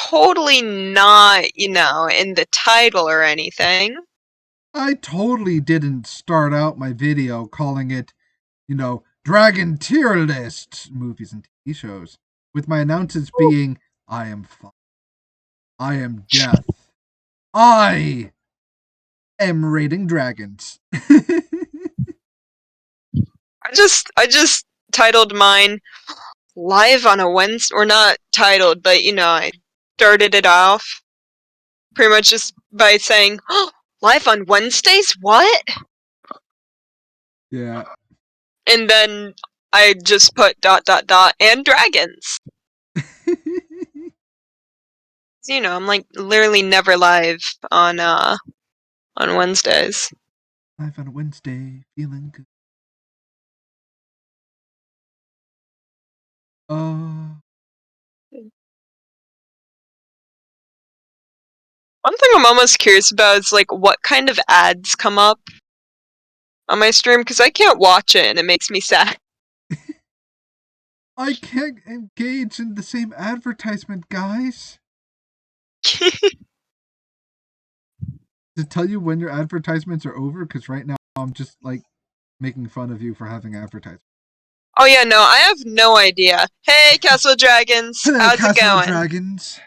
totally not, in the title or anything. I totally didn't start out my video calling it, Dragon Tier List movies and TV shows, with my announcements being, I am fire. I am death. I am rating dragons. I just titled mine live on a Wednesday, or not titled, but I started it off pretty much just by saying, oh, live on Wednesdays? What? Yeah. And then I just put ... and dragons. I'm like literally never live on Wednesdays. Live on a Wednesday, feeling good. One thing I'm almost curious about is like what kind of ads come up on my stream, because I can't watch it and it makes me sad. I can't engage in the same advertisement, guys. To tell you when your advertisements are over, because right now I'm just like making fun of you for having advertisements. Oh yeah, no, I have no idea. Hey, Castle Dragons, Hello, how's Castle it going? Dragons.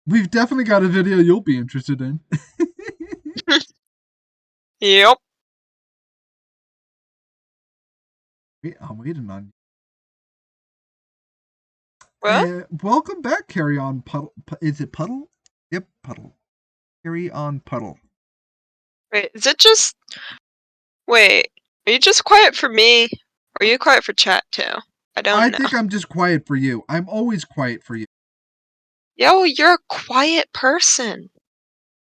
We've definitely got a video you'll be interested in. Yep. Wait, I'm waiting on you. What? Welcome back, Carry On Puddle. Is it Puddle? Yep, Puddle. Carry On Puddle. Wait, is it just... Wait, are you just quiet for me? Or are you quiet for chat too? I don't know. I think I'm just quiet for you. I'm always quiet for you. Yo, you're a quiet person.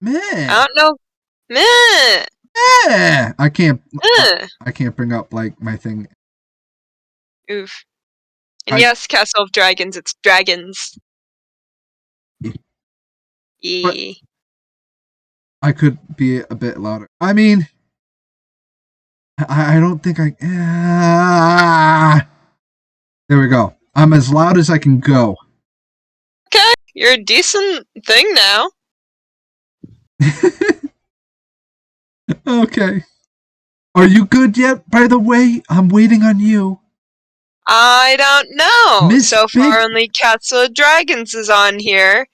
Meh. I don't know. Meh. I can't. I can't bring up like my thing. Oof. And yes, Castle of Dragons. It's dragons. I could be a bit louder. I mean, I don't think I. There we go. I'm as loud as I can go. Okay, you're a decent thing now. Okay. Are you good yet, by the way? I'm waiting on you. I don't know. So far, only Castle of Dragons is on here.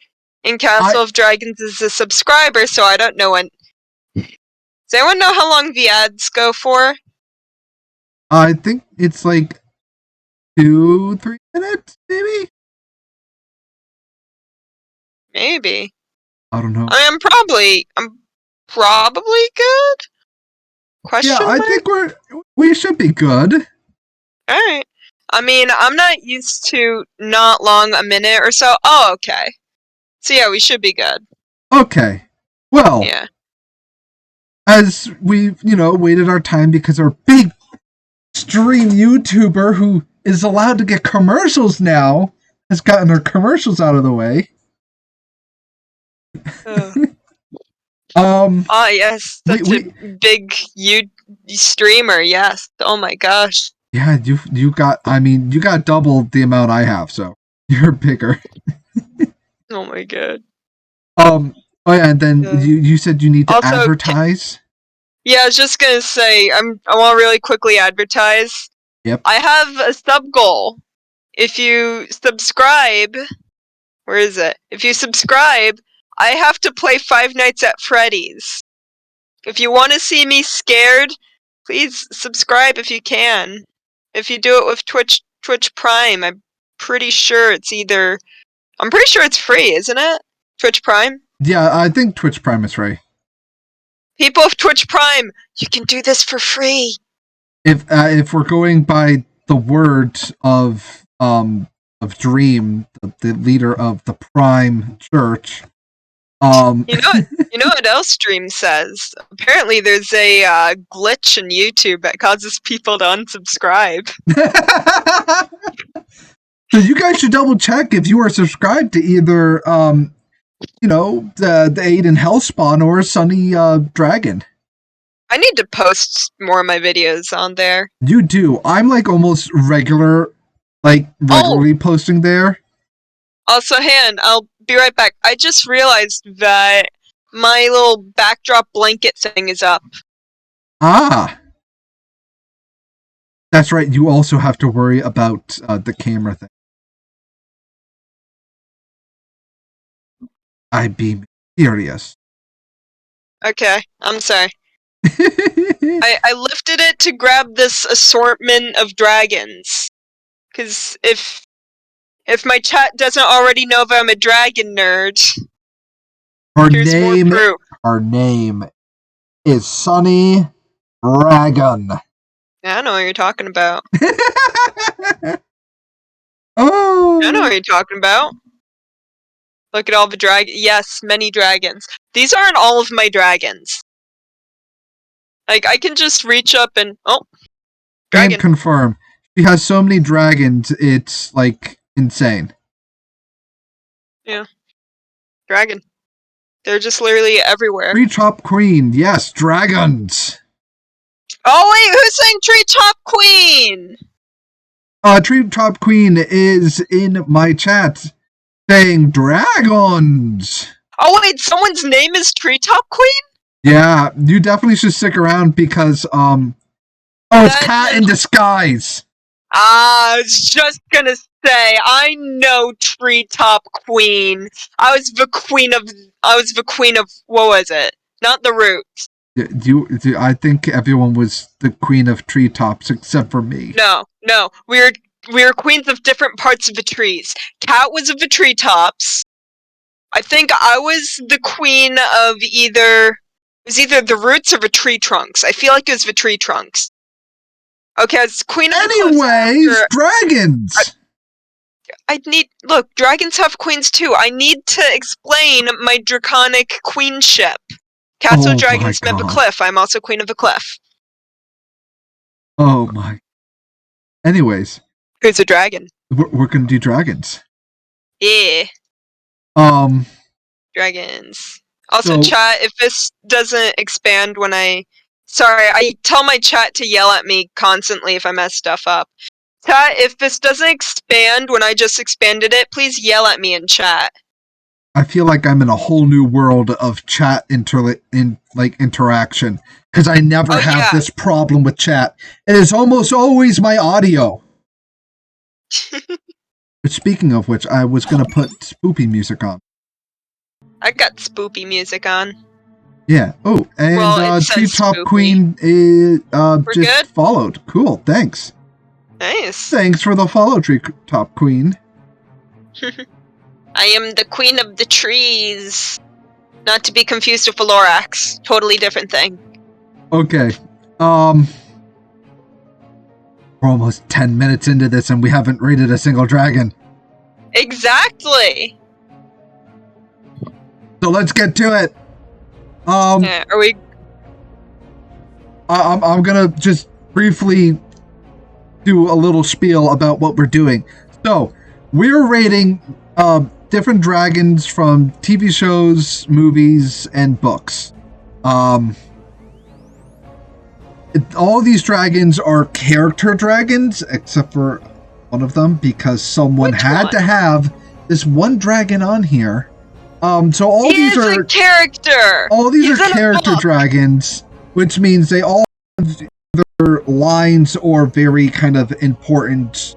And Castle of Dragons is a subscriber, so I don't know when. Does anyone know how long the ads go for? I think it's like 2-3 minutes, maybe? Maybe. I don't know. I'm probably good? Question mark? I think we should be good. Alright. I mean, I'm not used to not long a minute or so. Oh, okay. So yeah, we should be good. Okay. Well, yeah. As we've, waited our time because our big stream YouTuber who is allowed to get commercials now has gotten her commercials out of the way. Yes, such a big streamer, yes. Oh my gosh. Yeah, you got double the amount I have, so you're bigger. Oh my god. Oh yeah, and then you said you need to also advertise? Yeah, I was just gonna say, I want to really quickly advertise. Yep. I have a sub goal. If you subscribe, where is it? If you subscribe, I have to play Five Nights at Freddy's. If you want to see me scared, please subscribe if you can. If you do it with Twitch Prime, I'm pretty sure it's free, isn't it? Twitch Prime? Yeah, I think Twitch Prime is free. People of Twitch Prime, you can do this for free. If we're going by the words of Dream, the leader of the Prime Church, You know what else Dream says? Apparently there's a glitch in YouTube that causes people to unsubscribe. So you guys should double check if you are subscribed to either the Aiden Hellspawn or Sunny Dragon. I need to post more of my videos on there. You do. I'm like almost regularly posting there. Also, Han, I'll be right back. I just realized that my little backdrop blanket thing is up. Ah! That's right, you also have to worry about the camera thing. I'd be furious. Okay, I'm sorry. I lifted it to grab this assortment of dragons. Because if my chat doesn't already know if I'm a dragon nerd, here's more proof. Her name is Sunny Dragon. Yeah, I know what you're talking about. Oh! I know what you're talking about. Look at all the dragons. Yes, many dragons. These aren't all of my dragons. Like, I can just reach up and... Oh! Dragon. And confirm. She has so many dragons, it's, like, insane. Yeah. Dragon. They're just literally everywhere. Treetop Queen. Yes, dragons. Oh, wait! Who's saying Treetop Queen? Treetop Queen is in my chat saying dragons. Oh, wait, someone's name is Treetop Queen? Yeah, you definitely should stick around because, oh, it's Cat in Disguise. I was just gonna say, I know Treetop Queen. I was the queen of, what was it? Not the roots. I think everyone was the queen of treetops except for me. No. We were queens of different parts of the trees. Cat was of the treetops. I think I was the queen of either the roots or the tree trunks. I feel like it was the tree trunks. Okay, I was queen of the cliffs. Anyways, dragons! Look, dragons have queens too. I need to explain my draconic queenship. Cats are dragons, men of the cliff. I'm also queen of the cliff. Oh my. Anyways. Who's a dragon? We're gonna do dragons. Yeah. Dragons. Also, chat, if this doesn't expand when I tell my chat to yell at me constantly if I mess stuff up. Chat, if this doesn't expand when I just expanded it, please yell at me in chat. I feel like I'm in a whole new world of chat interaction, because I never have this problem with chat. It is almost always my audio. But speaking of which, I was going to put spoopy music on. I got spoopy music on. Yeah. Oh, and Treetop Queen just followed. Cool, thanks. Nice. Thanks for the follow, Treetop Queen. I am the queen of the trees. Not to be confused with a Lorax. Totally different thing. Okay. We're almost 10 minutes into this and we haven't rated a single dragon. Exactly. So let's get to it. Yeah, are we... I'm gonna just briefly do a little spiel about what we're doing. So, we're rating different dragons from TV shows, movies, and books. All these dragons are character dragons, except for one of them, because someone had to have this one dragon on here. So all these are a character. All these are character dragons, which means they all have either lines or very kind of important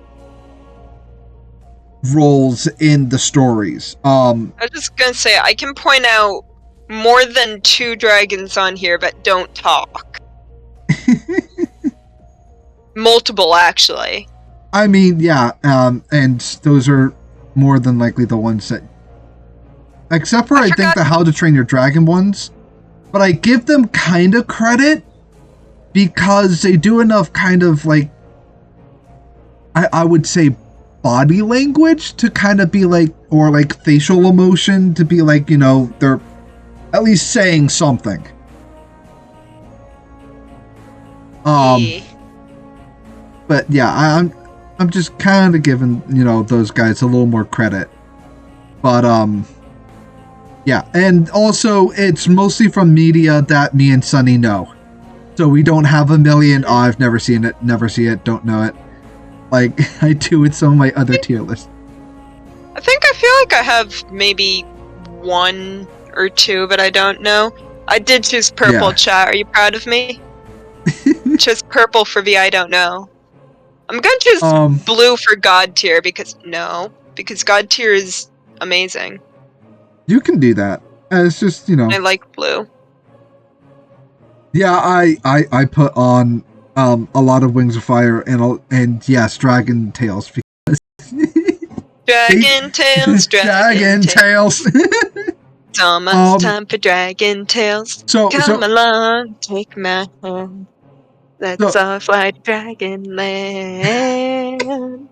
roles in the stories. I was just gonna say, I can point out more than 2 dragons on here that don't talk. Multiple, actually. I mean, yeah, and those are more than likely the ones that... Except for, I think, the How to Train Your Dragon ones. But I give them kind of credit because they do enough kind of, like... I would say body language to kind of be like... Or, like, facial emotion to be like, you know, they're at least saying something. But yeah, I'm just kind of giving, you know, those guys a little more credit. But yeah, and also it's mostly from media that me and Sunny know. So we don't have a million, oh, I've never seen it, never see it, don't know it. Like I do with some of my other tier lists. I think I feel like I have maybe 1 or 2, but I don't know. I did choose purple, chat. Are you proud of me? Choose purple for the I don't know. I'm gonna choose blue for God tier because God tier is amazing. You can do that. It's just, I like blue. Yeah, I put on a lot of Wings of Fire and yes, Dragon Tails. Dragon Tails. It's almost time for Dragon Tails. Come along, take my hand. Let's all fly to Dragon Land.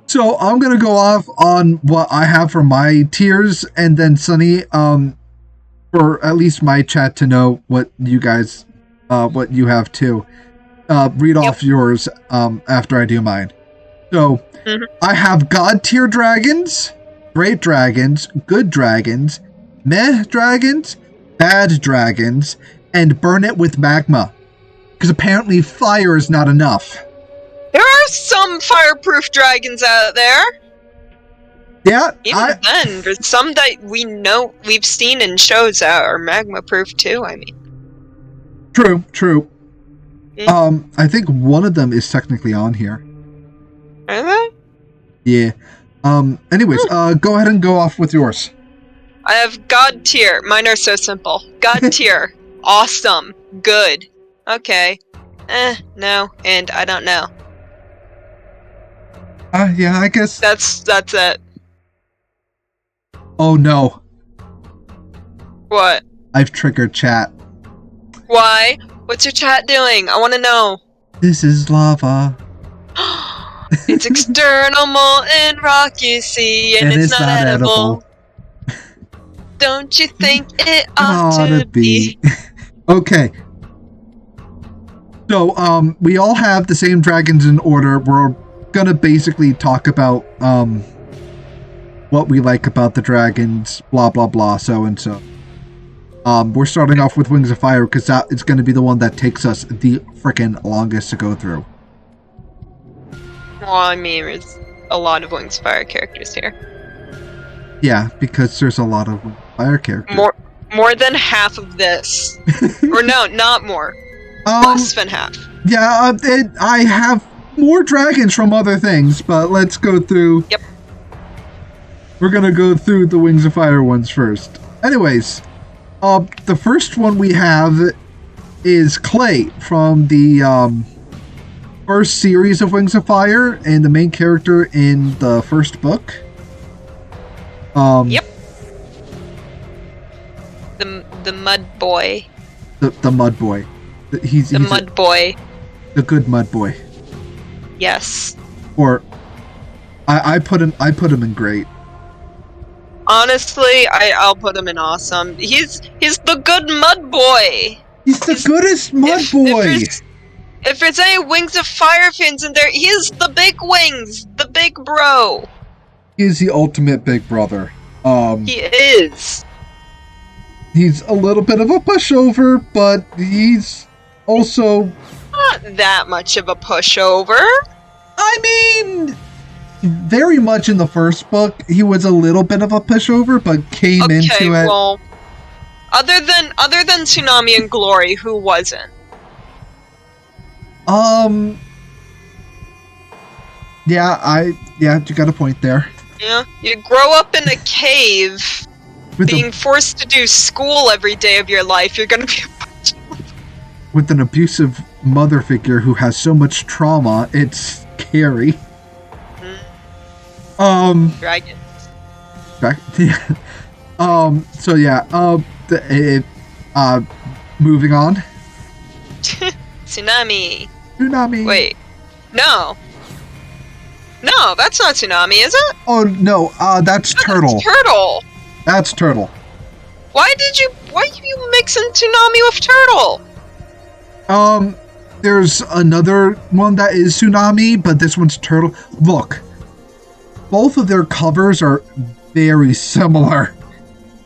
So I'm gonna go off on what I have for my tiers, and then Sunny, for at least my chat to know what you guys, what you have too. Read off yours after I do mine. So I have God tier dragons, great dragons, good dragons, meh dragons, bad dragons, and burn it with magma. Because apparently fire is not enough. There are some fireproof dragons out there. Yeah. Even then, there's some that we've seen in shows that are magma proof too, I mean. True. I think one of them is technically on here. Are they? Yeah. Anyways, go ahead and go off with yours. I have God tier. Mine are so simple. God tier. Awesome. Good. Okay. No, and I don't know. Yeah, I guess that's it. Oh no. What? I've triggered chat. Why? What's your chat doing? I want to know. This is lava. It's external molten rock, you see, and it's not edible. Don't you think it ought to be? Okay. So, we all have the same dragons in order. We're gonna basically talk about, what we like about the dragons, blah, blah, blah, so and so. We're starting off with Wings of Fire, because that is gonna be the one that takes us the frickin' longest to go through. Well, I mean, there's a lot of Wings of Fire characters here. Yeah, because there's a lot of Fire characters. More than half of this. Or no, not more. Less than half. Yeah, I have more dragons from other things, but let's go through... Yep. We're gonna go through the Wings of Fire ones first. Anyways, the first one we have is Clay from the first series of Wings of Fire and the main character in the first book. Yep. The mud boy. The mud boy. He's mud boy. The good mud boy. Yes. Or I put him in great. Honestly, I'll put him in awesome. He's the good mud boy. He's the goodest mud boy. If there's any Wings of Fire fans in there, he's the big wings, the big bro. He is the ultimate big brother. He is. He's a little bit of a pushover, but he's also not that much of a pushover. I mean, very much in the first book, he was a little bit of a pushover, but came into it. Well, other than Tsunami and Glory, who wasn't? Yeah, you got a point there. Yeah, you grow up in a cave, being forced to do school every day of your life. You're gonna be with an abusive mother figure who has so much trauma, it's scary. Dragons. So yeah, moving on. Tsunami. Wait. No, that's not Tsunami, is it? Oh no, that's Turtle. Turtle. That's Turtle. Why are you mixing Tsunami with Turtle? There's another one that is Tsunami, but this one's Turtle. Look, both of their covers are very similar.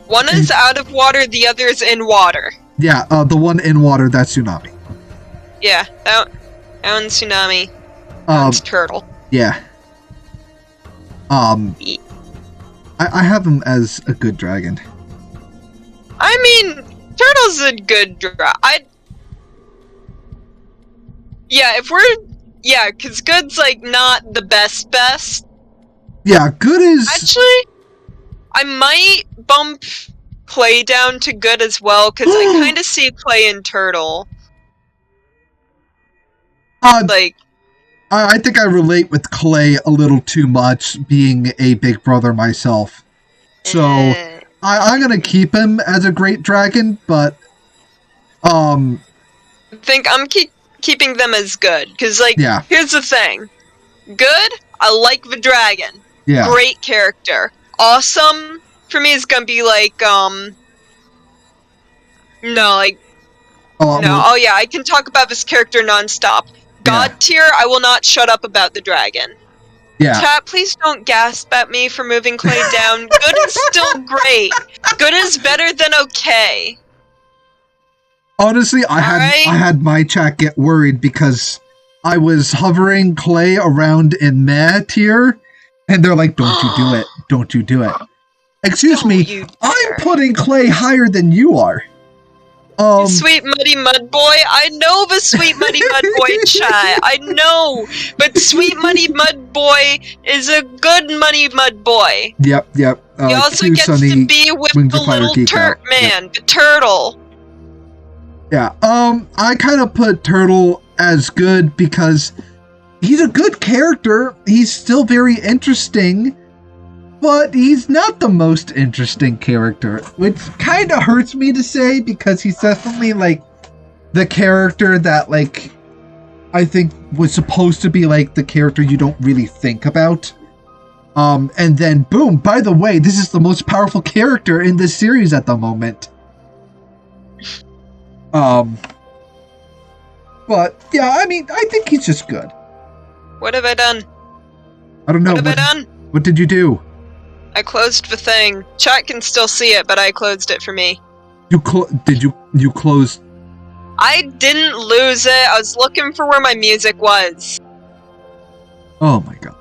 One is out of water, the other is in water. Yeah, the one in water, that's Tsunami. Yeah, that one's Tsunami. That's Turtle. Yeah. I have him as a good dragon. I mean, Turtle's a good because Good's like not the best. Yeah, Good is... Actually, I might bump Clay down to Good as well, because I kind of see Clay and Turtle. I think I relate with Clay a little too much, being a big brother myself. So, I'm gonna keep him as a great dragon, but... I think I'm keeping them as Good, because, like, yeah. Here's the thing. Good, I like the dragon. Yeah. Great character. Awesome, for me, is gonna be, like, oh yeah, I can talk about this character nonstop. God tier, I will not shut up about the dragon. Yeah. Chat, please don't gasp at me for moving Clay down. Good is still great. Good is better than okay. Honestly, I had my chat get worried because I was hovering Clay around in meh tier, and they're like, "Don't you do it? Don't you do it?" Excuse me, I'm putting Clay higher than you are. You sweet muddy mud boy. I know the sweet muddy mud boy chat. I know, but sweet muddy mud boy is a good muddy mud boy. Yep. He also gets to be with the little the turtle. Yeah. I kind of put Turtle as good because he's a good character. He's still very interesting. But he's not the most interesting character, which kind of hurts me to say because he's definitely, like, the character that, like, I think was supposed to be, like, the character you don't really think about. And then, boom, by the way, this is the most powerful character in this series at the moment. But, yeah, I mean, I think he's just good. What have I done? I don't know. What have I done? What did you do? I closed the thing. Chat can still see it, but I closed it for me. You closed? I didn't lose it. I was looking for where my music was. Oh my god.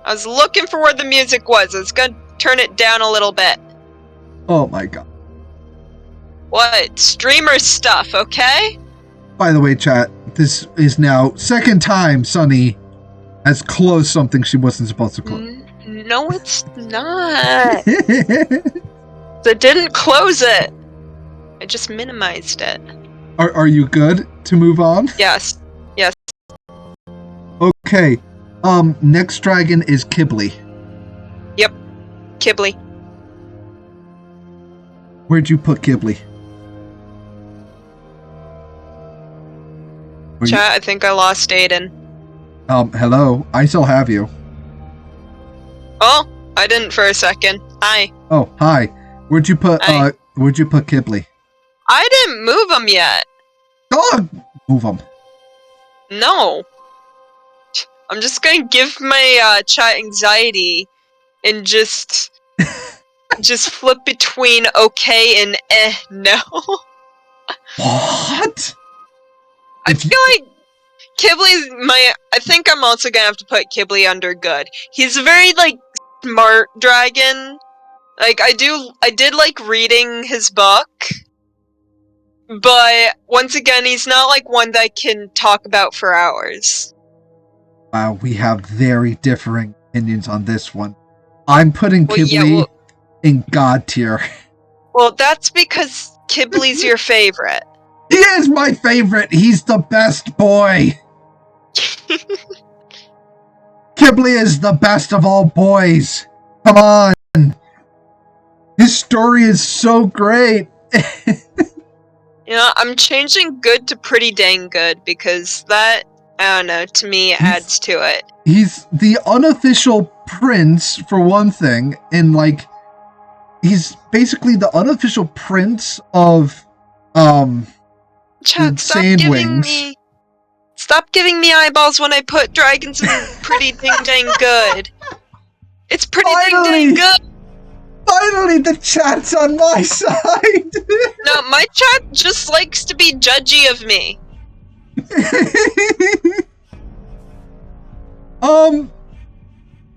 I was looking for where the music was. I was gonna turn it down a little bit. Oh my god. What? Streamer stuff, okay? By the way, chat, this is now second time Sunny has closed something she wasn't supposed to close. No, it's not. I didn't close it. I just minimized it. Are you good to move on? Yes. Yes. Okay. Next dragon is Kibble. Yep. Kibble. Where'd you put Kibble? Chat, I think I lost Aiden. Hello. I still have you. Oh, I didn't for a second. Hi. Oh, hi. Where'd you put Kibble? I didn't move him yet. Oh, move him. No. I'm just gonna give my chat anxiety and just flip between okay and no. What? I feel like Kibble's I think I'm also gonna have to put Kibble under good. He's a very, like, smart dragon. Like, I did like reading his book. But, once again, he's not, like, one that I can talk about for hours. Wow, we have very differing opinions on this one. I'm putting Kibble in God tier. Well, that's because Kibble's your favorite. He is my favorite! He's the best boy! Kibble is the best of all boys! Come on! His story is so great! You know, I'm changing good to pretty dang good, because that, I don't know, to me adds to it. He's the unofficial prince, for one thing, and, like, he's basically the unofficial prince of, Chat, stop giving me eyeballs when I put dragons in pretty ding dang good. It's pretty ding dang good. Finally, the chat's on my side. No, my chat just likes to be judgy of me.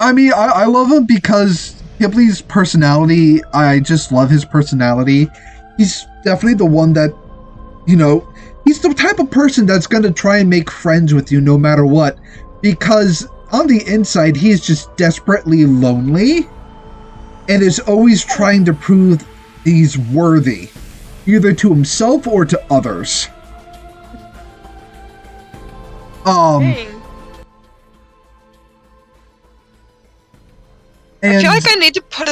I mean, I love him because Ghibli's personality, I just love his personality. He's definitely the one that, he's the type of person that's going to try and make friends with you no matter what. Because on the inside, he is just desperately lonely and is always trying to prove he's worthy, either to himself or to others. I feel like I need to put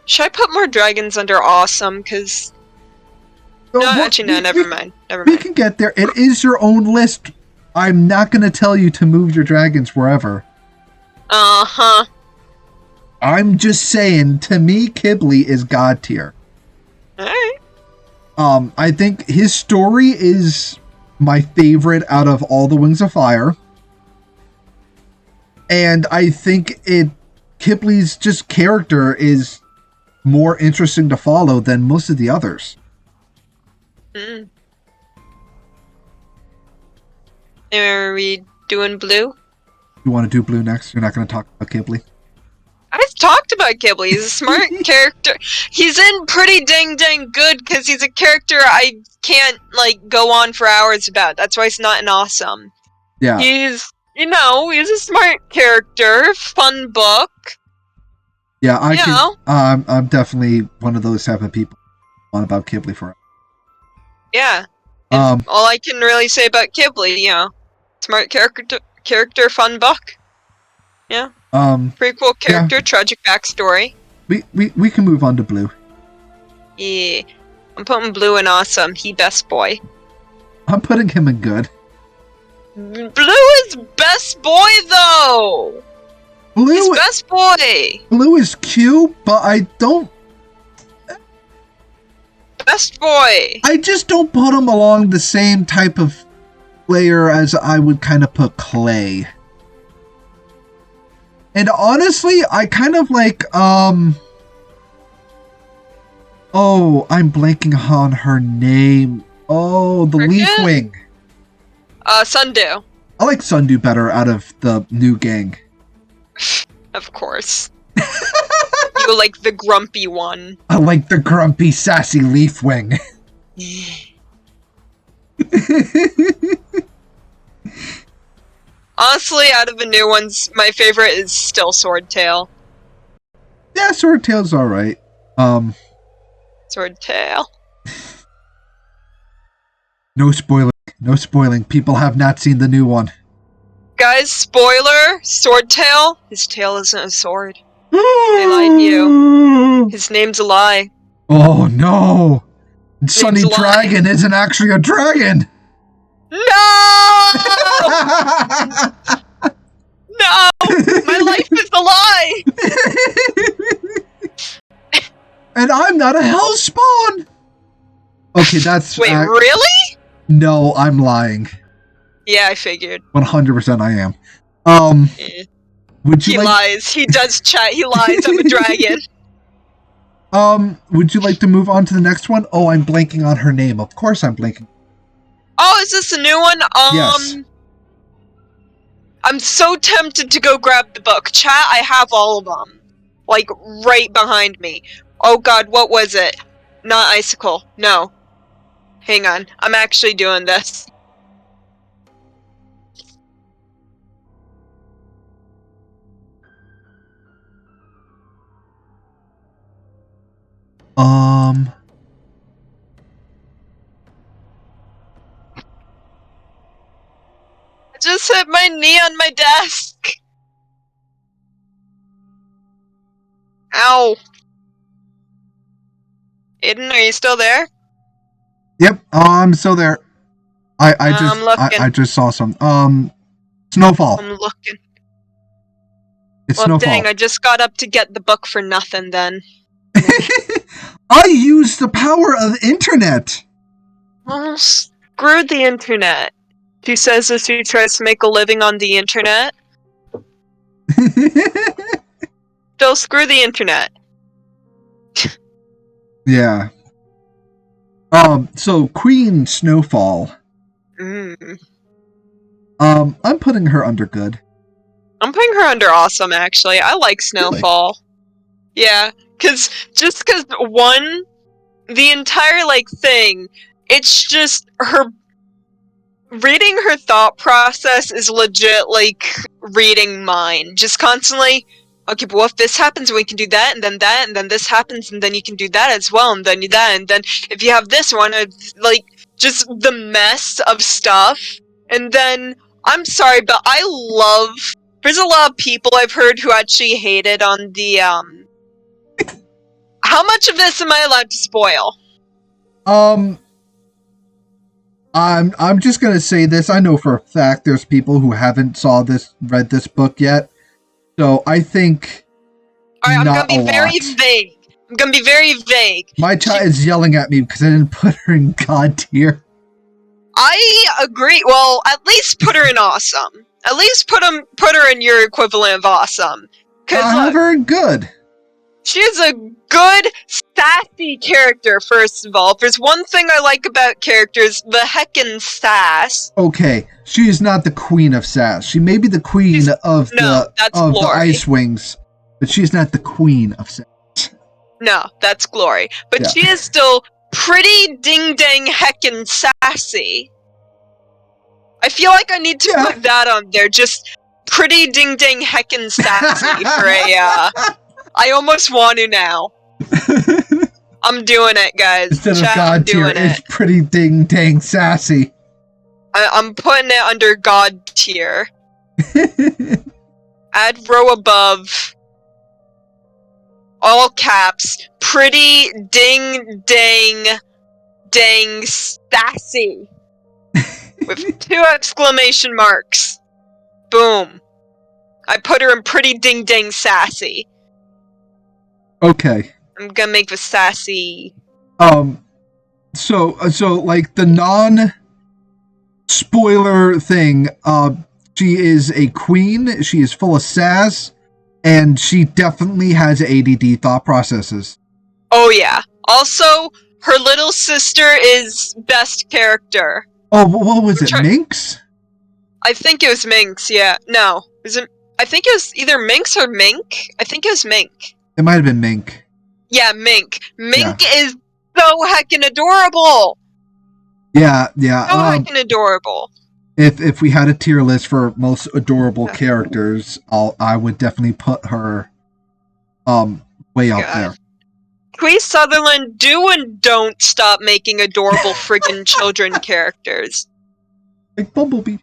should I put more dragons under awesome? Because never mind. We can get there. It is your own list. I'm not going to tell you to move your dragons wherever. Uh-huh. I'm just saying, to me, Ghibli is god tier. Alright. I think his story is my favorite out of all the Wings of Fire. And I think Ghibli's just character is more interesting to follow than most of the others. Are we doing blue? You want to do blue next? You're not going to talk about Ghibli? I've talked about Ghibli. He's a smart character. He's in pretty dang good because he's a character I can't go on for hours about. That's why he's not an awesome. Yeah. He's a smart character. Fun book. Yeah, I'm definitely one of those type of people on about Ghibli forever. Yeah. All I can really say about Ghibli, smart character, fun book. Yeah. Pretty cool character, tragic backstory. We can move on to blue. Yeah. I'm putting blue in awesome. He best boy. I'm putting him in good. Blue is best boy though. He's best boy. Blue is cute, but I don't. Best boy. I just don't put him along the same type of player as I would kind of put Clay. And honestly, I kind of like, oh, I'm blanking on her name. Oh, the Leafwing. Shendu. I like Shendu better out of the new gang. Of course. You like the grumpy one. I like the grumpy, sassy Leafwing. Honestly, out of the new ones, my favorite is still Swordtail. Yeah, Swordtail's alright. Swordtail. No spoiling. People have not seen the new one. Guys, spoiler, Swordtail, his tail isn't a sword. They lied to you. His name's a lie. Oh no! Sunny Dragon isn't actually a dragon! No! No! My life is a lie! And I'm not a hellspawn! Okay, that's... Wait, really? No, I'm lying. Yeah, I figured. 100% I am. Would you lies. He does chat. He lies. I'm a dragon. Would you like to move on to the next one? Oh, I'm blanking on her name. Of course I'm blanking. Oh, is this a new one? Yes. I'm so tempted to go grab the book. Chat, I have all of them. Right behind me. Oh god, what was it? Not Icicle. No. Hang on. I'm actually doing this. I just hit my knee on my desk. Ow. Aiden, are you still there? Yep, I'm still there. I just saw some. Snowfall. I'm looking. It's well, Snowfall. Dang, I just got up to get the book for nothing then. I use the power of internet. Oh, screw the internet. She says as she tries to make a living on the internet. Still screw the internet. Yeah. So Queen Snowfall. I'm putting her under good. I'm putting her under awesome, actually. I like Snowfall. Yeah, because one, the entire like thing, it's just her reading her thought process is legit like reading mine. Just constantly, okay, but what if this happens, we can do that, and then this happens, and then you can do that as well, and then that, and then if you have this one, like, just the mess of stuff. And then, I'm sorry, but there's a lot of people I've heard who actually hated on the, how much of this am I allowed to spoil? I'm just gonna say this. I know for a fact there's people who haven't read this book yet. So I think Alright, I'm gonna be very vague. I'm gonna be very vague. My chat is yelling at me because I didn't put her in God tier. I agree. Well, at least put her in awesome. At least put her in your equivalent of awesome. I have her in good. She is a good, sassy character, first of all. If there's one thing I like about characters, the heckin' sass. Okay, she is not the queen of sass. She may be the queen of the Ice Wings, but she's not the queen of sass. No, that's Glory. But she is still pretty ding-dang heckin' sassy. I feel like I need to put that on there, just pretty ding-dang heckin' sassy for a, I almost want to now. I'm doing it, guys. Instead of God tier, it's pretty ding-dang sassy. I'm putting it under God tier. Add row above. All caps. Pretty ding-dang sassy. With 2 exclamation marks. Boom. I put her in pretty ding-dang sassy. Okay. I'm gonna make the sassy. So like the non-spoiler thing, she is a queen, she is full of sass, and she definitely has ADD thought processes. Oh yeah. Also, her little sister is best character. Oh, what was it, Minx? I think it was Minx, yeah. No. I think it was either Minx or Mink. I think it was Mink. It might have been Mink. Yeah, Mink. Mink is so heckin' adorable! Yeah. So heckin' adorable. If we had a tier list for most adorable characters, I would definitely put her way up there. Please, Sutherland, do and don't stop making adorable friggin' children characters. Like Bumblebee.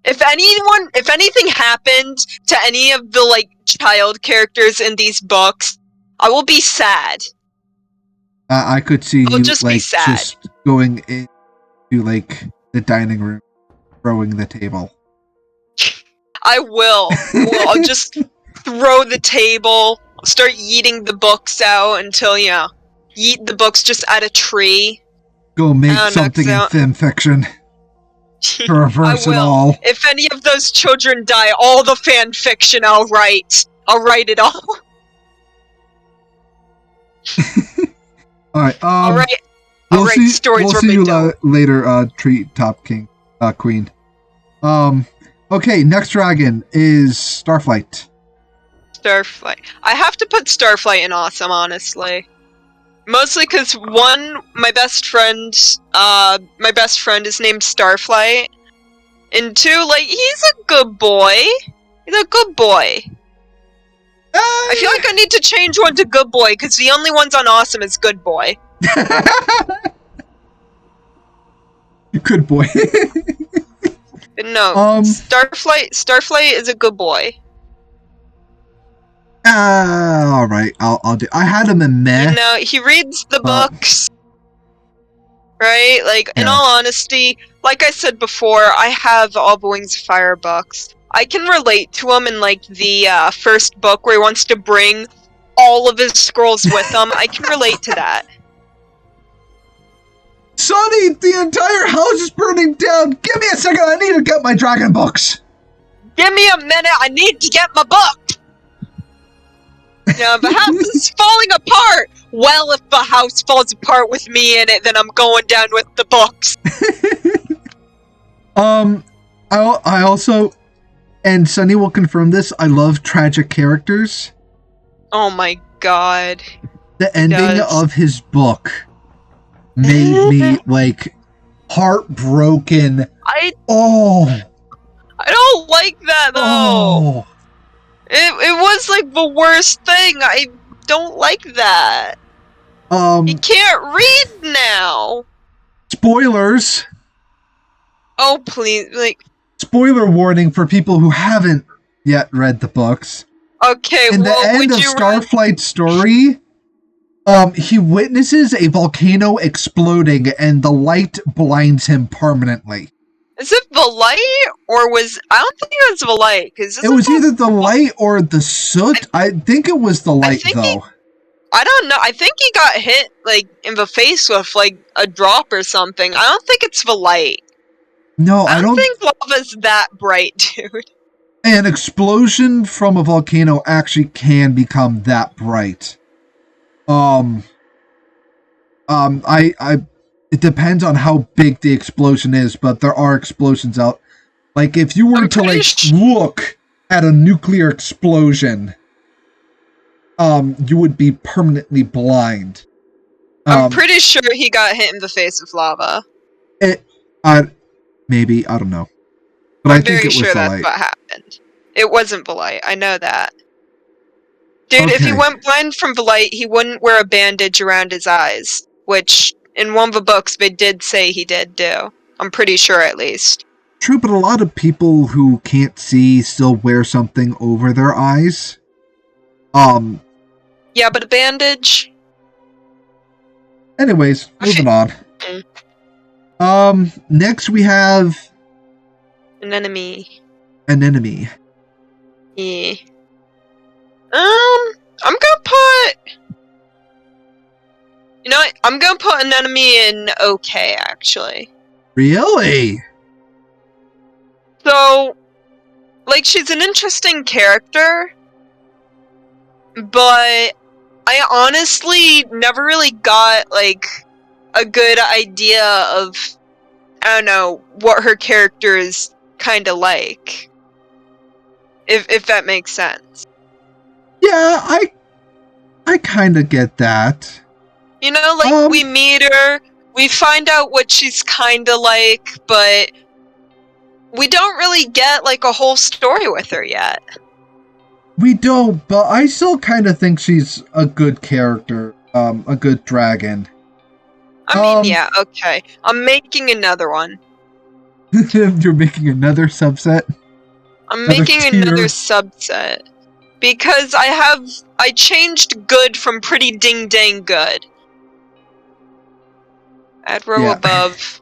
If anything happened to any of the, like, child characters in these books, I will be sad. I could see you, just like, be sad. just going into, like, the dining room, throwing the table. I will. I'll just throw the table, start yeeting the books out until, yeet the books just at a tree. Go make something in fan fiction. To reverse it all. If any of those children die, all the fan fiction I'll write. I'll write it all. Alright, I'll write stories. We'll see you later, Treetop King, Queen. Okay, next dragon is Starflight. Starflight. I have to put Starflight in awesome, honestly. Mostly because, one, my best friend is named Starflight. And 2, like, he's a good boy. He's a good boy. I feel like I need to change one to good boy, because the only ones on awesome is good boy. Good boy. No, Starflight is a good boy. Alright, I'll do. I had him in meh. He reads the books. Right? Like, in all honesty, like I said before, I have all the Wings of Fire books. I can relate to him in, like, the first book where he wants to bring all of his scrolls with him. I can relate to that. Sonny, the entire house is burning down! Give me a second, I need to get my dragon books! Give me a minute, I need to get my book! The house is falling apart! Well, if the house falls apart with me in it, then I'm going down with the books. I also, and Sunny will confirm this, I love tragic characters. Oh my God. The ending of his book made me, like, heartbroken. I don't like that, though. Oh. It was, like, the worst thing. I don't like that. He can't read now. Spoilers. Oh, please, like... Spoiler warning for people who haven't yet read the books. Okay, in the end of Starflight's story, he witnesses a volcano exploding and the light blinds him permanently. Is it the light or was... I don't think it was the light. It was either the light or the soot. I think it was the light, though. I don't know. I think he got hit, like, in the face with, like, a drop or something. I don't think it's the light. No, I don't think lava's that bright, dude. An explosion from a volcano actually can become that bright. It depends on how big the explosion is, but there are explosions out. Like, if you were to, like, look at a nuclear explosion, you would be permanently blind. I'm pretty sure he got hit in the face with lava. Maybe, I don't know. But I think it was the light. I'm very sure that's what happened. It wasn't the light, I know that. Dude, if he went blind from the light, he wouldn't wear a bandage around his eyes. Which, in one of the books, they did say he did do. I'm pretty sure, at least. True, but a lot of people who can't see still wear something over their eyes. Yeah, but a bandage? Anyways, moving on. Next we have... An enemy. Yeah. I'm gonna put... You know what? I'm gonna put an enemy in okay, actually. Really? So, like, she's an interesting character, but I honestly never really got, like, a good idea of, I don't know, what her character is kind of like. If that makes sense. Yeah, I kind of get that. You know, like, we meet her, we find out what she's kind of like, but we don't really get, like, a whole story with her yet. We don't, but I still kind of think she's a good character, a good dragon. I mean, yeah, okay. I'm making another one. You're making another subset? I'm making another subset. Because I changed good from pretty ding dang good. Add row above.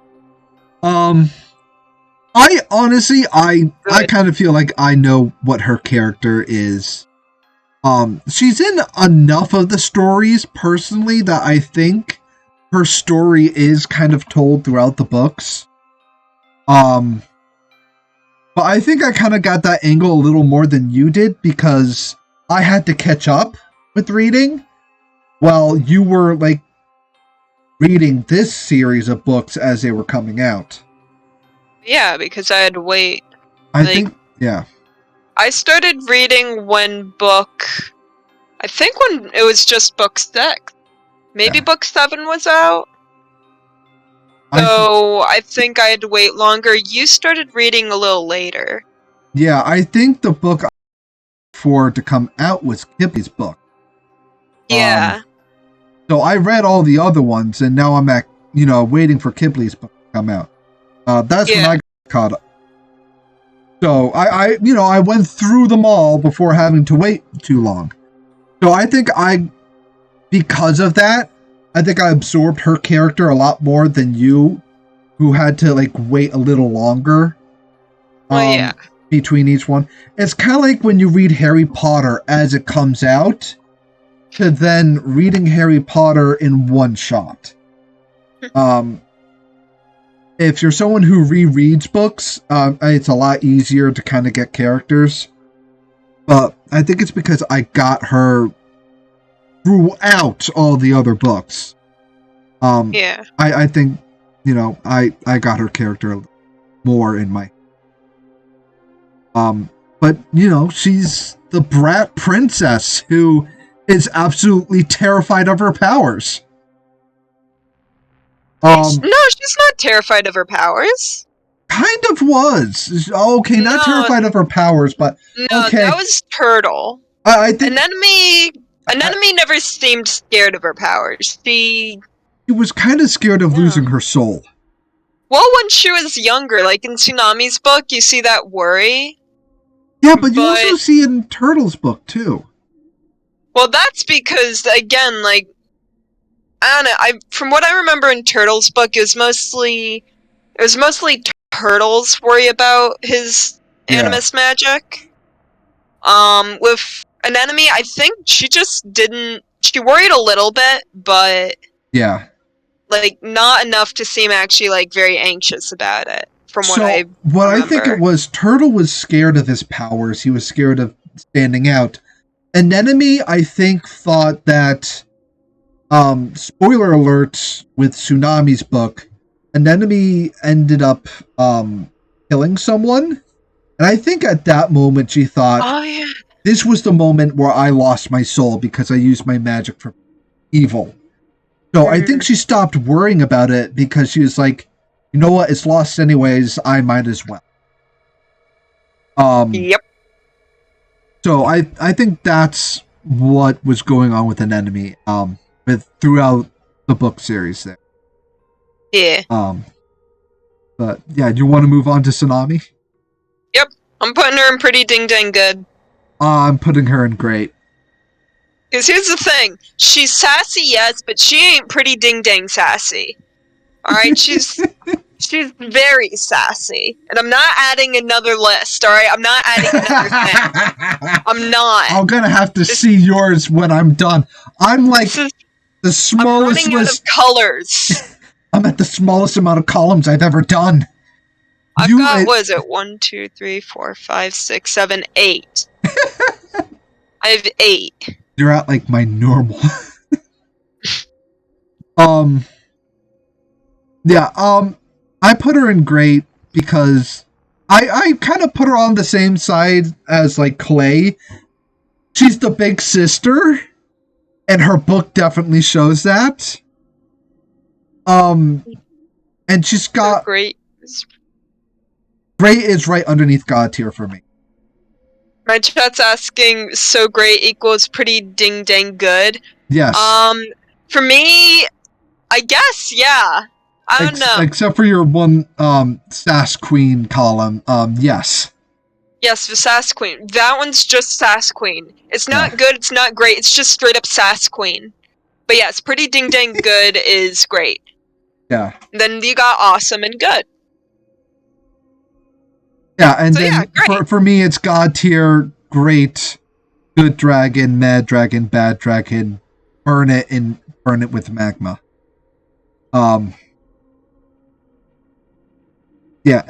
I honestly, I kind of feel like I know what her character is. She's in enough of the stories, personally, that I think her story is kind of told throughout the books. But I think I kind of got that angle a little more than you did, because I had to catch up with reading while you were, like, reading this series of books as they were coming out. Yeah, because I had to wait. I think, yeah. I started reading when I think when it was just book 6. Maybe book 7 was out. So I think I had to wait longer. You started reading a little later. Yeah, I think the book for to come out was Kipley's book. Yeah. So I read all the other ones, and now I'm waiting for Kipley's book to come out. That's when I got caught up. So I went through them all before having to wait too long. So I think because of that, I think I absorbed her character a lot more than you, who had to, like, wait a little longer. Between each one. It's kind of like when you read Harry Potter as it comes out, to then reading Harry Potter in one shot. If you're someone who rereads books, it's a lot easier to kind of get characters. But I think it's because I got her throughout all the other books. I think, I got her character more in my... But, she's the brat princess who is absolutely terrified of her powers. No, she's not terrified of her powers. Kind of was. Okay, not terrified of her powers, but no, okay. That was Turtle. I think Anemone never seemed scared of her powers. She was kind of scared of losing her soul. Well, when she was younger, like in Tsunami's book, you see that worry. Yeah, but you also see it in Turtle's book too. Well, that's because, again, like, I don't know. From what I remember in Turtle's book, it was mostly Turtle's worry about his animus magic. With Anemone, I think she just didn't. She worried a little bit, but yeah, like not enough to seem actually like very anxious about it. From what I remember. I think it was, Turtle was scared of his powers. He was scared of standing out. Anemone, I think, thought that. Spoiler alert with Tsunami's book, Anemone ended up killing someone, and I think at that moment she thought, this was the moment where I lost my soul because I used my magic for evil. So I think she stopped worrying about it because she was like, you know what, it's lost anyways, I might as well. Yep. So I think that's what was going on with Anemone throughout the book series there. Yeah. But yeah, do you want to move on to Tsunami? Yep. I'm putting her in pretty ding dang good. I'm putting her in great. Because here's the thing. She's sassy, yes, but she ain't pretty ding dang sassy. Alright, she's very sassy. And I'm not adding another list, alright? I'm not adding another thing. I'm not. I'm gonna have to see yours when I'm done. I'm like the smallest I'm running out of colors. I'm at the smallest amount of columns I've ever done. I've got, what is it? 1, 2, 3, 4, 5, 6, 7, 8. I have 8. You're at like my normal. Yeah, I put her in great because I kind of put her on the same side as like Clay. She's the big sister, and her book definitely shows that. And she's got great. Great is right underneath God tier for me. My chat's asking, so great equals pretty ding dang good. Yes. For me, I guess, yeah. I don't know. Except for your one Sass Queen column, yes. Yes, the Sass Queen. That one's just Sass Queen. It's not good, it's not great, it's just straight up Sass Queen. But yes, pretty ding dang good is great. Yeah. Then you got awesome and good. Yeah, and so then for me it's God tier, great, good dragon, mad dragon, bad dragon, burn it with magma. Yeah,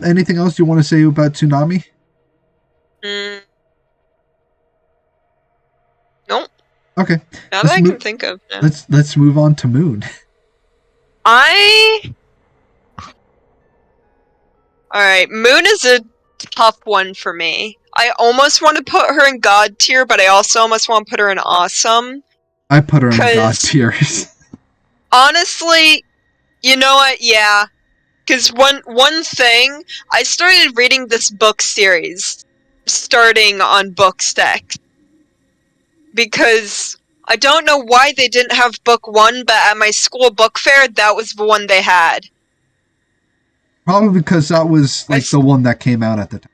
anything else you want to say about Tsunami? Nope. Okay. Now that I can think of. No. Let's move on to Moon. Alright, Moon is a tough one for me. I almost want to put her in God tier, but I also almost want to put her in awesome. I put her in God tier. Honestly, you know what? Yeah. Because one thing, I started reading this book series, starting on Bookstack. Because I don't know why they didn't have book 1, but at my school book fair, that was the one they had. Probably because that was like the one that came out at the time.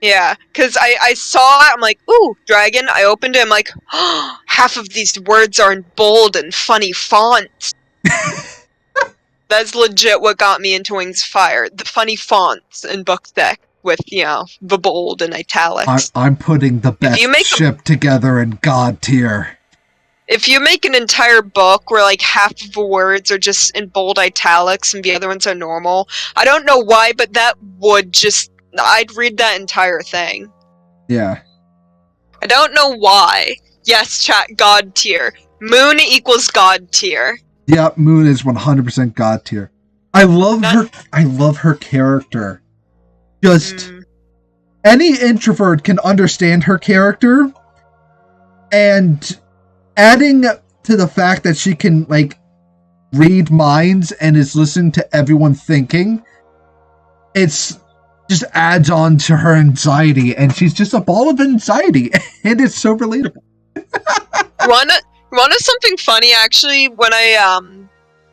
Yeah, because I saw it, I'm like, ooh, dragon. I opened it, I'm like, oh, half of these words are in bold and funny fonts. That's legit what got me into Wings of Fire. The funny fonts in Bookstack with, the bold and italics. I'm putting the best ship together in God tier. If you make an entire book where like half of the words are just in bold italics and the other ones are normal, I don't know why, but that would I'd read that entire thing. Yeah. I don't know why. Yes, chat, God tier. Moon equals God tier. Yeah, Moon is 100% God tier. I love her character. Just any introvert can understand her character. And adding to the fact that she can, like, read minds and is listening to everyone thinking, it's just adds on to her anxiety, and she's just a ball of anxiety, and it's so relatable. Wanna something funny, actually, when I,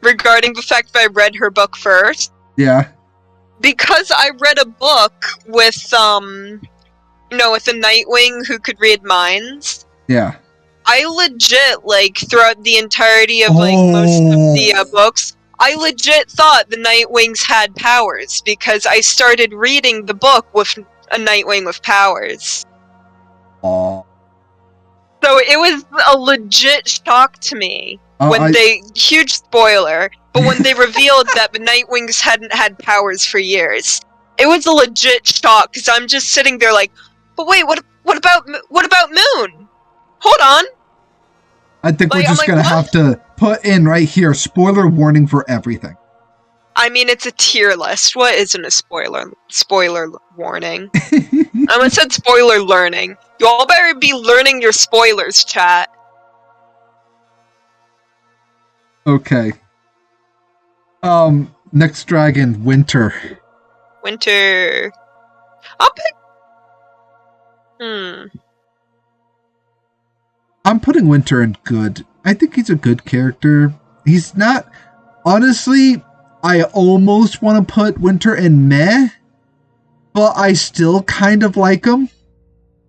regarding the fact that I read her book first? Yeah. Because I read a book with, with a Nightwing who could read minds. Yeah. I legit, like, throughout the entirety of, like, most of the books, I legit thought the Nightwings had powers, because I started reading the book with a Nightwing with powers. Aww. So it was a legit shock to me when huge spoiler, but when they revealed that the Nightwings hadn't had powers for years. It was a legit shock, because I'm just sitting there like, but wait, what about Moon? Hold on. I think we're just going to have to put in right here, spoiler warning for everything. I mean, it's a tier list. What isn't a spoiler warning? I almost said spoiler learning. You all better be learning your spoilers, chat. Okay. Next dragon, Winter. Winter. I'll pick... I'm putting Winter in good. I think he's a good character. He's not... Honestly, I almost want to put Winter in meh, but I still kind of like him.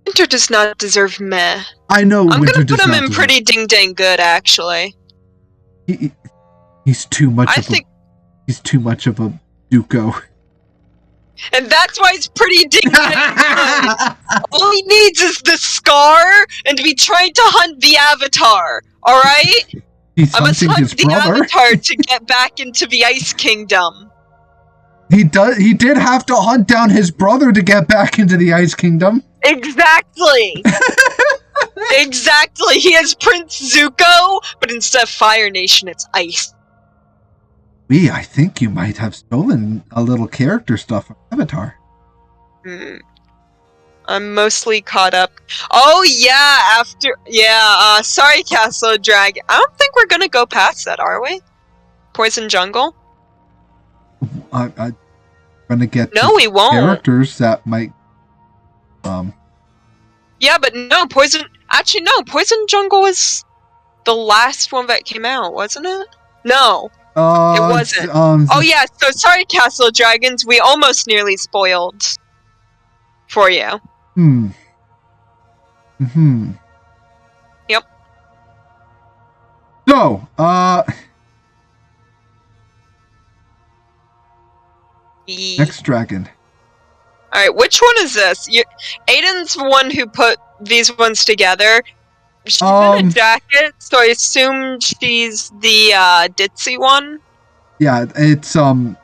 Winter does not deserve meh. I know I'm Winter gonna put him in pretty ding-dang good, actually. He's too much he's too much of a Duco. And that's why it's pretty ding-dang good. All he needs is the scar and to be trying to hunt the Avatar, alright? I must hunt the Avatar to get back into the Ice Kingdom. He did have to hunt down his brother to get back into the Ice Kingdom. Exactly! Exactly! He has Prince Zuko, but instead of Fire Nation, it's Ice. I think you might have stolen a little character stuff from Avatar. I'm mostly caught up. Oh yeah, sorry Castle Dragon. I don't think we're gonna go past that, are we? Poison Jungle? I'm gonna get we won't. Characters that might Yeah, but no, Poison Jungle was the last one that came out, wasn't it? No. It wasn't. Oh yeah, so sorry Castle Dragons, we almost nearly spoiled for you. Yep. So, next dragon. Alright, which one is this? Aiden's the one who put these ones together. She's in a jacket, so I assume she's the ditzy one. Yeah, it's What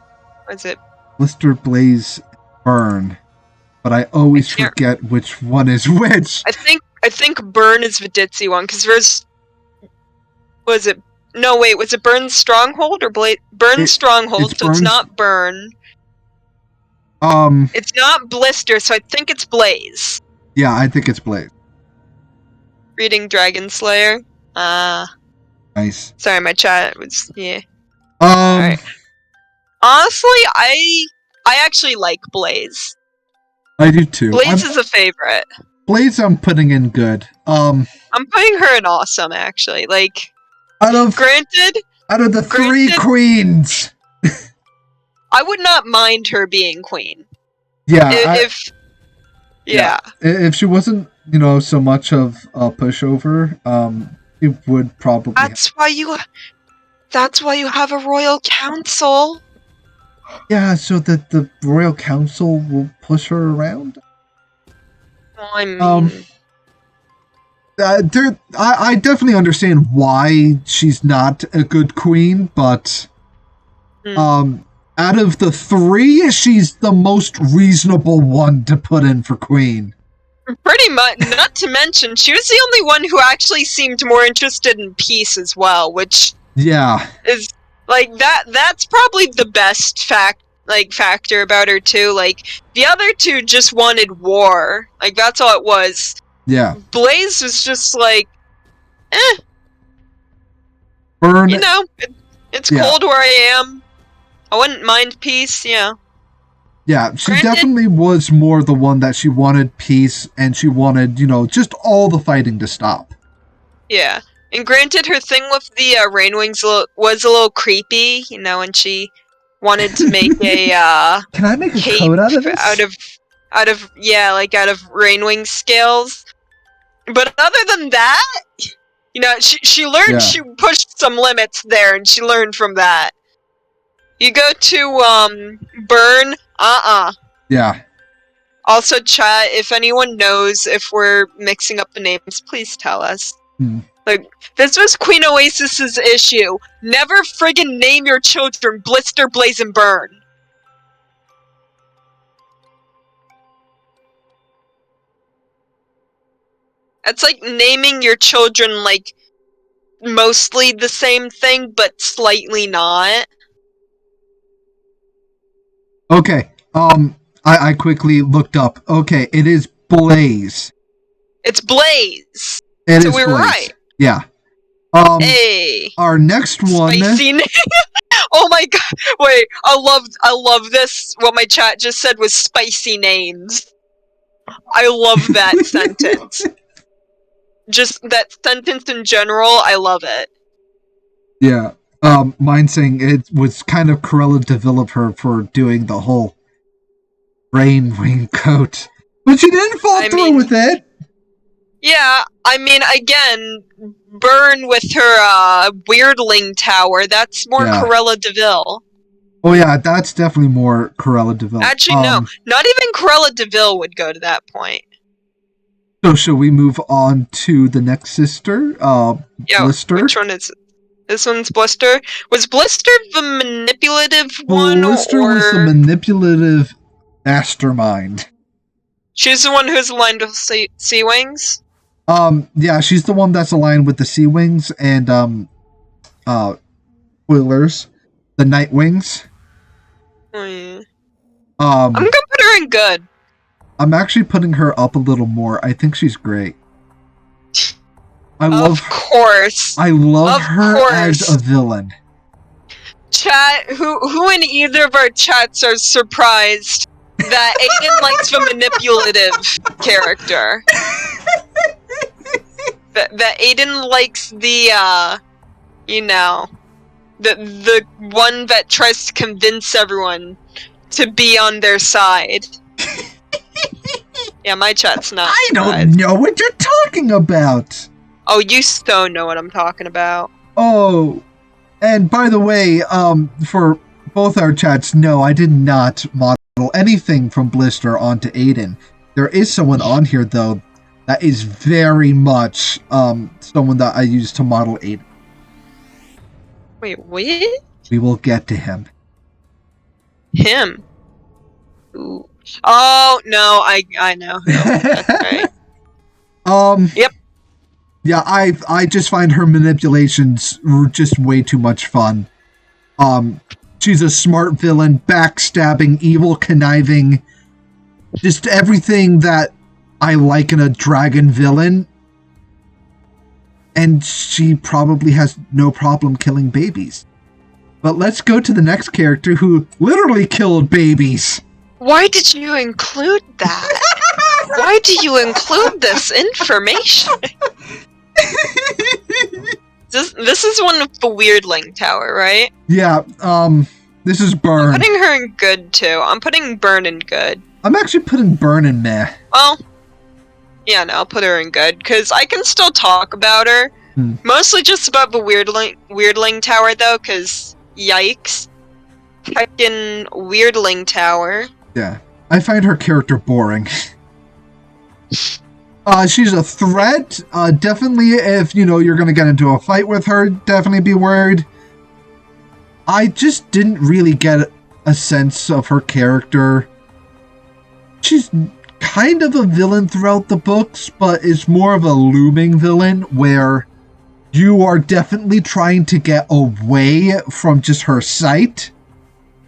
is it? Blister, Blaze, Burn. But I always forget which one is which. I think Burn is the ditzy one, because there's... Was it... No, wait, was it Burn Stronghold or Burn Stronghold, so it's not Burn. It's not Blister, so I think it's Blaze. Yeah, I think it's Blaze. Reading Dragon Slayer. Nice. Sorry, my chat was... Yeah. Alright. Honestly, I actually like Blaze. I do too. Blaze is a favorite. Blaze I'm putting in good. I'm putting her in awesome, actually. Like, out of the three queens, I would not mind her being queen. Yeah. If she wasn't, so much of a pushover, it would probably. That's why you have a royal council. Yeah, so that the royal council will push her around. Well, I mean, I definitely understand why she's not a good queen, but out of the three, she's the most reasonable one to put in for queen. Pretty much. Not to mention, she was the only one who actually seemed more interested in peace as well, which is like that's probably the best factor about her too. Like, the other two just wanted war. Like, that's all it was. Yeah. Blaze was just like, Burn. you know, it's cold where I am. I wouldn't mind peace, yeah. Yeah, she definitely was more the one that she wanted peace, and she wanted, just all the fighting to stop. Yeah. And granted, her thing with the Rain Wings was a little creepy, and she wanted to make a Can I make a cape code out of this? out of Rain Wing scales. But other than that, she learned. Yeah. She pushed some limits there, and she learned from that. You go to Burn. Yeah. Also, chat, if anyone knows if we're mixing up the names, please tell us. Like, this was Queen Oasis's issue. Never friggin' name your children Blister, Blaze, and Burn. It's like naming your children, like, mostly the same thing, but slightly not. Okay, I quickly looked up. Okay, it is Blaze. It's Blaze. So we were right. Yeah. Hey. Our next one. Spicy name. Oh my god! Wait, I love this. What my chat just said was spicy names. I love that sentence. Just that sentence in general, I love it. Yeah. Mine saying it was kind of Cruella de Vil her for doing the whole Rain Wing coat. But she didn't fall through with it! Yeah, I mean, again, Burn with her Weirdling Tower, that's more Cruella de Vil. Oh yeah, that's definitely more Cruella de Vil. Actually, no. Not even Cruella de Vil would go to that point. So shall we move on to the next sister? Blister? Which one is it? This one's Blister. Was Blister the manipulative one? Blister was the manipulative mastermind. She's the one who's aligned with Sea Wings? Yeah, she's the one that's aligned with the Sea Wings and, Spoilers. The Night Wings. Oh, yeah. I'm gonna put her in good. I'm actually putting her up a little more. I think she's great. I love her as a villain. Chat, who in either of our chats are surprised that Aiden likes the manipulative character? That Aiden likes the the one that tries to convince everyone to be on their side. Yeah, my chat's not. I don't know what you're talking about. Oh, you so know what I'm talking about. Oh, and by the way, for both our chats, no, I did not model anything from Blister onto Aiden. There is someone on here, though, that is very much someone that I used to model Aiden. Wait, what? We will get to him. Him? Ooh. Oh, no, I know who. That's right. Yep. Yeah, I just find her manipulations just way too much fun. She's a smart villain, backstabbing, evil, conniving, just everything that I like in a dragon villain. And she probably has no problem killing babies. But let's go to the next character who literally killed babies. Why did you include that? Why do you include this information? This is one of the Weirdling Tower, right? Yeah, this is Burn. I'm putting her in good, too. I'm putting Burn in good. I'm actually putting Burn in meh. Well, yeah, no, I'll put her in good, because I can still talk about her. Mostly just about the Weirdling Tower, though, because yikes. Heckin' Weirdling Tower. Yeah, I find her character boring. She's a threat. Definitely, if you're gonna get into a fight with her, definitely be worried. I just didn't really get a sense of her character. She's kind of a villain throughout the books, but is more of a looming villain where you are definitely trying to get away from just her sight.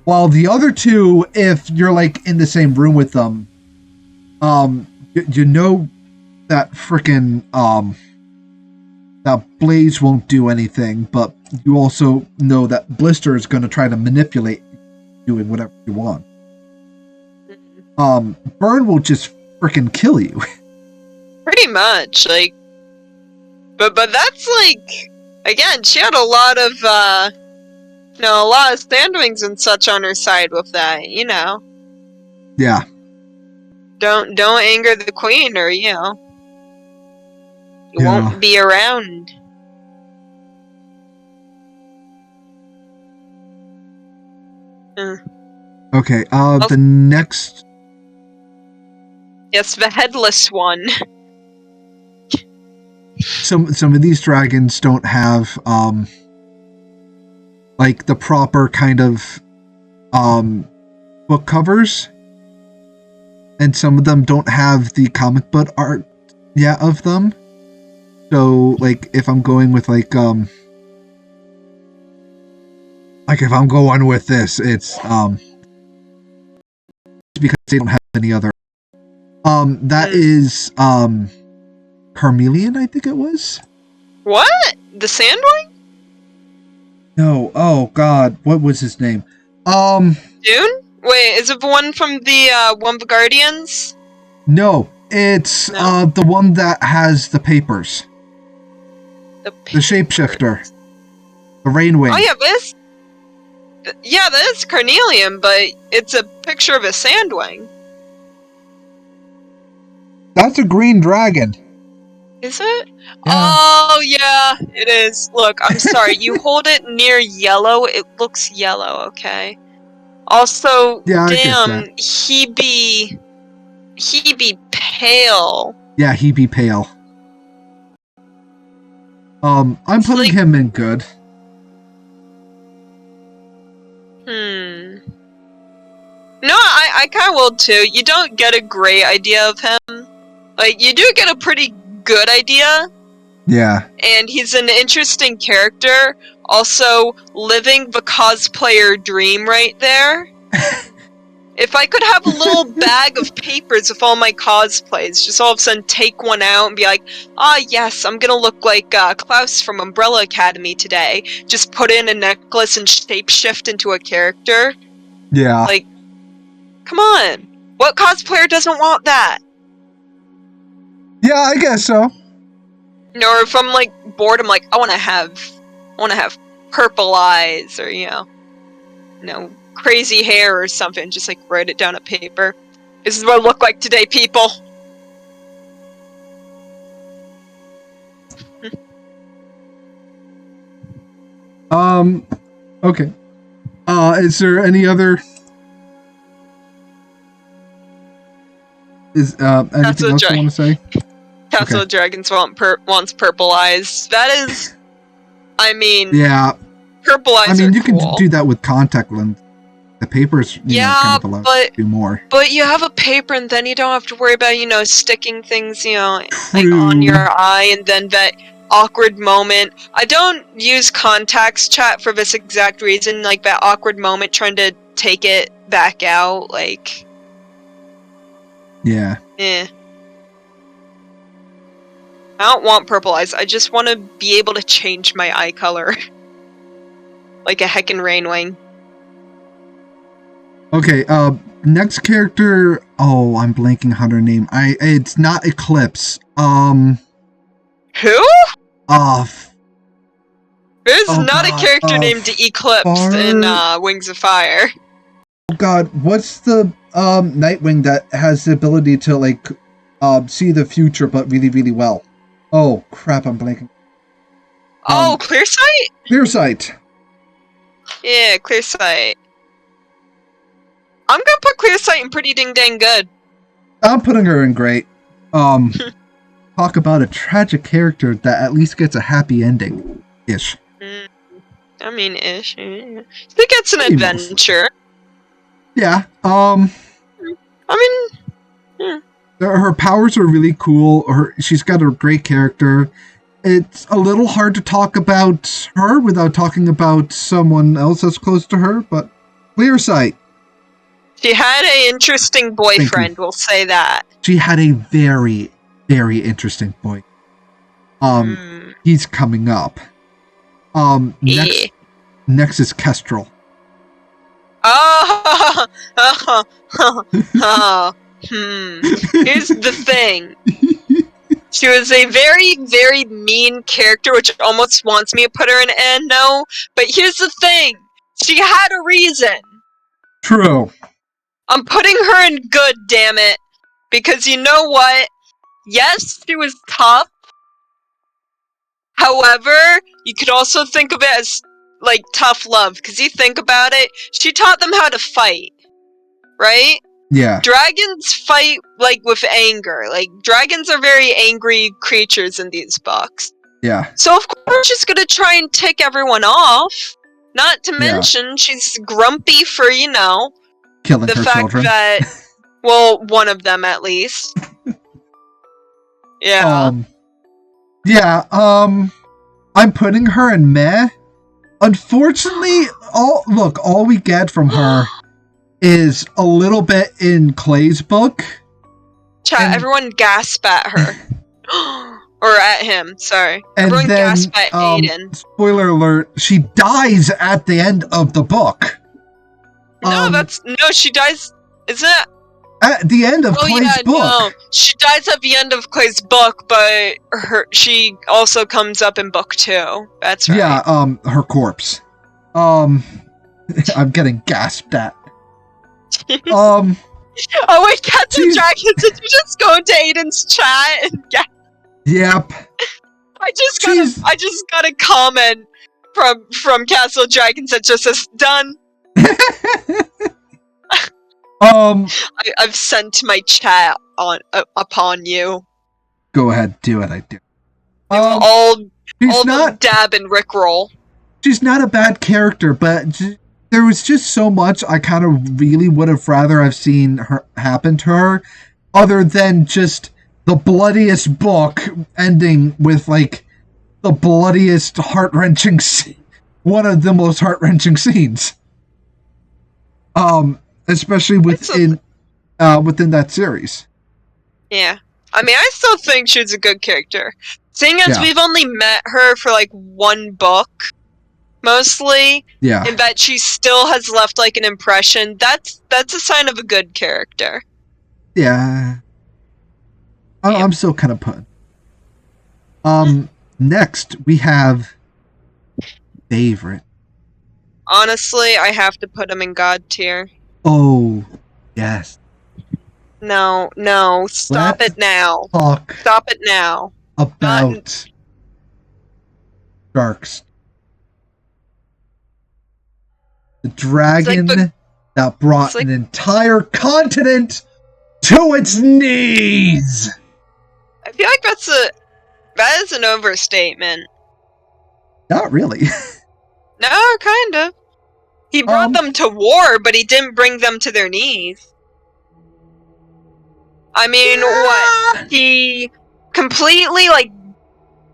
While the other two, if you're like in the same room with them, you know that frickin' that Blaze won't do anything, but you also know that Blister is going to try to manipulate doing whatever you want. Burn will just frickin' kill you. Pretty much, like, but that's like, again, she had a lot of a lot of Sandwings and such on her side with that, Yeah. Don't anger the queen, or you won't be around. Okay, the next... Yes, the headless one. Some of these dragons don't have, like, the proper kind of, book covers. And some of them don't have the comic book art yet of them. So, like, if I'm going with, like if I'm going with this, it's because they don't have any other. That is, Carmelian, I think it was? What? The Sandwing? No, oh god, what was his name? Dune? Wait, is it the one from the, one of the Guardians? No, it's, the one that has the papers. The shapeshifter. The Rainwing. Oh yeah, that is Carnelian, but it's a picture of a Sandwing. That's a green dragon. Is it? Yeah. Oh, yeah, it is. Look, I'm sorry. You hold it near yellow, it looks yellow, okay? Also, yeah, damn, he be pale. Yeah, he be pale. I'm putting him in good. No, I kind of will too. You don't get a great idea of him. Like, you do get a pretty good idea. Yeah. And he's an interesting character. Also, living the cosplayer dream right there. If I could have a little bag of papers with all my cosplays, just all of a sudden take one out and be like, yes, I'm gonna look like Klaus from Umbrella Academy today. Just put in a necklace and shapeshift into a character. Yeah. Like, come on. What cosplayer doesn't want that? Yeah, I guess so. Or if I'm like bored, I'm like, I wanna have purple eyes, or crazy hair or something. Just like write it down on paper. This is what I look like today, people. Okay. Is there any other? Is anything else you want to say? Castle of Dragons wants purple eyes. That is, I mean, yeah. Purple eyes. I mean, are you cool. can do that with contact lens. The papers, kind of allow you to do more. But you have a paper, and then you don't have to worry about, sticking things, like on your eye, and then that awkward moment. I don't use contacts chat for this exact reason, like that awkward moment trying to take it back out, like. Yeah. I don't want purple eyes. I just want to be able to change my eye color. Like a heckin' Rainwing. Okay, next character... Oh, I'm blanking on her name. It's not Eclipse. Who? There's not a character named Eclipse in Wings of Fire. Oh god, what's the Nightwing that has the ability to, like, see the future but really, really well? Oh, crap, I'm blanking. Clearsight? Clearsight. Yeah, Clearsight. I'm gonna put Clearsight in pretty dang good. I'm putting her in great. Talk about a tragic character that at least gets a happy ending. Ish. I mean, ish. She gets an adventure. Yeah. I mean, yeah. Her powers are really cool. She's got a great character. It's a little hard to talk about her without talking about someone else that's close to her, but Clearsight. She had an interesting boyfriend, we'll say that. She had a very, very interesting point. He's coming up. Next is Kestrel. Here's the thing. She was a very, very mean character, which almost wants me to put her in N. No, but here's the thing. She had a reason. True. I'm putting her in good, damn it. Because you know what? Yes, she was tough. However, you could also think of it as, like, tough love. Because you think about it, she taught them how to fight. Right? Yeah. Dragons fight, like, with anger. Like, dragons are very angry creatures in these books. Yeah. So, of course, she's gonna try and tick everyone off. Not to mention, she's grumpy for, you know, killing the her fact children. that, well, one of them at least. Yeah. I'm putting her in meh. Unfortunately, all we get from her is a little bit in Clay's book. Chat, everyone gasp at her. Or at him, sorry. And everyone then, gasp at Aiden. Spoiler alert, she dies at the end of the book. No, she dies, isn't it? At the end of Clay's book. No. She dies at the end of Clay's book, but she also comes up in book 2. That's right. Yeah, her corpse. I'm getting gasped at. Oh wait, Cats and Dragons, did you just go into Aiden's chat and gasp? Yep. I just got a comment from Castle Dragons that just says done. I've sent my chat upon you. Go ahead, do it. I do. All the dab and rickroll. She's not a bad character, but there was just so much I kind of really would have rather have seen her happen to her, other than just the bloodiest book ending with, like, the bloodiest heart-wrenching one of the most heart-wrenching scenes. Especially within that series. Yeah. I mean, I still think she's a good character. Seeing as we've only met her for, like, one book, mostly, and that she still has left, like, an impression, that's a sign of a good character. Yeah. I'm still kind of putting. Next, we have favorite. Honestly, I have to put him in God tier. Oh, yes. No, stop it now. Stop it now. About Darks. The dragon that brought an entire continent to its knees. I feel like that is an overstatement. Not really. No, kind of. He brought them to war, but he didn't bring them to their knees. I mean, what? He completely, like,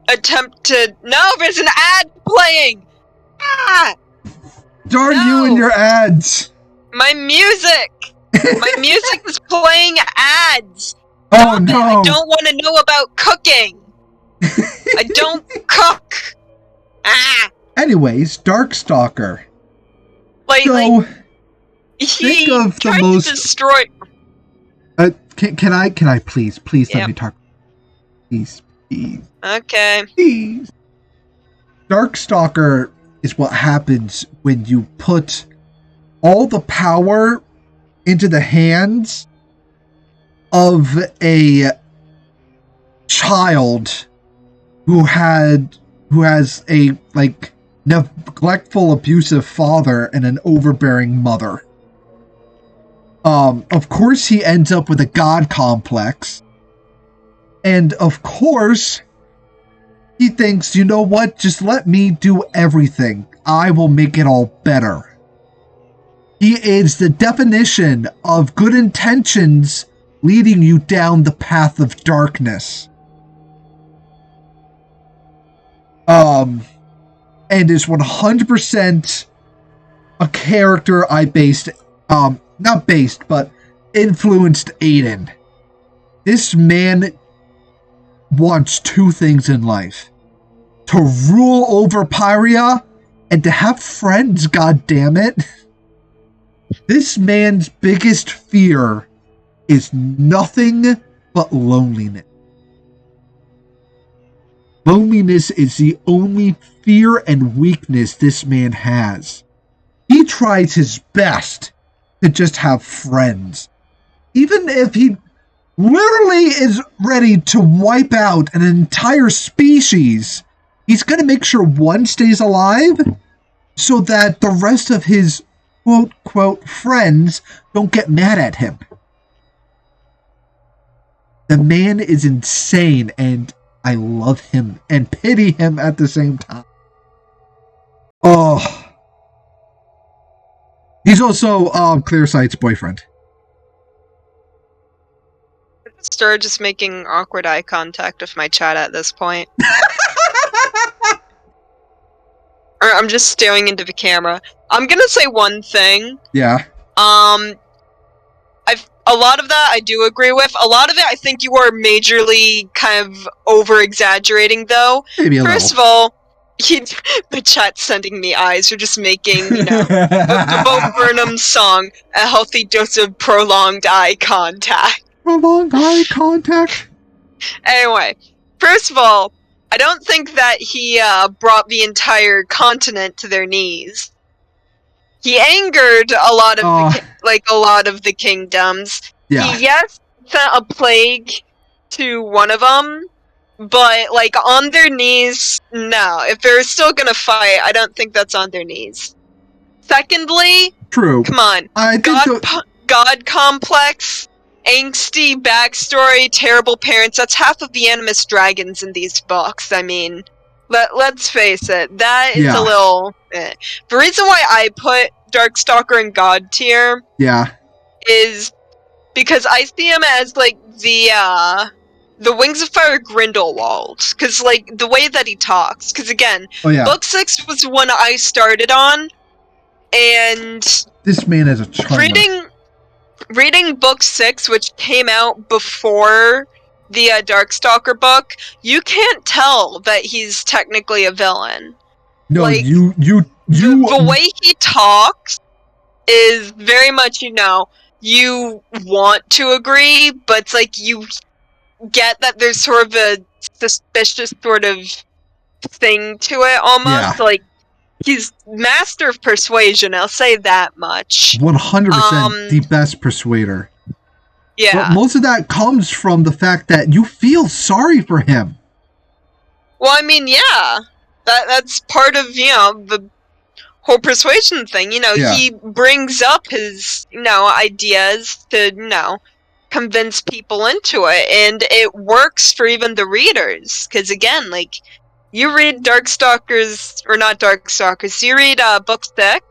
attempted... No, there's an ad playing! Ah! Darn you and your ads! My music! My music is playing ads! Oh no! I don't want to know about cooking! I don't cook! Ah! Anyways, Darkstalker. Think of the most... destroy... Can I please let me talk? Please. Okay. Please. Darkstalker is what happens when you put all the power into the hands of a child who has a, like, neglectful, abusive father and an overbearing mother. Of course he ends up with a god complex. And of course, he thinks, you know what, just let me do everything. I will make it all better. He is the definition of good intentions leading you down the path of darkness. And is 100% a character I based, not based, but influenced Aiden. This man wants two things in life. To rule over Pyria and to have friends, goddammit. This man's biggest fear is nothing but loneliness. Loneliness is the only fear and weakness this man has. He tries his best to just have friends. Even if he literally is ready to wipe out an entire species, he's going to make sure one stays alive so that the rest of his quote-quote friends don't get mad at him. The man is insane, and I love him and pity him at the same time. Oh. He's also Clearsight's boyfriend. Stir just making awkward eye contact with my chat at this point. Or I'm just staring into the camera. I'm gonna say one thing. Yeah. A lot of that I do agree with. A lot of it I think you are majorly kind of over-exaggerating, though. Maybe a First little. of all, the chat's sending me eyes. You're just making, the Bo Burnham song, a healthy dose of prolonged eye contact. Prolonged eye contact? Anyway, first of all, I don't think that he brought the entire continent to their knees. He angered a lot of a lot of the kingdoms. Yeah. He sent a plague to one of them, but on their knees, no. If they're still gonna fight, I don't think that's on their knees. Secondly, True. Come on, God complex, angsty backstory, terrible parents. That's half of the Animus Dragons in these books. I mean, let's face it, that is a little... The reason why I put Darkstalker in God tier is because I see him as, the Wings of Fire Grindelwald. Because, the way that he talks. Because, again, Book 6 was one I started on, and... This man is a charmer. Reading Book 6, which came out before the Darkstalker book, you can't tell that he's technically a villain. No, you the way he talks is very much, you want to agree, but it's you get that there's sort of a suspicious sort of thing to it, almost. Yeah. He's master of persuasion, I'll say that much. 100% the best persuader. Yeah. But most of that comes from the fact that you feel sorry for him. Well, I mean, yeah. That's part of, the whole persuasion thing. He brings up his, ideas to, convince people into it. And it works for even the readers. Because, again, you read Darkstalkers, or not Darkstalkers, you read Book 6.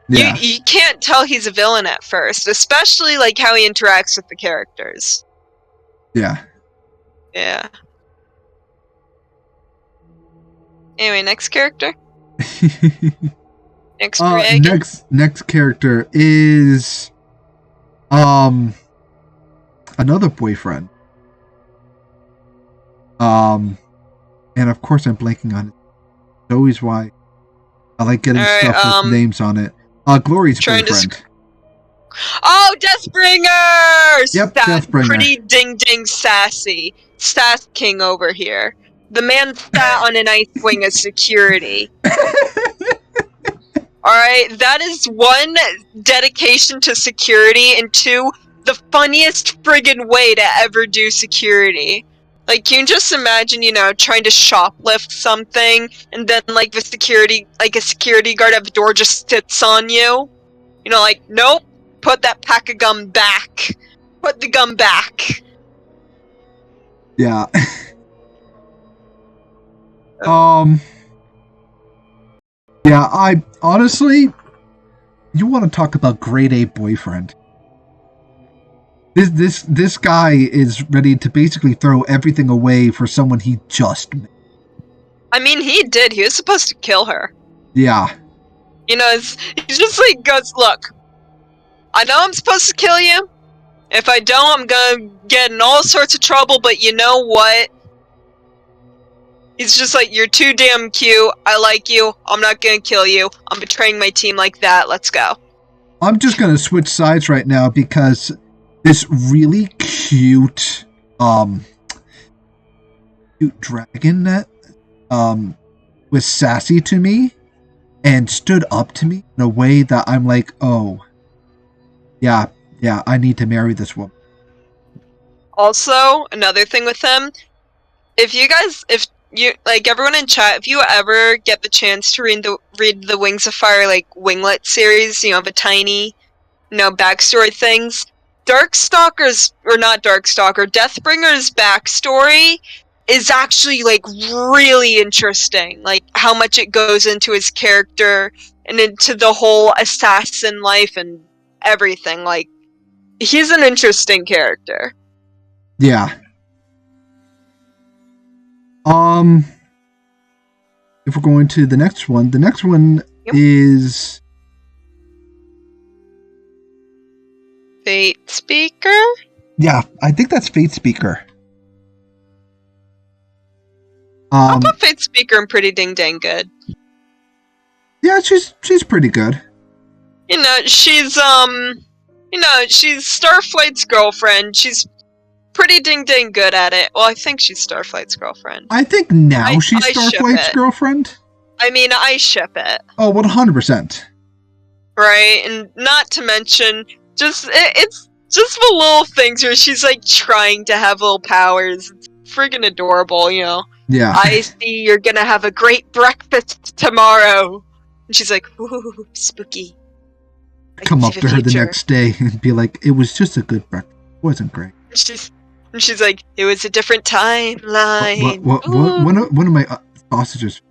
Yeah. You can't tell he's a villain at first, especially how he interacts with the characters. Yeah. Yeah. Anyway, next character. Next character is another boyfriend. And of course I'm blanking on it. It's always why I like getting stuff with names on it. Glory's boyfriend. Oh, Deathbringer! Yep, Deathbringer. Pretty ding sassy. Sass king over here. The man sat on an ice wing as security. Alright, that is one, dedication to security, and two, the funniest friggin' way to ever do security. Can you just imagine, trying to shoplift something, and then, a security guard at the door just sits on you? Nope, put that pack of gum back. Put the gum back. Yeah. Yeah, I honestly, you want to talk about grade A boyfriend. This guy is ready to basically throw everything away for someone he just met. I mean, he did. He was supposed to kill her. Yeah. He just goes, look, I know I'm supposed to kill you, If I don't, I'm gonna get in all sorts of trouble, but you know what? He's just like, you're too damn cute, I like you, I'm not gonna kill you, I'm betraying my team like that, let's go. I'm just gonna switch sides right now because this really cute dragon that was sassy to me and stood up to me in a way that I'm like, oh, yeah, I need to marry this woman. Also, another thing with him, if you like everyone in chat, if you ever get the chance to read the Wings of Fire like winglet series, the tiny, backstory things, Deathbringer's backstory is actually like really interesting. Like how much it goes into his character and into the whole assassin life and everything. Like he's an interesting character. Yeah. If we're going to the next one Yep. is Fate Speaker? Yeah, I think that's Fate Speaker. I'll put Fate Speaker in pretty dang good. Yeah, she's pretty good. She's she's Starflight's girlfriend. She's pretty dang good at it. Well, I think she's Starflight's girlfriend. I think now she's Starflight's girlfriend. I mean, I ship it. Oh, 100%. Right, and not to mention, it's just the little things where she's like trying to have little powers. It's friggin' adorable, Yeah. I see you're gonna have a great breakfast tomorrow. And she's like, ooh, spooky. Come up to her the next day and be like, it was just a good breakfast. It wasn't great. She's like, it was a different timeline. One of my sausages.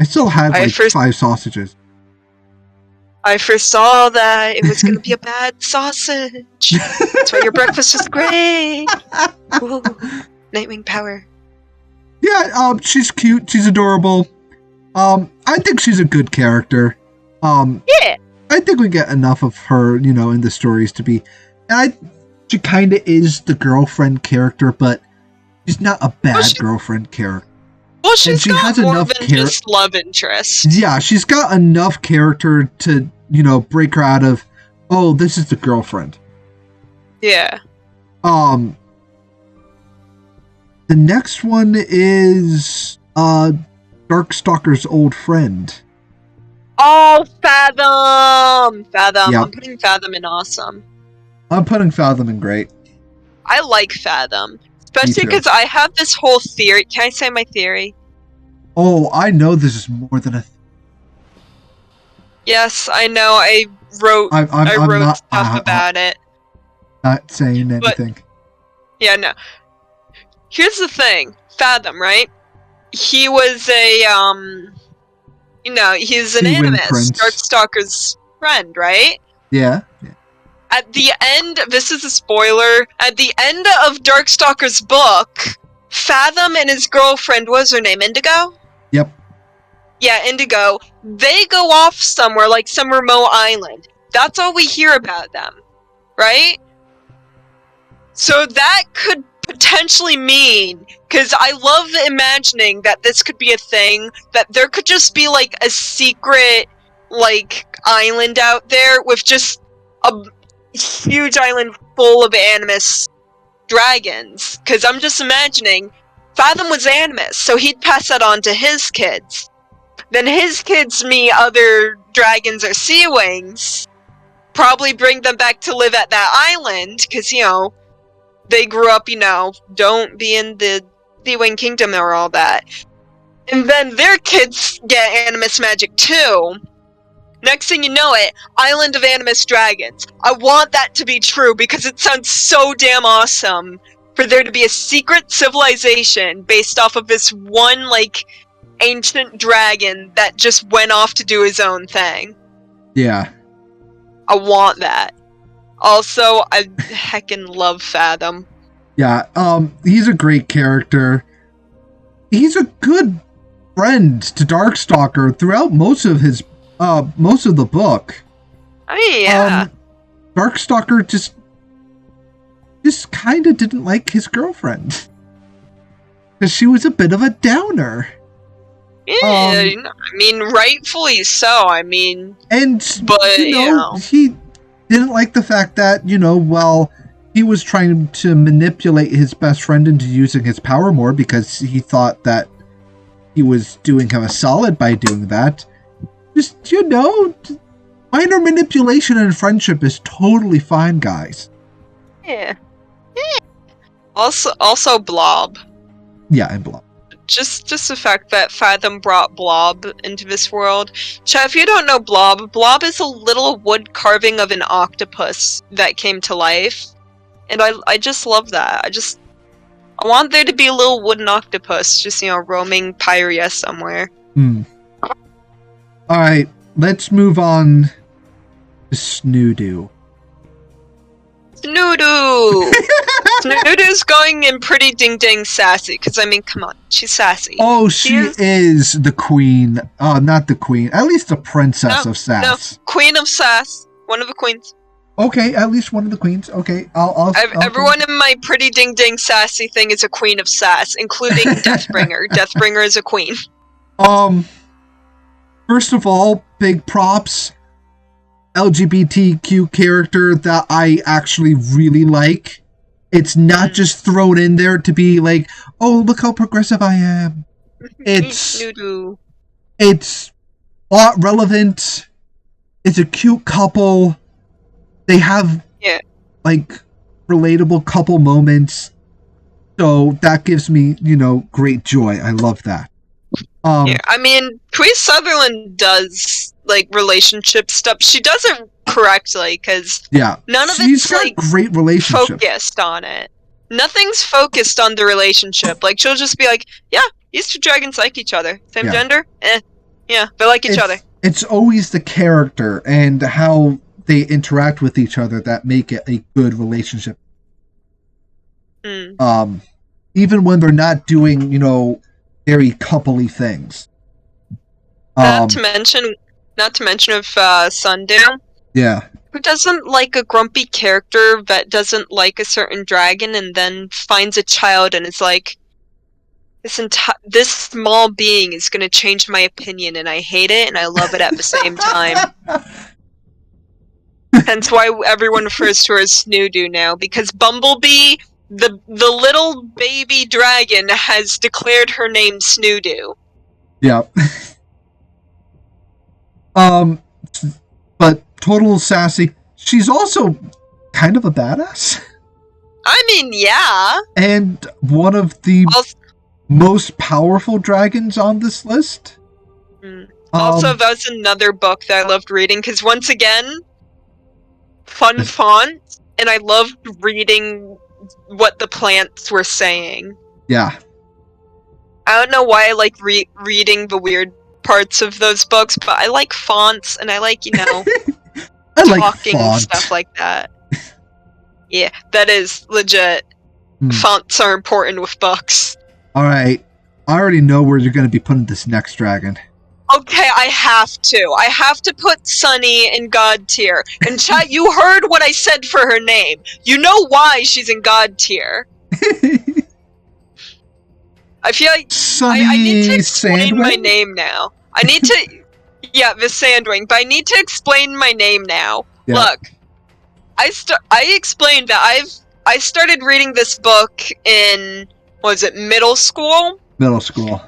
I still had like 5 sausages. I first saw that it was going to be a bad sausage. That's why your breakfast was great. Ooh, Nightwing power. Yeah, she's cute. She's adorable. I think she's a good character. Yeah. I think we get enough of her, in the stories to be. She kind of is the girlfriend character, but she's not a bad girlfriend character. Well, she has more than just love interest. Yeah, she's got enough character to, break her out of, oh, this is the girlfriend. Yeah. The next one is Darkstalker's old friend. Oh, Fathom! Fathom. Yep. I'm putting Fathom in awesome. I'm putting Fathom in great. I like Fathom. Especially because I have this whole theory. Can I say my theory? Oh, I know this is more than a Yes, I know. I wrote stuff about it. Not saying anything. Yeah, no. Here's the thing. Fathom, right? He was a, he's an animist. Darkstalker's friend, right? Yeah. At the end, this is a spoiler, at the end of Darkstalker's book, Fathom and his girlfriend, what was her name, Indigo? Yep. Yeah, Indigo. They go off somewhere, like some remote island. That's all we hear about them, right? So that could potentially mean, because I love imagining that this could be a thing, that there could just be, like, a secret, like, island out there with just a huge island full of animus dragons. Because I'm just imagining, Fathom was animus, so he'd pass that on to his kids. Then his kids meet other dragons or sea wings, probably bring them back to live at that island, because, they grew up, don't be in the Sea-Wing Kingdom or all that. And then their kids get animus magic too. Next thing you know it, Island of Animus Dragons. I want that to be true because it sounds so damn awesome for there to be a secret civilization based off of this one, like, ancient dragon that just went off to do his own thing. Yeah. I want that. Also, I heckin' love Fathom. Yeah, he's a great character. He's a good friend to Darkstalker throughout most of the book. I mean, yeah. Darkstalker just just kind of didn't like his girlfriend. Because she was a bit of a downer. Yeah, I mean, rightfully so. I mean, but he didn't like the fact that, while he was trying to manipulate his best friend into using his power more because he thought that he was doing him a solid by doing that. Just, minor manipulation in friendship is totally fine, guys. Yeah. Also Blob. Yeah, and Blob. Just the fact that Fathom brought Blob into this world. Chat, if you don't know Blob is a little wood carving of an octopus that came to life. And I just love that. I want there to be a little wooden octopus just, roaming Pyria somewhere. Alright, let's move on to Shendu. Shendu's going in pretty ding sassy, because come on, she's sassy. Oh, she is the queen. Not the queen. At least the princess of sass. No, queen of sass. One of the queens. Okay, at least one of the queens. Okay, I'll everyone in my pretty ding sassy thing is a queen of sass, including Deathbringer. Deathbringer is a queen. First of all, big props. LGBTQ character that I actually really like. It's not just thrown in there to be like, oh, look how progressive I am. It's plot relevant. It's a cute couple. They have relatable couple moments. So that gives me, great joy. I love that. Kris Sutherland does relationship stuff. She does it correctly because none of it's great relationship focused on it. Nothing's focused on the relationship. She'll just be like, yeah, these two dragons like each other. Same gender? Yeah, they like each other. It's always the character and how they interact with each other that make it a good relationship. Even when they're not doing, very coupley things. Not to mention of Sundown. Yeah. Who doesn't like a grumpy character that doesn't like a certain dragon and then finds a child and is like, this small being is going to change my opinion and I hate it and I love it at the same time. Hence why everyone refers to her as Shendu now, because Bumblebee, the little baby dragon, has declared her name Shendu. Yeah. But total sassy. She's also kind of a badass. Yeah. And one of the most powerful dragons on this list. Also, that was another book that I loved reading, because once again, fun font, and I loved reading what the plants were saying. Yeah. I don't know why I like reading the weird parts of those books, but I like fonts, and I like, I like talking and stuff like that. Yeah, that is legit. Fonts are important with books. Alright, I already know where you're going to be putting this next dragon. Okay, I have to put Sunny in God tier. And chat, you heard what I said for her name. You know why she's in God tier. I feel like I need to explain my name now. I need to... Yeah, the Sandwing, but I need to explain my name now. Yeah. Look, I explained that I started reading this book in, middle school? Middle school.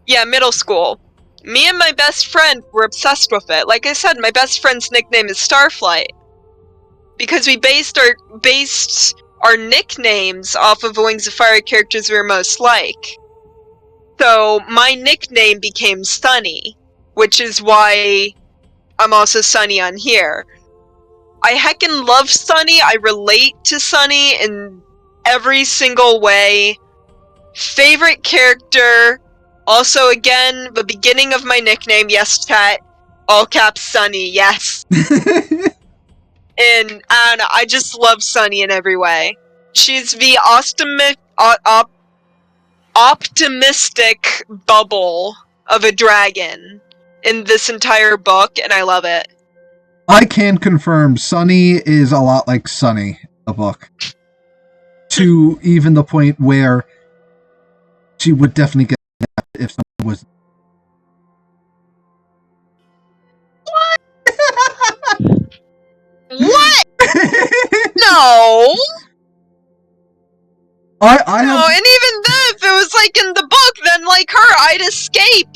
Yeah, middle school. Me and my best friend were obsessed with it. Like I said, my best friend's nickname is Starflight. Because we based our nicknames off of the Wings of Fire characters we were most like. So my nickname became Sunny, which is why I'm also Sunny on here. I heckin' love Sunny. I relate to Sunny in every single way. Favorite character. Also, again, the beginning of my nickname, yes, chat, all caps Sunny, yes. And I don't know, I just love Sunny in every way. She's the optimistic bubble of a dragon in this entire book, and I love it. I can confirm Sunny is a lot like Sunny, the book. to even the point where she would definitely get if someone was. What? No. I No, have. and even then, if it was like in the book, then like her, I'd escape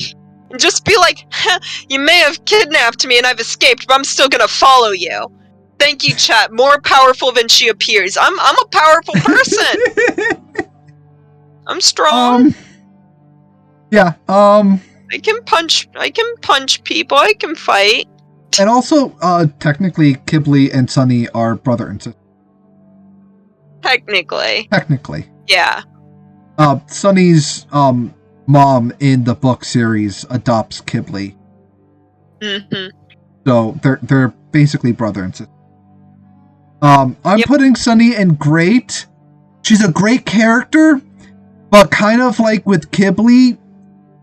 and just be like, "You may have kidnapped me, and I've escaped, but I'm still gonna follow you." Thank you, chat. More powerful than she appears. I'm a powerful person. I'm strong. Yeah. I can punch people. I can fight. And also, technically, Kibble and Sunny are brother and sister. Technically. Yeah. Sunny's mom in the book series adopts Kibble. Mm-hmm. So they're basically brother and sister. I'm putting Sunny in great. She's a great character, but kind of like with Kibble,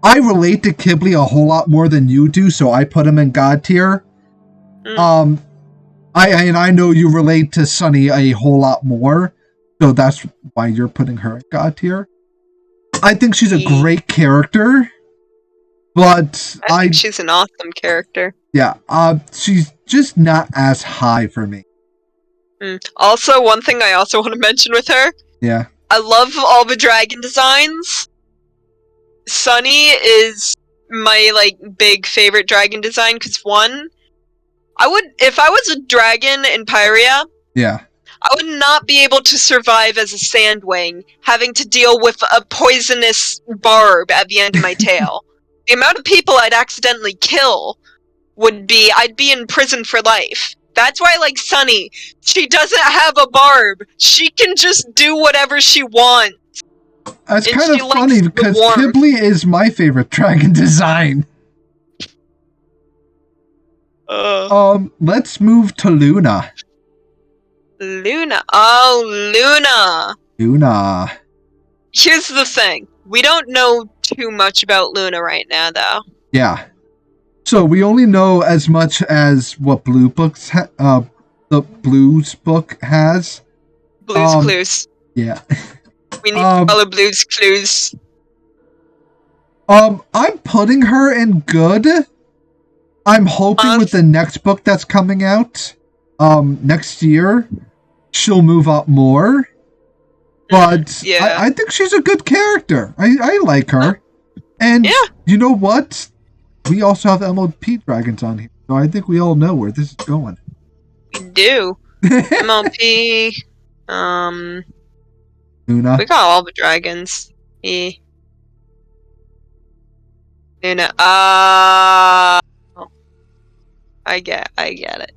I relate to Kibble a whole lot more than you do, so I put him in God tier. I know you relate to Sunny a whole lot more, so that's why you're putting her in God tier. I think she's a great character, but I think she's an awesome character. Yeah, she's just not as high for me. Also, one thing I also want to mention with her. Yeah. I love all the dragon designs. Sunny is my big favorite dragon design because if I was a dragon in Pyria, yeah, I would not be able to survive as a sandwing, having to deal with a poisonous barb at the end of my tail. The amount of people I'd accidentally kill I'd be in prison for life. That's why I like Sunny. She doesn't have a barb. She can just do whatever she wants. That's kind of funny because Kibble is my favorite dragon design. Let's move to Luna. Luna. Oh, Luna. Here's the thing. We don't know too much about Luna right now, though. Yeah. So we only know as much as what the Blues book has. Blues Clues. Yeah. We need to follow Blues Clues. I'm putting her in good. I'm hoping with the next book that's coming out, next year, she'll move up more. But yeah. I think she's a good character. I like her. And you know what? We also have Mlp Dragons on here, so I think we all know where this is going. We do. Mlp, Luna. We got all the dragons. Luna. I get it.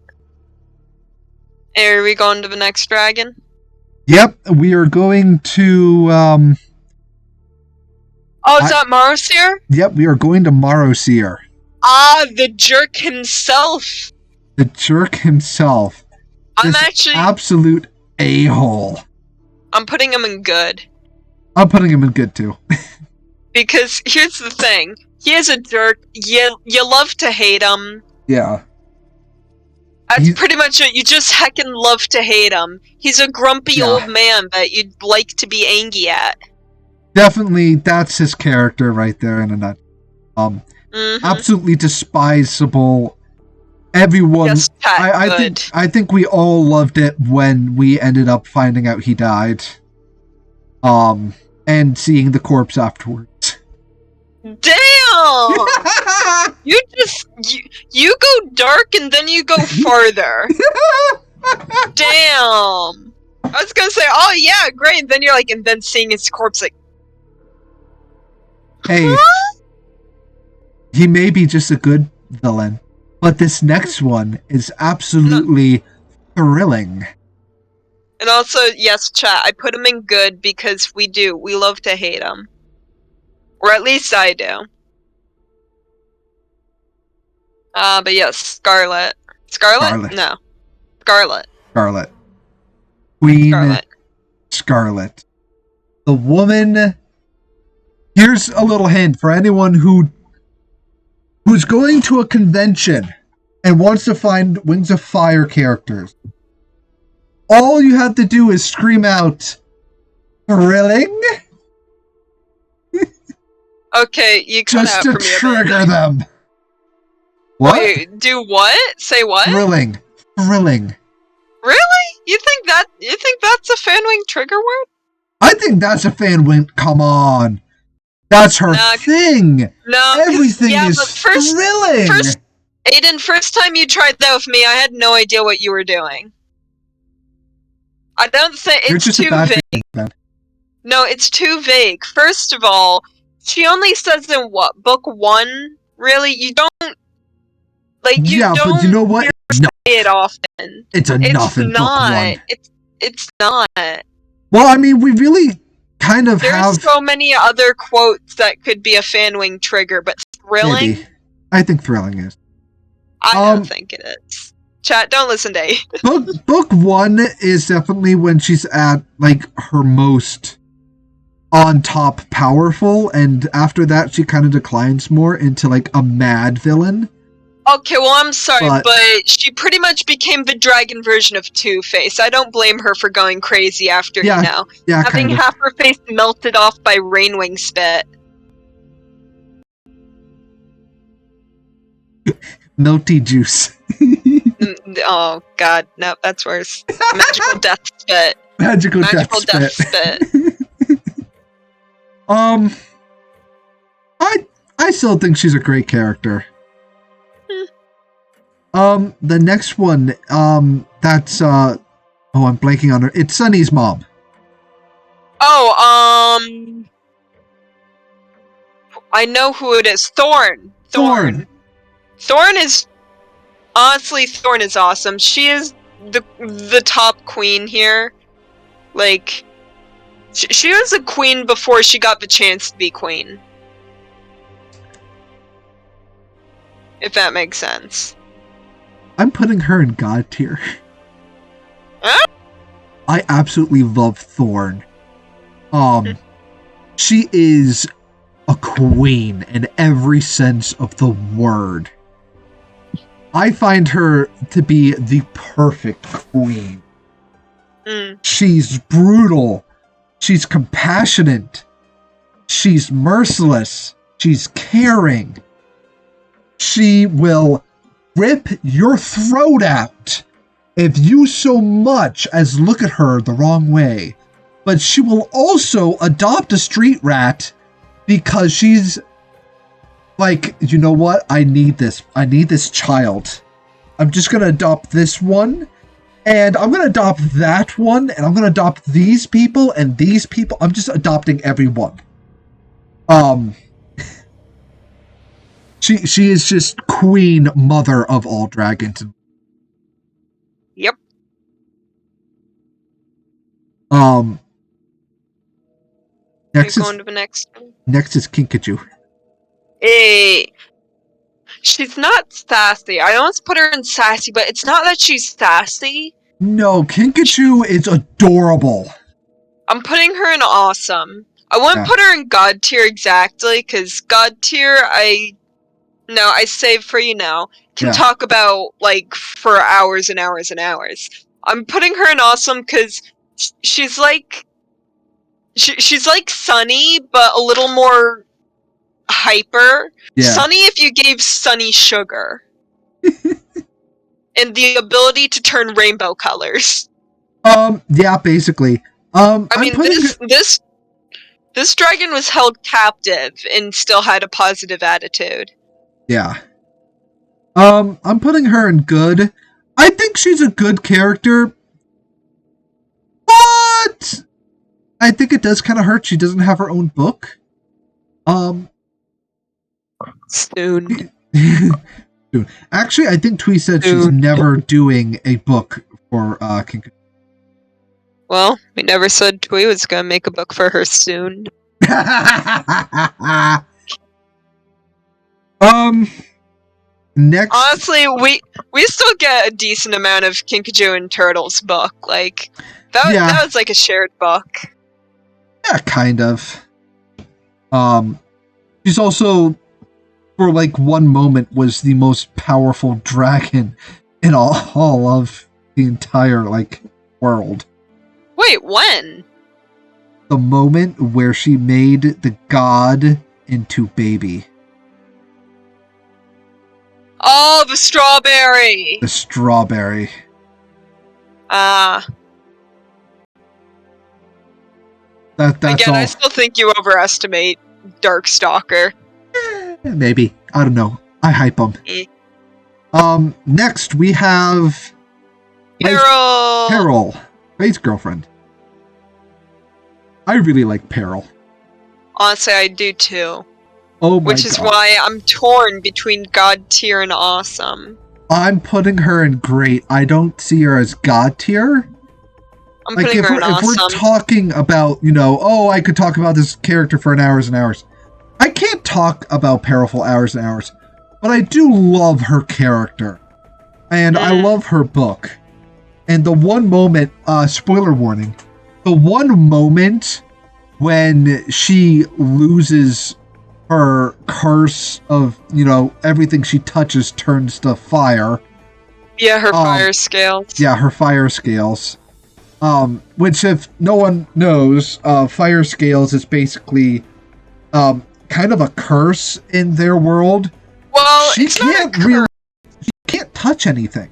Are we going to the next dragon? Yep, we are going to, is that Marosir? Yep, we are going to Marosir. The jerk himself. The jerk himself. Absolute a-hole. I'm putting him in good. I'm putting him in good, too. Because here's the thing. He is a jerk. You love to hate him. Yeah. That's pretty much it. You just heckin' love to hate him. He's a grumpy old man that you'd like to be angry at. Definitely, that's his character right there in a nutshell. Absolutely despisable. Everyone, yes, I think we all loved it when we ended up finding out he died. And seeing the corpse afterwards. Damn! you go dark and then you go farther. Damn! I was gonna say, oh yeah, great, and then you're like, and then seeing his corpse like, hey, he may be just a good villain, but this next one is absolutely thrilling. And also, yes, chat, I put him in good because we love to hate him. Or at least I do. But yes, Scarlet. Scarlet? No. Scarlet. Queen Scarlet. The woman... Here's a little hint for anyone who's going to a convention and wants to find Wings of Fire characters. All you have to do is scream out, thrilling. Okay, you cut Just out to for me a bit. trigger them. What? Wait, do what? Say what? Thrilling. Really? You think that's a fanwing trigger word? I think that's a fan win. Come on. That's her thing. No, Everything is but thrilling. Aiden, first time you tried that with me, I had no idea what you were doing. I don't think You're it's just too a bad vague. fan. No, it's too vague. First of all, she only says in what, book 1? Really? You don't but you know what? Say it often. It's enough in book 1. It's not. Well, I mean, we really kind of There's so many other quotes that could be a fanwing trigger, but thrilling? Maybe. I think thrilling is. I don't think it is. Chat, don't listen to Aiden. Book 1 is definitely when she's at, like, her most on top powerful, and after that she kind of declines more into, like, a mad villain. Okay, well, I'm sorry, but she pretty much became the dragon version of Two-Face. I don't blame her for going crazy after, having half her face melted off by Rainwing spit. Melty juice. Oh, God, no, that's worse. Magical death spit. Magical death spit. I still think she's a great character. The next one, that's, I'm blanking on her. It's Sunny's mom. Oh, I know who it is. Thorn is, honestly, Thorn is awesome. She is the top queen here. Like, she was a queen before she got the chance to be queen. If that makes sense. I'm putting her in God tier. Huh? I absolutely love Thorn. She is a queen in every sense of the word. I find her to be the perfect queen. She's brutal. She's compassionate. She's merciless. She's caring. She will rip your throat out if you so much as look at her the wrong way. But she will also adopt a street rat because she's like, you know what? I need this child. I'm just going to adopt this one. And I'm going to adopt that one. And I'm going to adopt these people and these people. I'm just adopting everyone. She is just queen mother of all dragons. Yep. Next going to the next one. Next is Pikachu. Hey. She's not sassy. I almost put her in sassy, but it's not that she's sassy. No, Pikachu is adorable. I'm putting her in awesome. I wouldn't put her in God tier exactly, because God tier, I save for can talk about, like, for hours and hours and hours. I'm putting her in awesome because she's like Sunny, but a little more hyper. Yeah. Sunny if you gave Sunny sugar. And the ability to turn rainbow colors. Yeah, basically. I mean, this dragon was held captive and still had a positive attitude. Yeah. I'm putting her in good. I think she's a good character. But I think it does kind of hurt she doesn't have her own book. Soon. Actually, I think Twee said she's never doing a book for King. Well, we never said Twee was gonna make a book for her soon. Next. Honestly, we still get a decent amount of Kinkajou and Turtles book. Like that was like a shared book. Yeah, kind of. She's also, for like one moment, was the most powerful dragon in all of the entire like world. Wait, when? the moment where she made the god into baby. Oh, the strawberry! The strawberry. Ah. That's Again, all. I still think you overestimate Darkstalker. Maybe. I don't know. I hype them. Next we have Peril! Faith's girlfriend. I really like Peril. Honestly, I do too. Oh my Which is why I'm torn between God tier and awesome. I'm putting her in great. I don't see her as God tier. I'm putting her in awesome. If we're talking about, I could talk about this character for hours and hours. I can't talk about Peril for hours and hours. But I do love her character. And I love her book. And the one moment, spoiler warning, the one moment when she loses her curse of, everything she touches turns to fire. Yeah, her fire scales. Yeah, her fire scales. Which, if no one knows, fire scales is basically kind of a curse in their world. Well, she can't touch anything.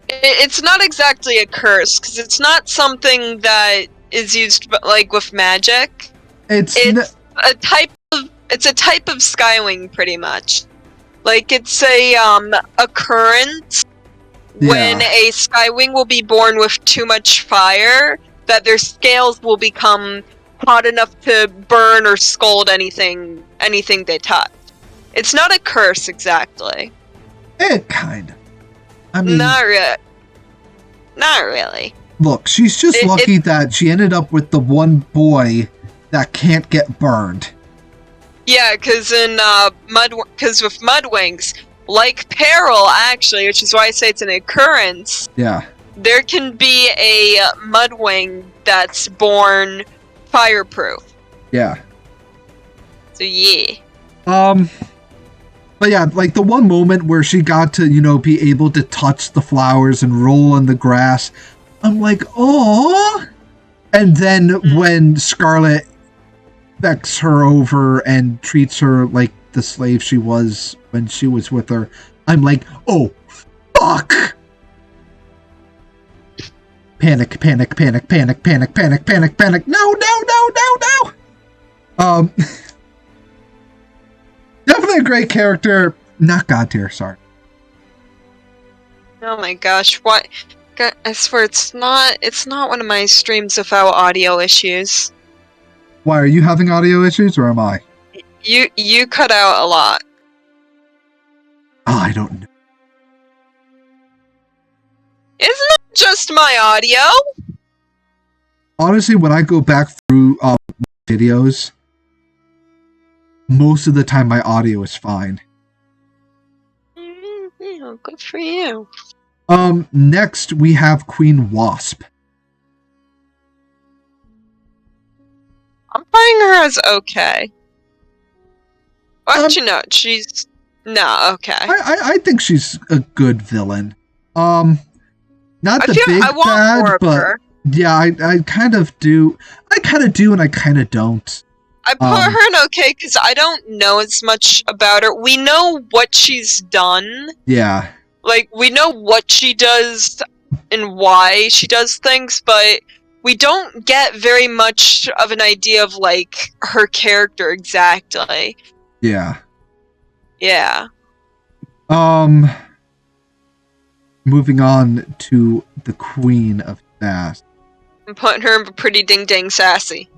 It's not exactly a curse, because it's not something that is used like with magic. It's a type of Skywing, pretty much. Like, it's a occurrence when a Skywing will be born with too much fire, that their scales will become hot enough to burn or scald anything they touch. It's not a curse, exactly. Kind of. I mean... Not really. Look, she's just lucky that she ended up with the one boy that can't get burned. Yeah, because with Mudwings, like Peril, actually, which is why I say it's an occurrence. Yeah. There can be a Mudwing that's born fireproof. Yeah. So yeah. But yeah, like the one moment where she got to, be able to touch the flowers and roll in the grass, I'm like, oh. And then when Scarlet becks her over and treats her like the slave she was when she was with her, I'm like, oh, fuck. Panic, panic, panic, panic, panic, panic, panic, panic. No. Definitely a great character. Not God tier, sorry. Oh my gosh, what? I swear it's not one of my streams without audio issues. Why, are you having audio issues or am I? You cut out a lot. Oh, I don't know. Isn't it just my audio? Honestly, when I go back through videos, most of the time my audio is fine. Yeah, good for you. Next we have Queen Wasp. I'm playing her as okay. Actually, no, she's... No, okay. I think she's a good villain. Not the big bad, but... Her. Yeah, I kind of do. I kind of do and I kind of don't. I put her in okay because I don't know as much about her. We know what she's done. Yeah. Like, we know what she does and why she does things, but we don't get very much of an idea of, like, her character exactly. Yeah. Yeah. Moving on to the Queen of Sass. I'm putting her in pretty ding-dang sassy.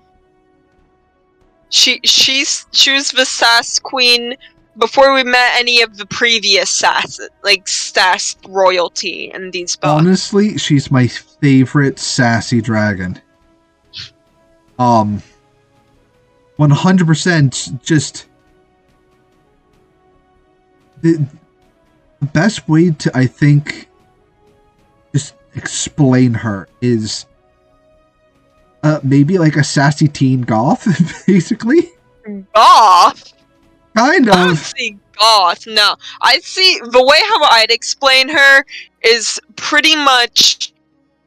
She was the Sass Queen before we met any of the previous Sass, like Sass royalty in these books. Honestly, she's my favorite sassy dragon. 100% just the best way to, I think, just explain her is maybe like a sassy teen goth, basically. Goth? Kind of. I don't see goth, no. I see, the way how I'd explain her is pretty much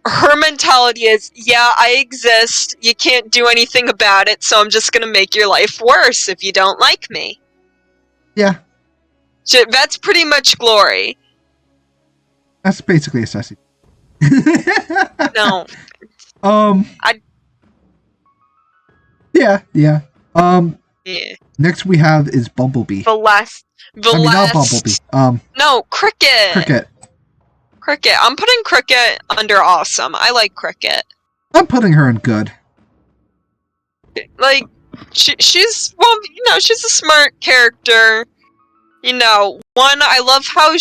her mentality is, yeah, I exist, you can't do anything about it, so I'm just gonna make your life worse if you don't like me. Yeah. That's pretty much Glory. That's basically a sassy. No. Yeah. Yeah. Next we have is Bumblebee. Not Bumblebee. No, Cricket. Cricket. I'm putting Cricket under awesome. I like Cricket. I'm putting her in good. Like, she's a smart character. I love how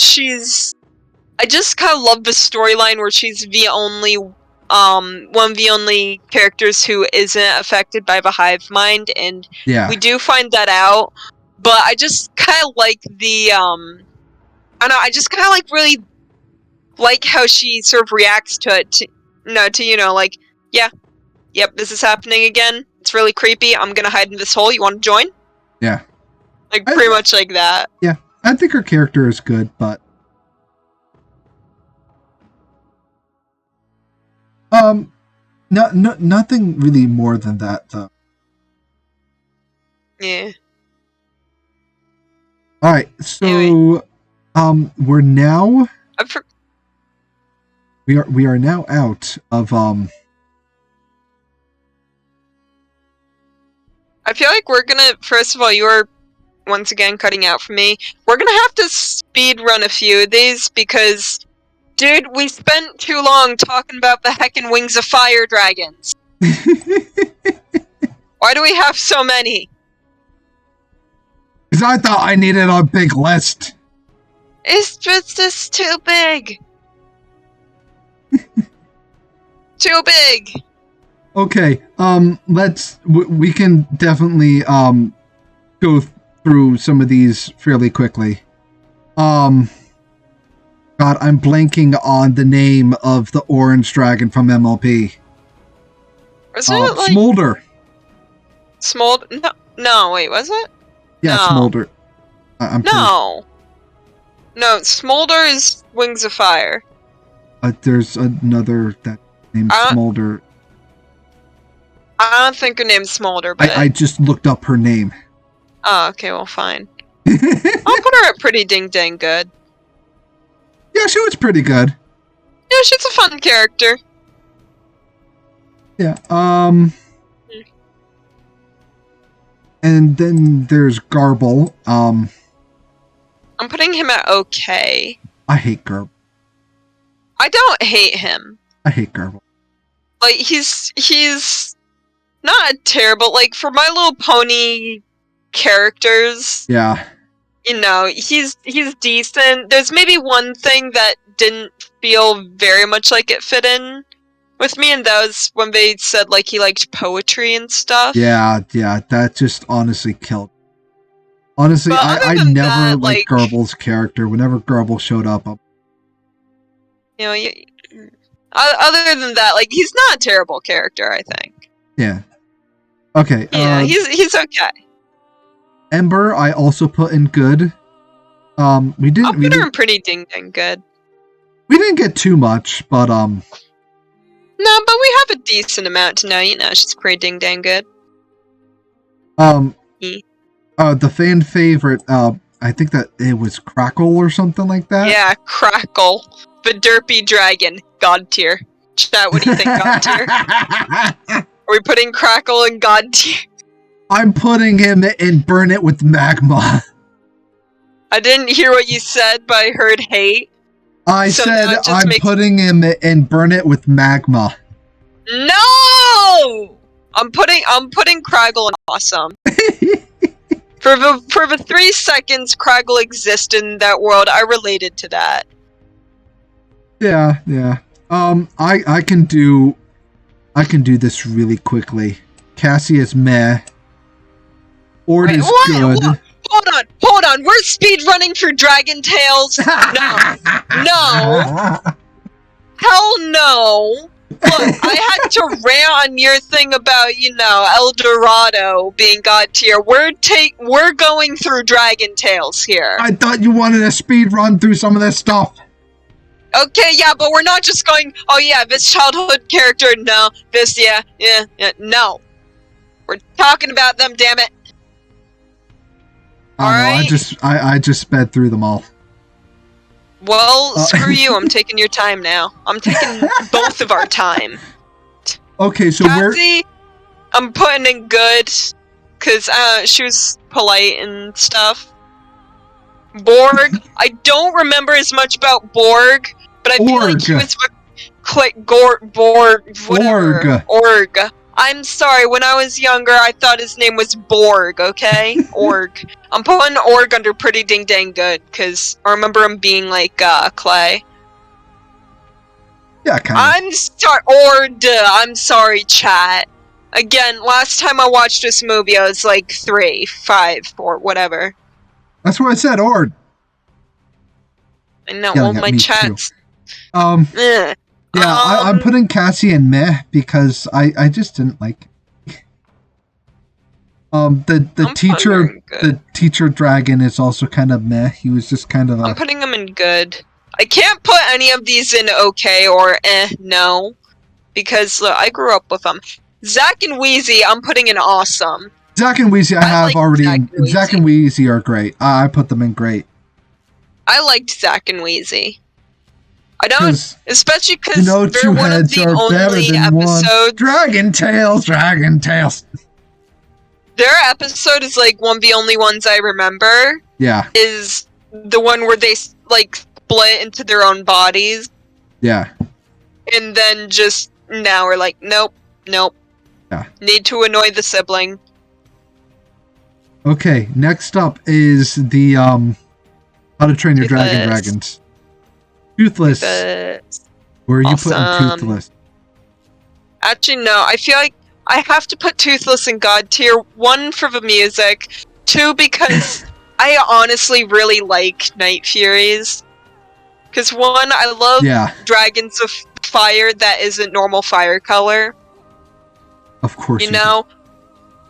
I just kind of love the storyline where she's the only, one of the only characters who isn't affected by the hive mind, and we do find that out. But I just kind of like I just kind of really like how she sort of reacts to it. Yep, this is happening again. It's really creepy. I'm gonna hide in this hole. You want to join? Yeah. Pretty much like that. Yeah, I think her character is good, but nothing really more than that, though. Yeah. All right, so anyway. We're now we are now out of I feel like we're gonna, first of all, you are once again cutting out for me. We're gonna have to speed run a few of these because, dude, we spent too long talking about the heckin' Wings of Fire dragons. Why do we have so many? Because I thought I needed a big list. It's just too big. Too big. Okay, we can definitely, go through some of these fairly quickly. God, I'm blanking on the name of the orange dragon from MLP. Wasn't it like... Smolder. Smolder? No, wait, was it? Yeah, no. Smolder. No, Smolder is Wings of Fire. There's another that named Smolder. I don't think her name's Smolder, but... I just looked up her name. Oh, okay, well, fine. I'll put her at pretty dang good. Yeah, she was pretty good. Yeah, she's a fun character. Yeah, and then there's Garble. I'm putting him at okay. I hate Garble. I don't hate him. I hate Garble. Like, he's not terrible. Like, for My Little Pony characters... Yeah. He's decent. There's maybe one thing that didn't feel very much like it fit in with me, and that was when they said, like, he liked poetry and stuff. Yeah, that just honestly killed. Honestly, I never liked Garble's character. Whenever Garble showed up, other than that, like, he's not a terrible character, I think. Yeah. Okay. Yeah, he's okay. Ember, I also put in good. I'll put her in pretty dang good. We didn't get too much, but No, but we have a decent amount to know. She's pretty dang good. The fan favorite, I think that it was Crackle or something like that. Yeah, Crackle, the derpy dragon, God tier. Chat, what do you think, God tier? Are we putting Crackle in God tier? I'm putting him in Burn It with Magma. I didn't hear what you said, but I heard hate. I said I'm putting him in Burn It with Magma. No! I'm putting Craggle in awesome. For the 3 seconds Craggle existed in that world, I related to that. Yeah. I can do this really quickly. Cassie is meh. Ord is good. Hold on. We're speed running for Dragon Tales. No. Hell no. Look, I had to rant on your thing about, El Dorado being God tier. We're going through Dragon Tales here. I thought you wanted a speed run through some of this stuff. Okay, yeah, but we're not just going, oh yeah, this childhood character, no, this, yeah, no. We're talking about them, damn it. I don't know, Alright? I just sped through them all. Well, screw you, I'm taking your time now. I'm taking both of our time. Okay, so Cassie, I'm putting in good, because she was polite and stuff. Borg, I don't remember as much about Borg, but I feel like he was Borg, whatever. Org. I'm sorry, when I was younger, I thought his name was Borg, okay? Org. I'm putting Org under pretty dang good, because I remember him being like, clay. Yeah, kind of. I'm sorry, chat. Again, last time I watched this movie, I was like 3, 5, 4, whatever. That's what I said, Ord. I know, well, my chat's... Yeah, I'm putting Cassie in meh because I just didn't like it. The teacher dragon is also kind of meh. He was just kind of I'm putting him in good. I can't put any of these in okay or no. Because look, I grew up with them. Zack and Wheezy, I'm putting in awesome. Zack and Wheezy Zack and Wheezy are great. I put them in great. I liked Zack and Wheezy. I don't, especially because they're one of the only episodes. Dragon Tales. Their episode is like one of the only ones I remember. Yeah. Is the one where they like split into their own bodies. Yeah. And then just now we're like, nope. Yeah. Need to annoy the sibling. Okay, next up is the How to Train Your Dragon Dragons. Toothless. Where are you putting Toothless? Actually, no. I feel like I have to put Toothless in God tier. 1, for the music. 2, because I honestly really like Night Furies. Because 1, I love dragons of fire that isn't normal fire color. Of course. You know?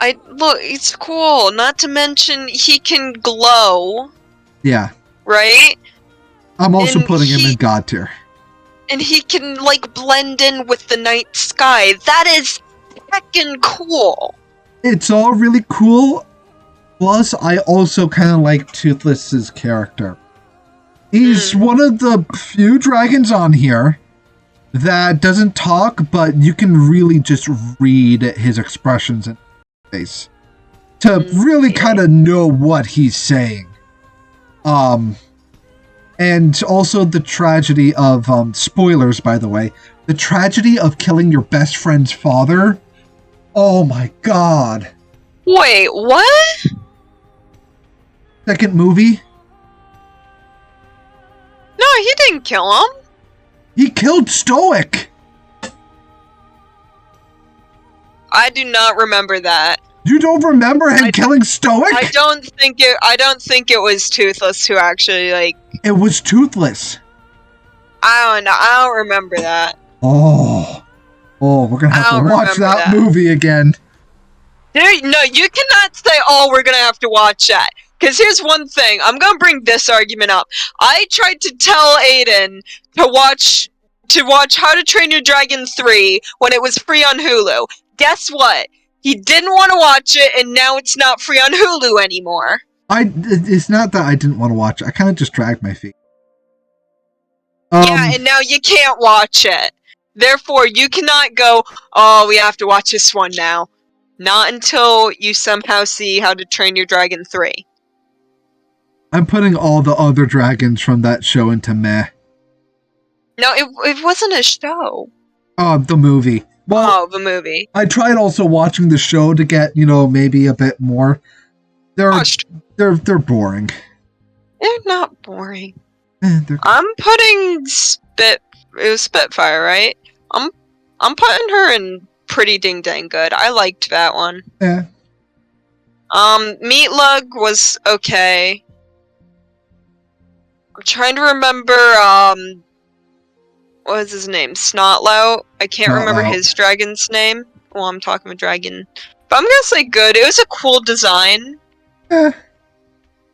Look, it's cool. Not to mention, he can glow. Yeah. Right? I'm also putting him in God tier. And he can, like, blend in with the night sky. That is heckin' cool. It's all really cool. Plus, I also kind of like Toothless's character. He's one of the few dragons on here that doesn't talk, but you can really just read his expressions in his face to really kind of know what he's saying. And also the tragedy of, spoilers by the way, the tragedy of killing your best friend's father. Oh my god. Wait, what? Second movie? No, he didn't kill him. He killed Stoic. I do not remember that. You don't remember him killing Stoic? I don't think it was Toothless who actually, like... It was Toothless. I don't know. I don't remember that. Oh, we're gonna have to watch that movie again. Dude, no, you cannot say, oh, we're gonna have to watch that. Because here's one thing. I'm gonna bring this argument up. I tried to tell Aiden to watch How to Train Your Dragon 3 when it was free on Hulu. Guess what? He didn't want to watch it, and now it's not free on Hulu anymore. It's not that I didn't want to watch it. I kind of just dragged my feet. Yeah, and now you can't watch it. Therefore, you cannot go, oh, we have to watch this one now. Not until you somehow see How to Train Your Dragon 3. I'm putting all the other dragons from that show into meh. No, it wasn't a show. Oh, the movie. Well, the movie. I tried also watching the show to get, maybe a bit more. They're boring. They're not boring. I'm putting it was Spitfire, right? I'm putting her in pretty dang good. I liked that one. Yeah. Meatlug was okay. I'm trying to remember, what was his name? Snotlout? I can't remember his dragon's name. Well, I'm talking about dragon. But I'm gonna say good. It was a cool design. Yeah.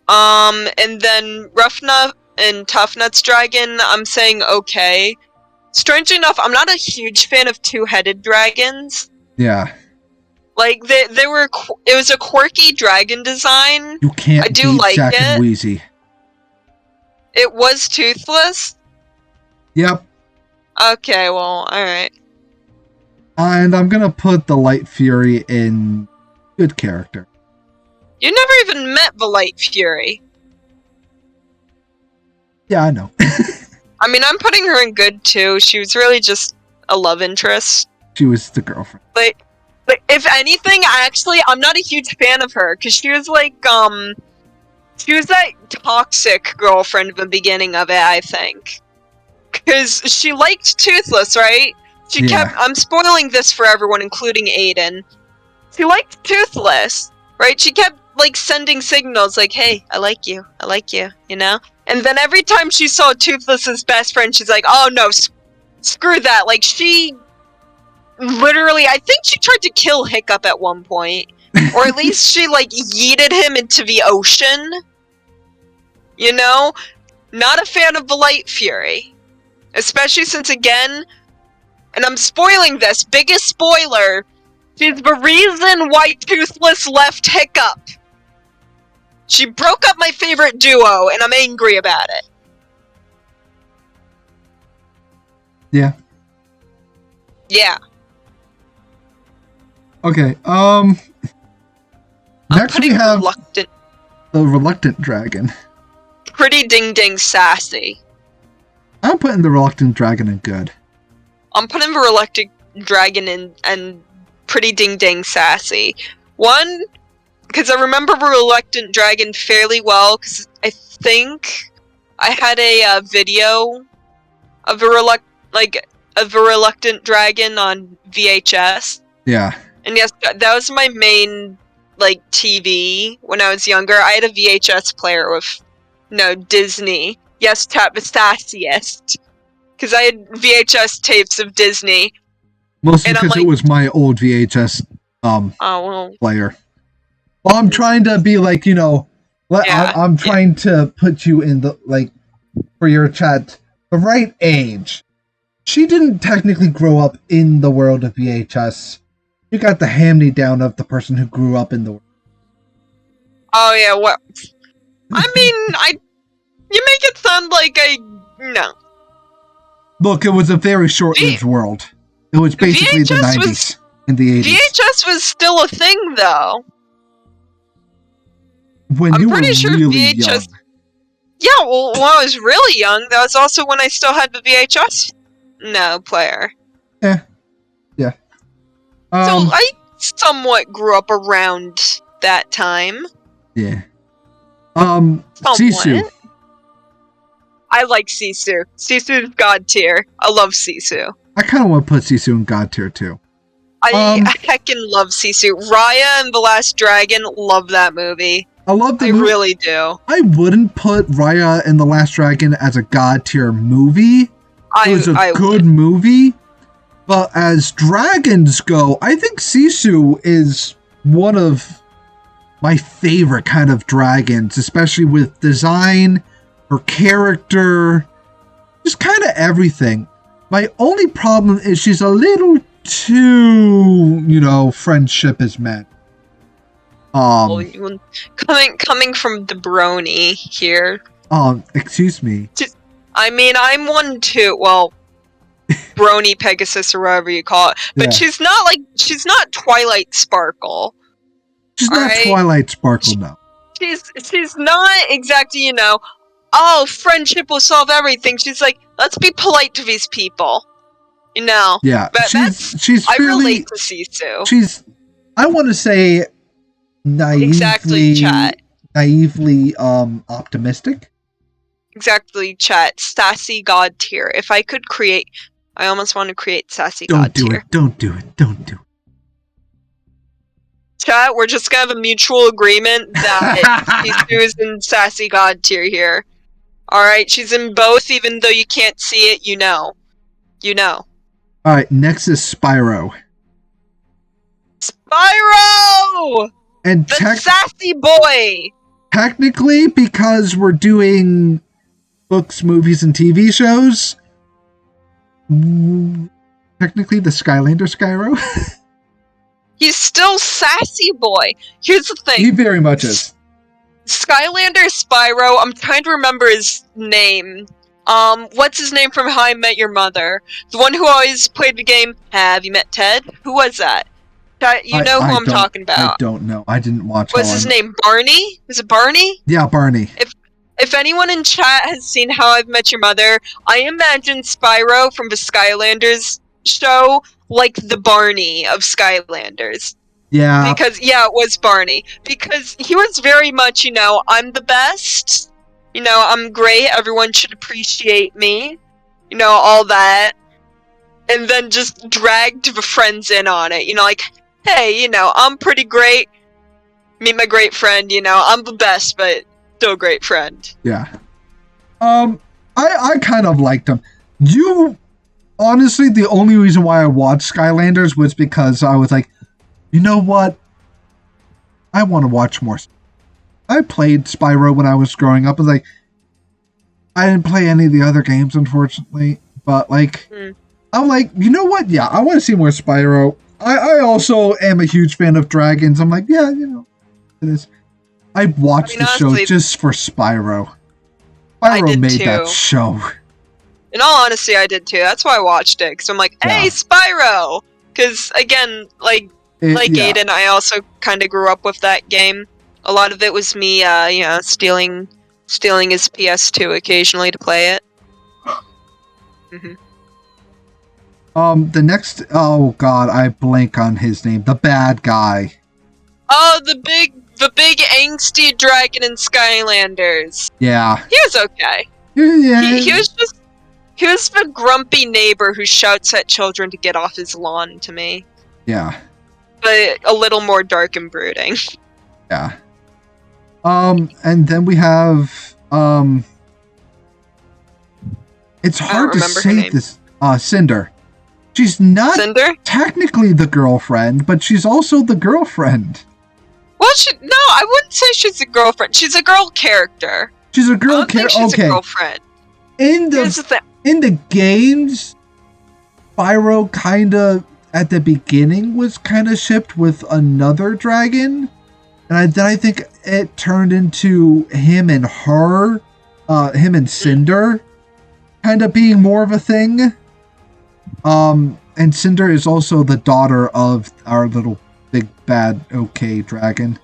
And then and Tough Nuts Dragon, I'm saying okay. Strangely enough, I'm not a huge fan of two-headed dragons. Yeah. Like, they were... It was a quirky dragon design. You can't I do beat like Zack it. and Wheezy. It was toothless? Yep. Okay, well, alright. And I'm gonna put the Light Fury in good character. You never even met the Light Fury. Yeah, I know. I mean, I'm putting her in good, too. She was really just a love interest. She was the girlfriend. Like, if anything, actually, I'm not a huge fan of her, because she was like, she was that toxic girlfriend at the beginning of it, I think. Because she liked Toothless, right? She kept... I'm spoiling this for everyone, including Aiden. She liked Toothless, right? She kept, like, sending signals like, hey, I like you, you know? And then every time she saw Toothless's best friend, she's like, oh no, screw that. Like, she... Literally, I think she tried to kill Hiccup at one point. Or at least she, like, yeeted him into the ocean. You know? Not a fan of the Light Fury. Especially since, again, and I'm spoiling this, biggest spoiler, she's the reason why Toothless left Hiccup. She broke up my favorite duo, and I'm angry about it. Yeah. Yeah. Okay, next we have the Reluctant Dragon. Pretty ding ding sassy. I'm putting the Reluctant Dragon in good. I'm putting the Reluctant Dragon in and pretty ding ding sassy. One, because I remember the Reluctant Dragon fairly well, because I think I had a video of a Reluctant Dragon on VHS. Yeah. And yes, that was my main, like, TV when I was younger. I had a VHS player with, Disney. Yes, tap the sassiest. Because I had VHS tapes of Disney. Mostly because it was my old VHS, player. Well, I'm trying to be like, I'm trying to put you in the, like, for your chat, the right age. She didn't technically grow up in the world of VHS. You got the hand-me-down of the person who grew up in the world. Oh, yeah, what? I mean, you make it sound like no. Look, it was a very short-lived world. It was basically the 90s and the 80s. VHS was still a thing, though. When you were really young. Yeah, well, when I was really young, that was also when I still had the VHS player. Yeah. So I somewhat grew up around that time. Yeah. Sisu. I like Sisu. Sisu's god tier. I love Sisu. I kind of want to put Sisu in god tier too. I heckin' love Sisu. Raya and the Last Dragon, love that movie. I love the movie. I really do. I wouldn't put Raya and the Last Dragon as a god tier movie. It was a good movie. But as dragons go, I think Sisu is one of my favorite kind of dragons, especially with design, her character, just kind of everything. My only problem is she's a little too, friendship is meant. Coming from the brony here. Excuse me. I mean, I'm one too. Well, brony Pegasus or whatever you call it. But she's not Twilight Sparkle. She's not Twilight Sparkle, no. She's not exactly, oh, friendship will solve everything. She's like, let's be polite to these people. Yeah, but she's I fairly, relate to Sisu. She's, I want to say, naively optimistic. Exactly, chat. Sassy God tier. If I could create, I almost want to create Sassy God tier. Don't do it. Chat, we're just gonna have a mutual agreement that Sisu is in Sassy God tier here. Alright, she's in both, even though you can't see it, you know. Alright, next is Spyro. Spyro! And the sassy boy! Technically, because we're doing books, movies, and TV shows. Technically, the Skylander Spyro. He's still sassy boy. Here's the thing. He very much is. Skylander Spyro, I'm trying to remember his name. What's his name from How I Met Your Mother? The one who always played the game, Have You Met Ted? Who was that? You know who I'm talking about. I don't know. I didn't watch What's his name? Barney? Was it Barney? Yeah, Barney. If anyone in chat has seen How I've Met Your Mother, I imagine Spyro from the Skylanders show like the Barney of Skylanders. Yeah. Because, it was Barney. Because he was very much, I'm the best. I'm great. Everyone should appreciate me. All that. And then just dragged the friends in on it. Like, hey, I'm pretty great. Meet my great friend, I'm the best, but still a great friend. Yeah. I kind of liked him. Honestly, the only reason why I watched Skylanders was because I was like, you know what? I want to watch more. I played Spyro when I was growing up. I was like, I didn't play any of the other games, unfortunately. But, I'm like, you know what? Yeah, I want to see more Spyro. I also am a huge fan of dragons. I'm like, yeah, it is. I watched the show just for Spyro. Spyro made that show. In all honesty, I did too. That's why I watched it. Because I'm like, hey, Spyro! Because, again, Aiden, I also kind of grew up with that game. A lot of it was me, stealing his PS2 occasionally to play it. The next, oh god, I blank on his name. The bad guy. Oh, the big angsty dragon in Skylanders. Yeah. He was okay. Yeah. He was the grumpy neighbor who shouts at children to get off his lawn to me. Yeah. But a little more dark and brooding. Yeah. And then we have, it's hard to say this, Cinder. She's not Cinder? Technically the girlfriend, but she's also the girlfriend. Well, no, I wouldn't say she's a girlfriend. She's a girl character. She's a girl character. She's a girlfriend. In the games, Spyro kinda at the beginning was kinda shipped with another dragon, and then I think it turned into him and her, him and Cinder, kinda being more of a thing. And Cinder is also the daughter of our little big bad dragon.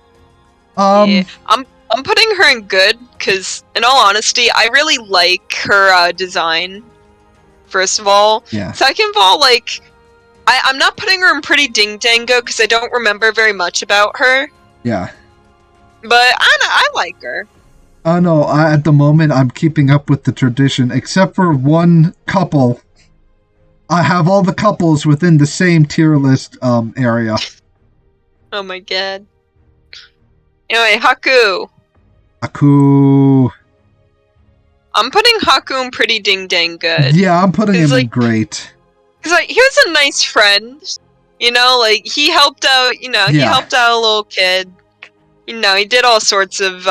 Yeah, I'm putting her in good because, in all honesty, I really like her design. First of all, yeah. Second of all, I'm not putting her in pretty ding dango because I don't remember very much about her. Yeah, but I like her. Oh no! At the moment, I'm keeping up with the tradition, except for one couple. I have all the couples within the same tier list area. Oh my god. Anyway, Haku. Haku. I'm putting Haku in pretty ding dang good. Yeah, I'm putting him in great. Because he was a nice friend. He helped out, he helped out a little kid. He did all sorts of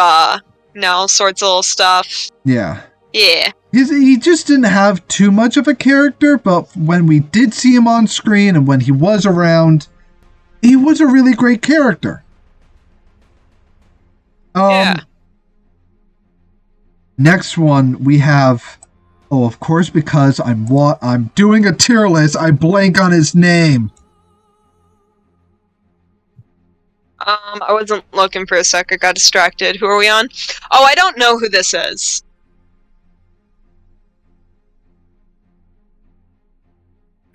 little stuff. Yeah. Yeah. He just didn't have too much of a character, but when we did see him on screen and when he was around, he was a really great character. Yeah. Next one we have, of course, because I'm doing a tier list, I blank on his name. I wasn't looking for a sec, I got distracted. Who are we on? Oh, I don't know who this is.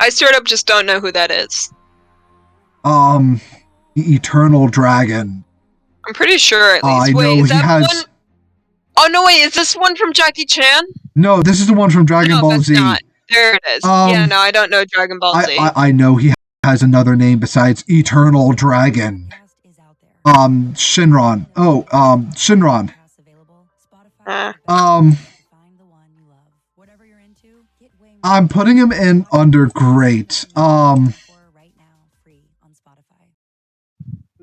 I straight up just don't know who that is. The Eternal Dragon. I'm pretty sure at least. Wait, is that one? Oh no, wait, is this one from Jackie Chan? No, this is the one from Dragon Ball Z. Not. There it is. Yeah, no, I don't know Dragon Ball Z. I know he has another name besides Eternal Dragon. Shinron. Oh, Shinron. I'm putting him in under great.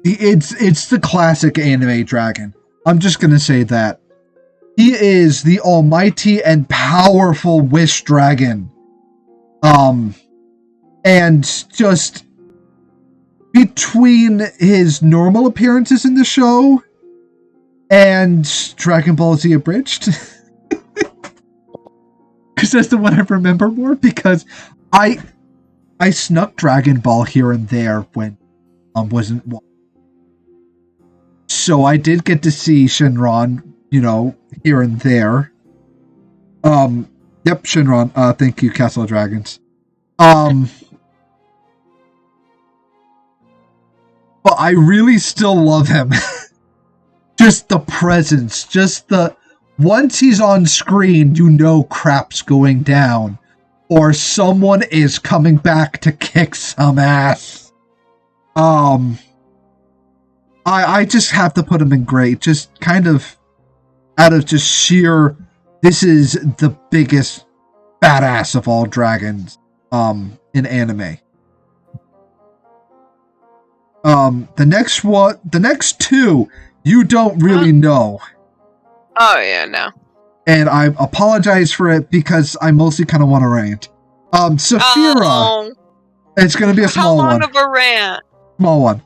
It's the classic anime dragon. I'm just gonna say that. He is the almighty and powerful Wish Dragon. And just between his normal appearances in the show and Dragon Ball Z Abridged, because that's the one I remember more, because I snuck Dragon Ball here and there when wasn't one. So I did get to see Shinron, here and there. Yep, Shinron. Thank you, Castle Dragons. But I really still love him. Just the presence, once he's on screen, crap's going down. Or someone is coming back to kick some ass. I just have to put him in great. Just kind of out of just sheer, this is the biggest badass of all dragons in anime. The next two, you don't really know. Oh yeah, no. And I apologize for it because I mostly kind of want to rant. Saphira. Oh. It's going to be a small one. How long of a rant? Small one.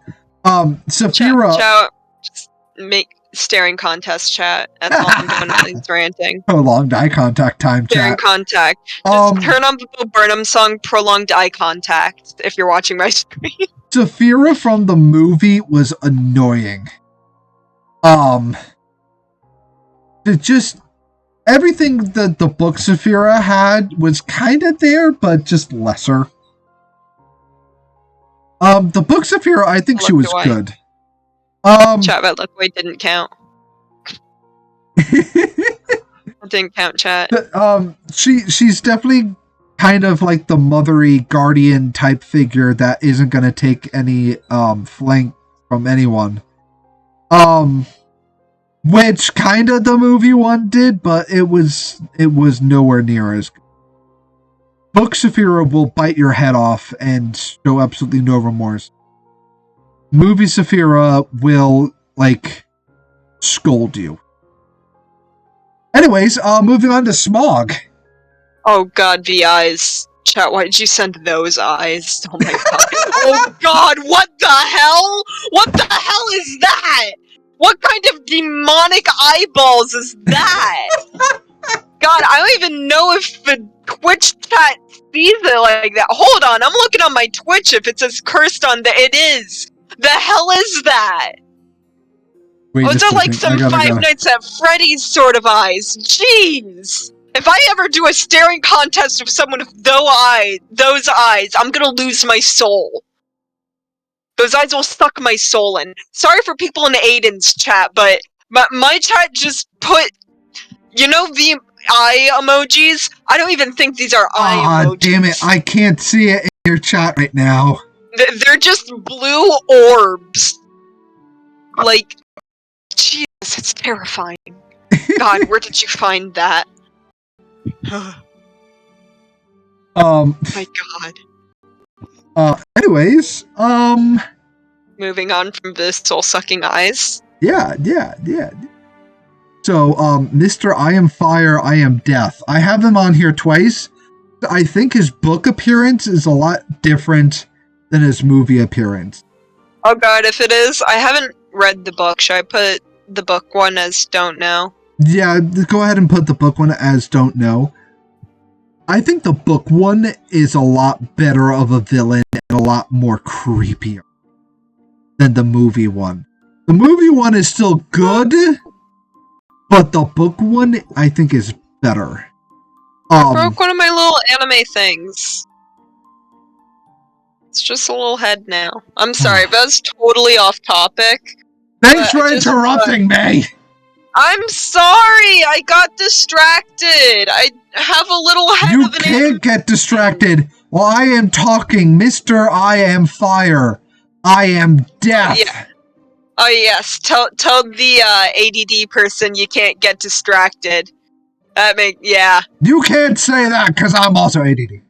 Saphira. Chat, just make staring contest chat. That's all I'm doing while he's ranting. Prolonged eye contact time, chat. Staring contact. Just turn on the Bo Burnham song, Prolonged Eye Contact, if you're watching my stream. Saphira from the movie was annoying. Everything that the book Saphira had was kind of there, but just lesser. The book Saphira, I think she was good. Chat about Look Away didn't count. Didn't count, chat. She's definitely kind of like the mothery guardian type figure that isn't going to take any flank from anyone. Which kind of the movie one did, but it was nowhere near as good. Book Saphira will bite your head off and show absolutely no remorse. Movie Saphira will, scold you. Anyways, moving on to Smog. Oh god, the eyes. Chat, why did you send those eyes? Oh my god. Oh god, what the hell? What the hell is that? What kind of demonic eyeballs is that? God, I don't even know if the Twitch chat sees it like that. Hold on, I'm looking on my Twitch if it says cursed on the. It is. The hell is that? Wait, those are like some Five Nights at Freddy's sort of eyes. Jeez. If I ever do a staring contest with someone with those eyes, I'm gonna lose my soul. Those eyes will suck my soul in. Sorry for people in Aiden's chat, but my chat just put, the eye emojis? I don't even think these are eye emojis. Damn it, I can't see it in your chat right now. They're just blue orbs. Jesus, it's terrifying. God, where did you find that? My god. Anyways, moving on from the soul-sucking eyes. Yeah. So, Mr. I Am Fire, I Am Death. I have him on here twice. I think his book appearance is a lot different than his movie appearance. Oh god, if it is, I haven't read the book. Should I put the book one as Don't Know? Yeah, go ahead and put the book one as Don't Know. I think the book one is a lot better of a villain and a lot more creepier than the movie one. The movie one is still good, but the book one, I think, is better. I broke one of my little anime things. It's just a little head now. I'm sorry, but that's totally off topic. Thanks for interrupting me! I'm sorry! I got distracted! I have a little head of an... You can't get distracted while I am talking, Mr. I Am Fire. I Am Death. Yeah. Oh yes, tell the ADD person you can't get distracted. Yeah. You can't say that, because I'm also ADD.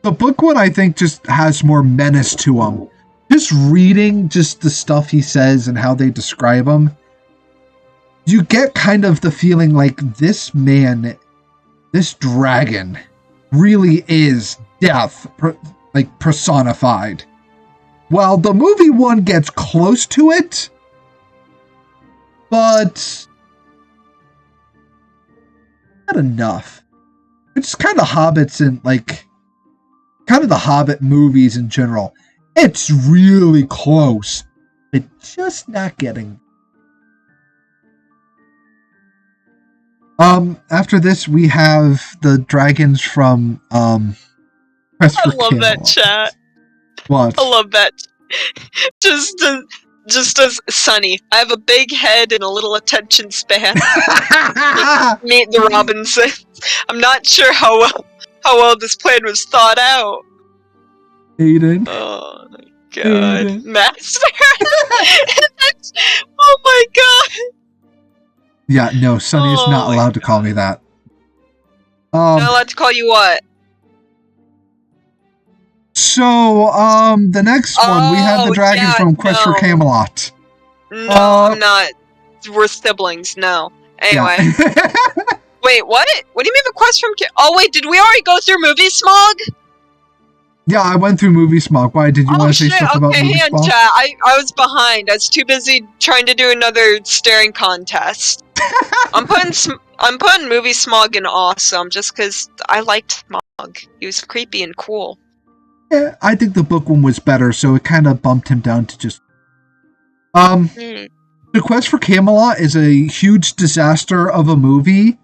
The book one, I think, just has more menace to him. Just reading just the stuff he says and how they describe him, you get kind of the feeling like this man, this dragon, really is death, like personified. While the movie one gets close to it, but not enough. It's kind of Hobbits and like kind of the Hobbit movies in general. It's really close, but just not getting. After this, we have the dragons from Quest for Camelot. I love that chat. What? I love that. Just as Sunny. I have a big head and a little attention span. Meet the Robinsons. I'm not sure how well this plan was thought out. Aiden. Oh my god. Aiden. Master. Oh my god. Yeah, no, Sunny is not allowed to call me that. Not allowed to call you what? So, the next one, we have the dragon from Quest for Camelot. No, I'm not. We're siblings, no. Anyway. Yeah. Wait, what? What do you mean the Quest from Oh, wait, did we already go through Movie Smog? Yeah, I went through Movie Smog. Why, did you want to say stuff about Movie Smog? Chat. I was behind. I was too busy trying to do another staring contest. I'm putting Movie Smog in awesome, just because I liked Smog. He was creepy and cool. Yeah, I think the book one was better, so it kind of bumped him down to just... The Quest for Camelot is a huge disaster of a movie.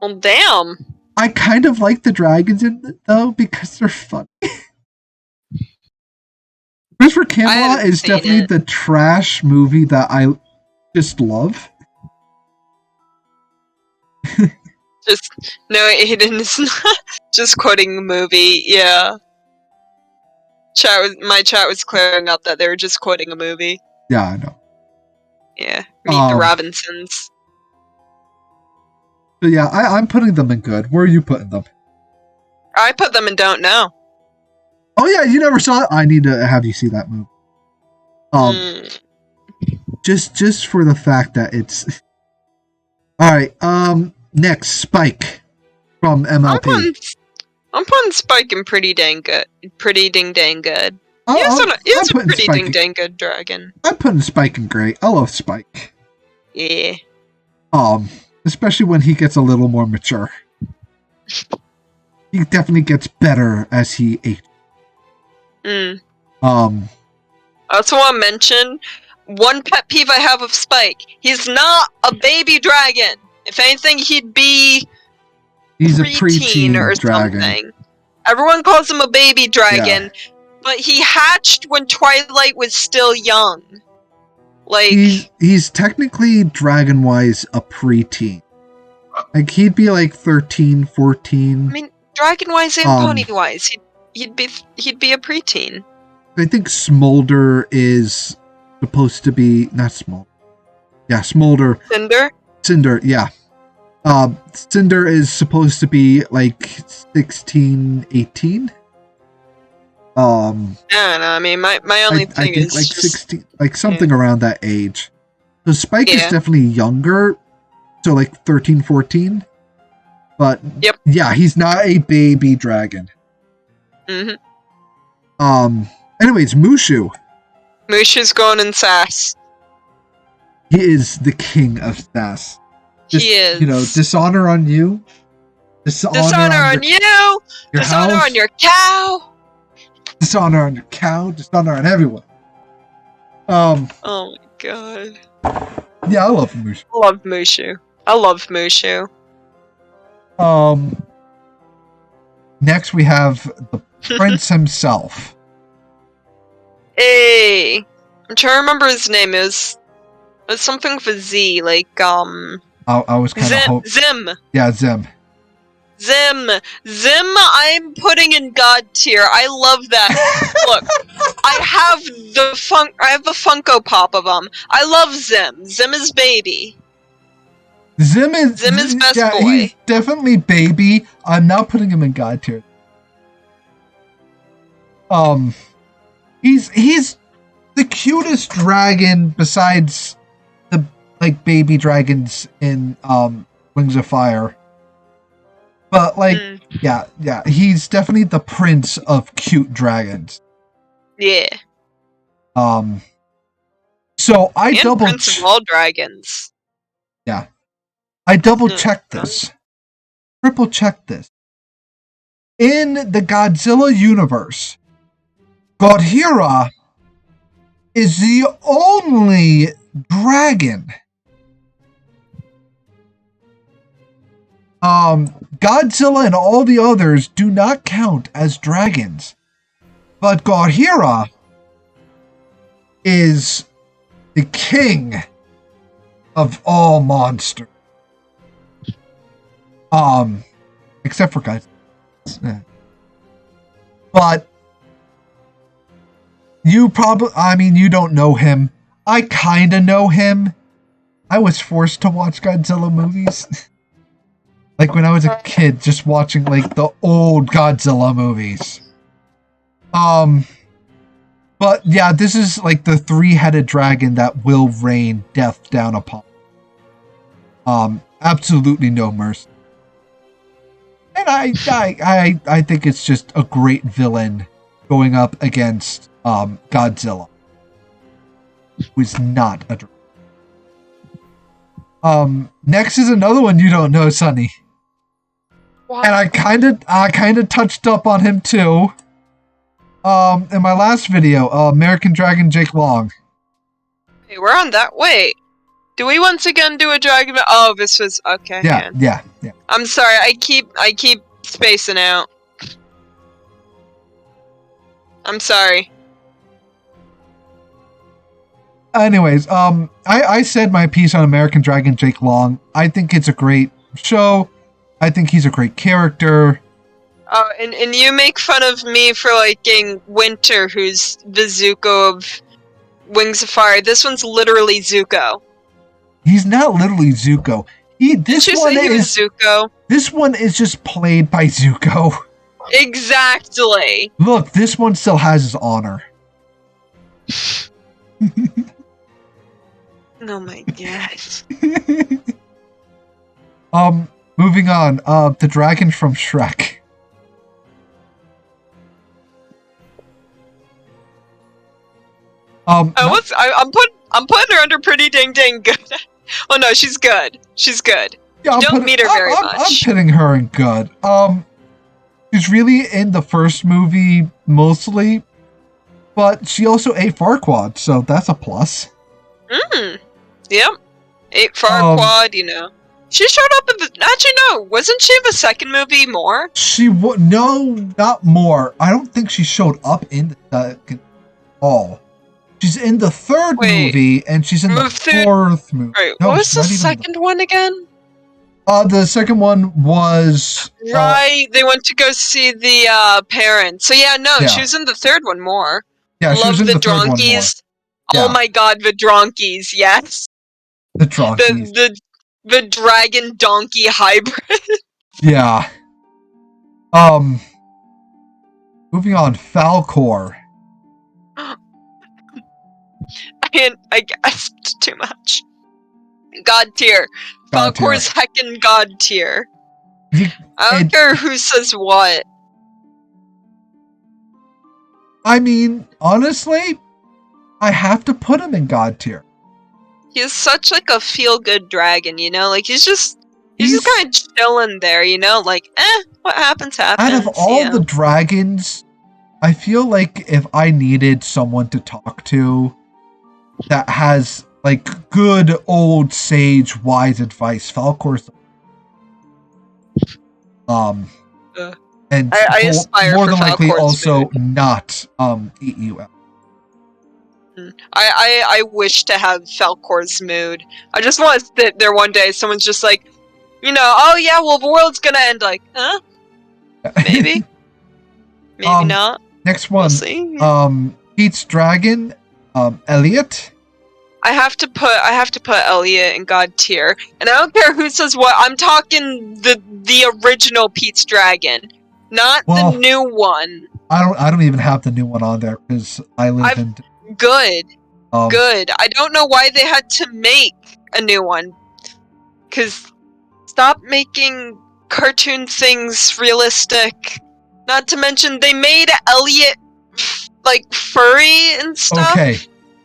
Well, damn. I kind of like the dragons in it, though, because they're funny. Quest for Camelot is definitely the trash movie that I just love. No, Aiden is not just quoting the movie, yeah. My chat was clearing up that they were just quoting a movie. Yeah, I know. Yeah, Meet the Robinsons. So yeah, I'm putting them in good. Where are you putting them? I put them in don't know. Oh yeah, you never saw it? I need to have you see that movie. Just for the fact that it's... Alright, next, Spike from MLP. I'm putting Spike in pretty dang good. Pretty ding dang good. He's a pretty ding dang good dragon. I'm putting Spike in great. I love Spike. Yeah. Especially when he gets a little more mature. He definitely gets better as he ages. I also want to mention one pet peeve I have of Spike. He's not a baby dragon. If anything, he'd be... He's a preteen or dragon. Something. Everyone calls him a baby dragon, but he hatched when Twilight was still young. Like he's technically dragon-wise a preteen. Like he'd be like 13, 14. I mean, dragon-wise and pony-wise, he'd be a preteen. I think Smolder is supposed to be not Smolder. Yeah, Smolder. Cinder, yeah. Cinder is supposed to be like 16, 18. I don't know. I mean, my only thing is like 16, like something around that age. So Spike is definitely younger, so like 13, 14. But yeah, he's not a baby dragon. Anyways, Mushu. Mushu's going in sass. He is the king of sass. He is. You know, dishonor on you. Dishonor on you. Dishonor on your cow. Dishonor on your cow. Dishonor on everyone. Oh my god. Yeah, I love Mushu. I love Mushu. Next we have the prince himself. Hey, I'm trying to remember his name. It was something with a Z, like I was kind of hoping. Zim. Yeah, Zim. Zim, I'm putting in God tier. I love that. Look, I have the Funko Pop of him. I love Zim. Zim is baby. Zim is best boy. He's definitely baby. I'm not putting him in God tier. He's the cutest dragon besides the like baby dragons in Wings of Fire. But like, yeah, he's definitely the prince of cute dragons. Yeah. So I and prince of all dragons. Yeah. I double checked this. Triple checked this. In the Godzilla universe, Godhira is the only dragon. Godzilla and all the others do not count as dragons. But Godhira is the king of all monsters. Except for Godzilla. But you you don't know him. I kinda know him. I was forced to watch Godzilla movies. Like when I was a kid, just watching like the old Godzilla movies. But yeah, this is like the three-headed dragon that will rain death down upon. Absolutely no mercy. And I think it's just a great villain going up against Godzilla, who is not a dragon. Next is another one you don't know, Sunny. Wow. And I kind of touched up on him too. In my last video, American Dragon Jake Long. Hey, we're on that. Wait, do we once again do a dragon? Oh, this was okay. Yeah. I'm sorry. I keep spacing out. I'm sorry. Anyways, I said my piece on American Dragon Jake Long. I think it's a great show. I think he's a great character. Oh, and you make fun of me for liking Winter, who's the Zuko of Wings of Fire. This one's literally Zuko. He's not literally Zuko. This one is just played by Zuko. Exactly. Look, this one still has his honor. Oh my god. Moving on. The dragon from Shrek. I'm putting her under pretty dang good. Oh no, she's good. She's good. Yeah, don't meet her very much. I'm pitting her in good. She's really in the first movie mostly, but she also ate Farquaad, so that's a plus. Yep. Ate Farquaad, you know. She showed up in the... Actually, no. Wasn't she in the second movie more? No, not more. I don't think she showed up in the second all. She's in the third movie, and she's in the fourth movie. Right, no, what was the second one again? The second one was... Right, they went to go see the parents. So yeah, she was in the third one more. Yeah, she was in the third one more. Yeah. Oh my god, the Dronkies, yes. The Dronkies. The dragon donkey hybrid. Yeah. Moving on, Falcor. I gasped too much. God tier. Falcor's heckin' god tier. I don't care who says what. I mean, honestly, I have to put him in god tier. He's such like a feel-good dragon, you know? Like he's just kind of chilling there, you know? Like, what happens. Out of all the dragons, I feel like if I needed someone to talk to that has like good old sage wise advice, Falcor's and I aspire more for than likely Falcor's also mood. not eat you out. I wish to have Falcor's mood. I just want to sit there one day, someone's just like, you know, oh yeah, well the world's gonna end, like, huh? Maybe. Maybe not. Next one. We'll see. Pete's dragon, Elliot. I have to put Elliot in god tier. And I don't care who says what, I'm talking the original Pete's dragon. Not the new one. I don't even have the new one on there because I live in Good. Good. I don't know why they had to make a new one. Because stop making cartoon things realistic. Not to mention, they made Elliot like furry and stuff.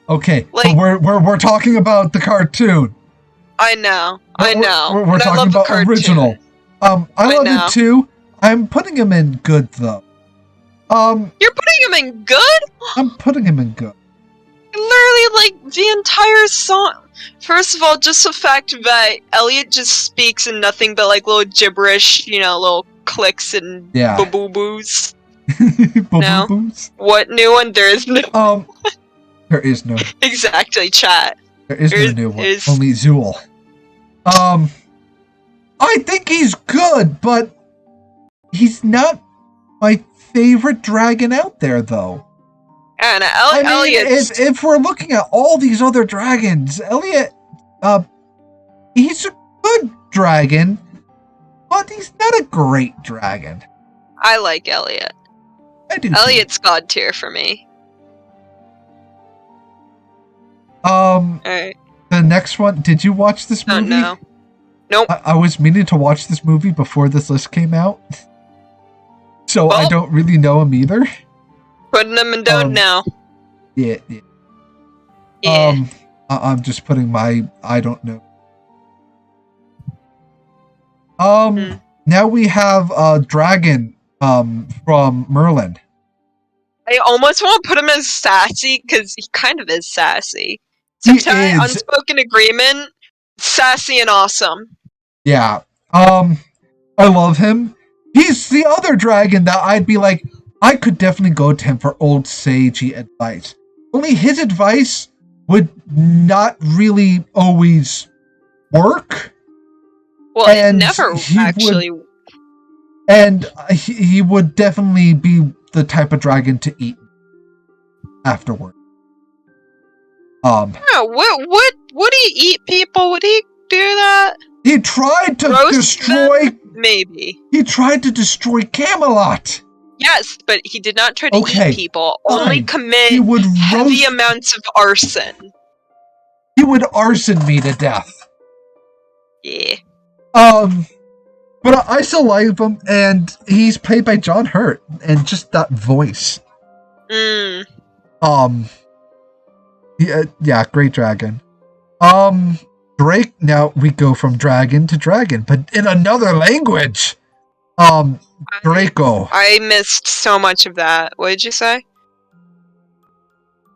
Okay. Like, but we're talking about the cartoon. I know. We're talking about original. I love it too. I'm putting him in good though. You're putting him in good? I'm putting him in good. Literally, like, the entire song. First of all, just the fact that Elliot just speaks in nothing but, like, little gibberish, little clicks and boo-boo-boos. Boo-boo-boos? What new one? There is no There is no. Exactly, chat. There is no new one. Only Zool. I think he's good, but he's not my favorite dragon out there, though. And Elliot. If we're looking at all these other dragons, Elliot, he's a good dragon, but he's not a great dragon. I like Elliot. I do. Elliot's god tier for me. Alright. The next one. Did you watch this movie? No. Nope. I was meaning to watch this movie before this list came out, so I don't really know him either. Putting them in down now. Yeah. I'm just putting my I don't know. Now we have Dragon from Merlin. I almost want to put him as sassy because he kind of is sassy. Sometimes unspoken agreement, sassy and awesome. Yeah. I love him. He's the other dragon that I'd be like, I could definitely go to him for old sagey advice. Only his advice would not really always work. Well, it never actually. He would definitely be the type of dragon to eat afterward. Yeah, would he eat people? Would he do that? He tried to destroy. Maybe. He tried to destroy Camelot. Yes, but he did not try to eat people. Fine. Only commit heavy amounts of arson. He would arson me to death. Yeah. But I still like him, and he's played by John Hurt, and just that voice. Yeah, great dragon. Drake. Now we go from dragon to dragon, but in another language. Draco. I missed so much of that. What did you say?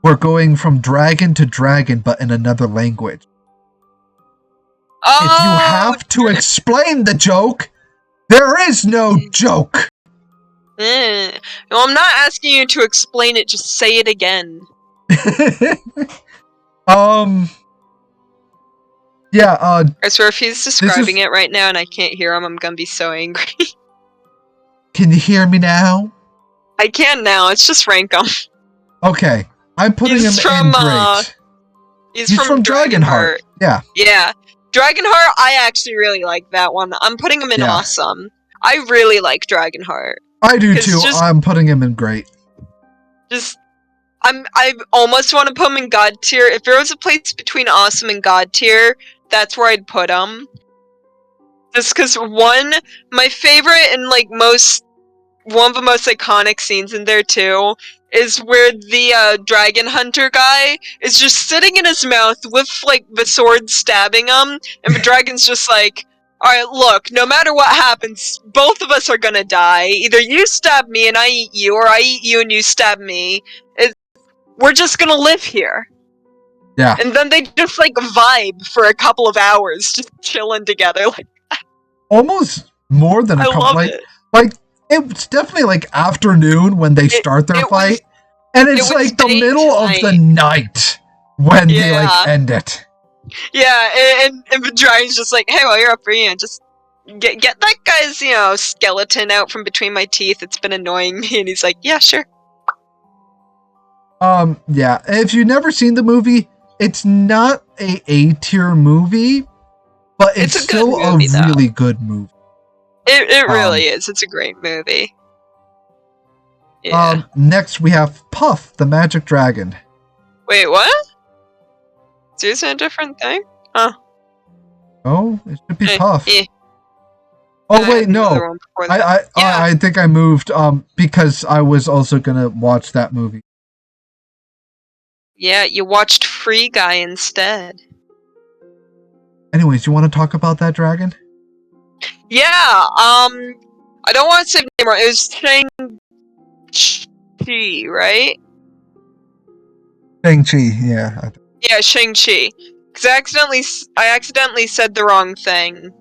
We're going from dragon to dragon, but in another language. Oh, if you have to explain the joke, there is no joke. No, I'm not asking you to explain it, just say it again. Yeah, I swear if he's describing it right now and I can't hear him, I'm gonna be so angry. Can you hear me now? I can now, it's just Rankum. Okay, I'm putting him in great. He's from Dragonheart. Yeah. Yeah. Dragonheart, I actually really like that one. I'm putting him in awesome. I really like Dragonheart. I do too. I'm putting him in great. I almost want to put him in God tier. If there was a place between awesome and God tier, that's where I'd put him. Just because my favorite and one of the most iconic scenes in there too is where the dragon hunter guy is just sitting in his mouth with the sword stabbing him, and the dragon's just like, alright, look, no matter what happens, both of us are gonna die. Either you stab me and I eat you, or I eat you and you stab me. We're just gonna live here. Yeah. And then they just vibe for a couple of hours, just chilling together. Almost more than a couple. I love it. It's definitely afternoon when they start their fight, and it's the middle of the night when they end it. Yeah, and the dragon's just like, hey, well, you're up for just get that guy's skeleton out from between my teeth. It's been annoying me, and he's like, yeah, sure. Yeah. If you've never seen the movie, it's not a A-tier movie, but it's still a really good movie. It really is. It's a great movie. Yeah. Next we have Puff, the Magic Dragon. Wait, what? Is this a different thing? Oh. Oh, it should be Eh, Puff. eh. Oh I wait, had another no. one before that. I think I moved because I was also gonna watch that movie. Yeah, you watched Free Guy instead. Anyways, you want to talk about that dragon? Yeah, I don't want to say the name wrong. It was Shang-Chi, right? Shang-Chi, yeah. Yeah, Shang-Chi. Because I accidentally said the wrong thing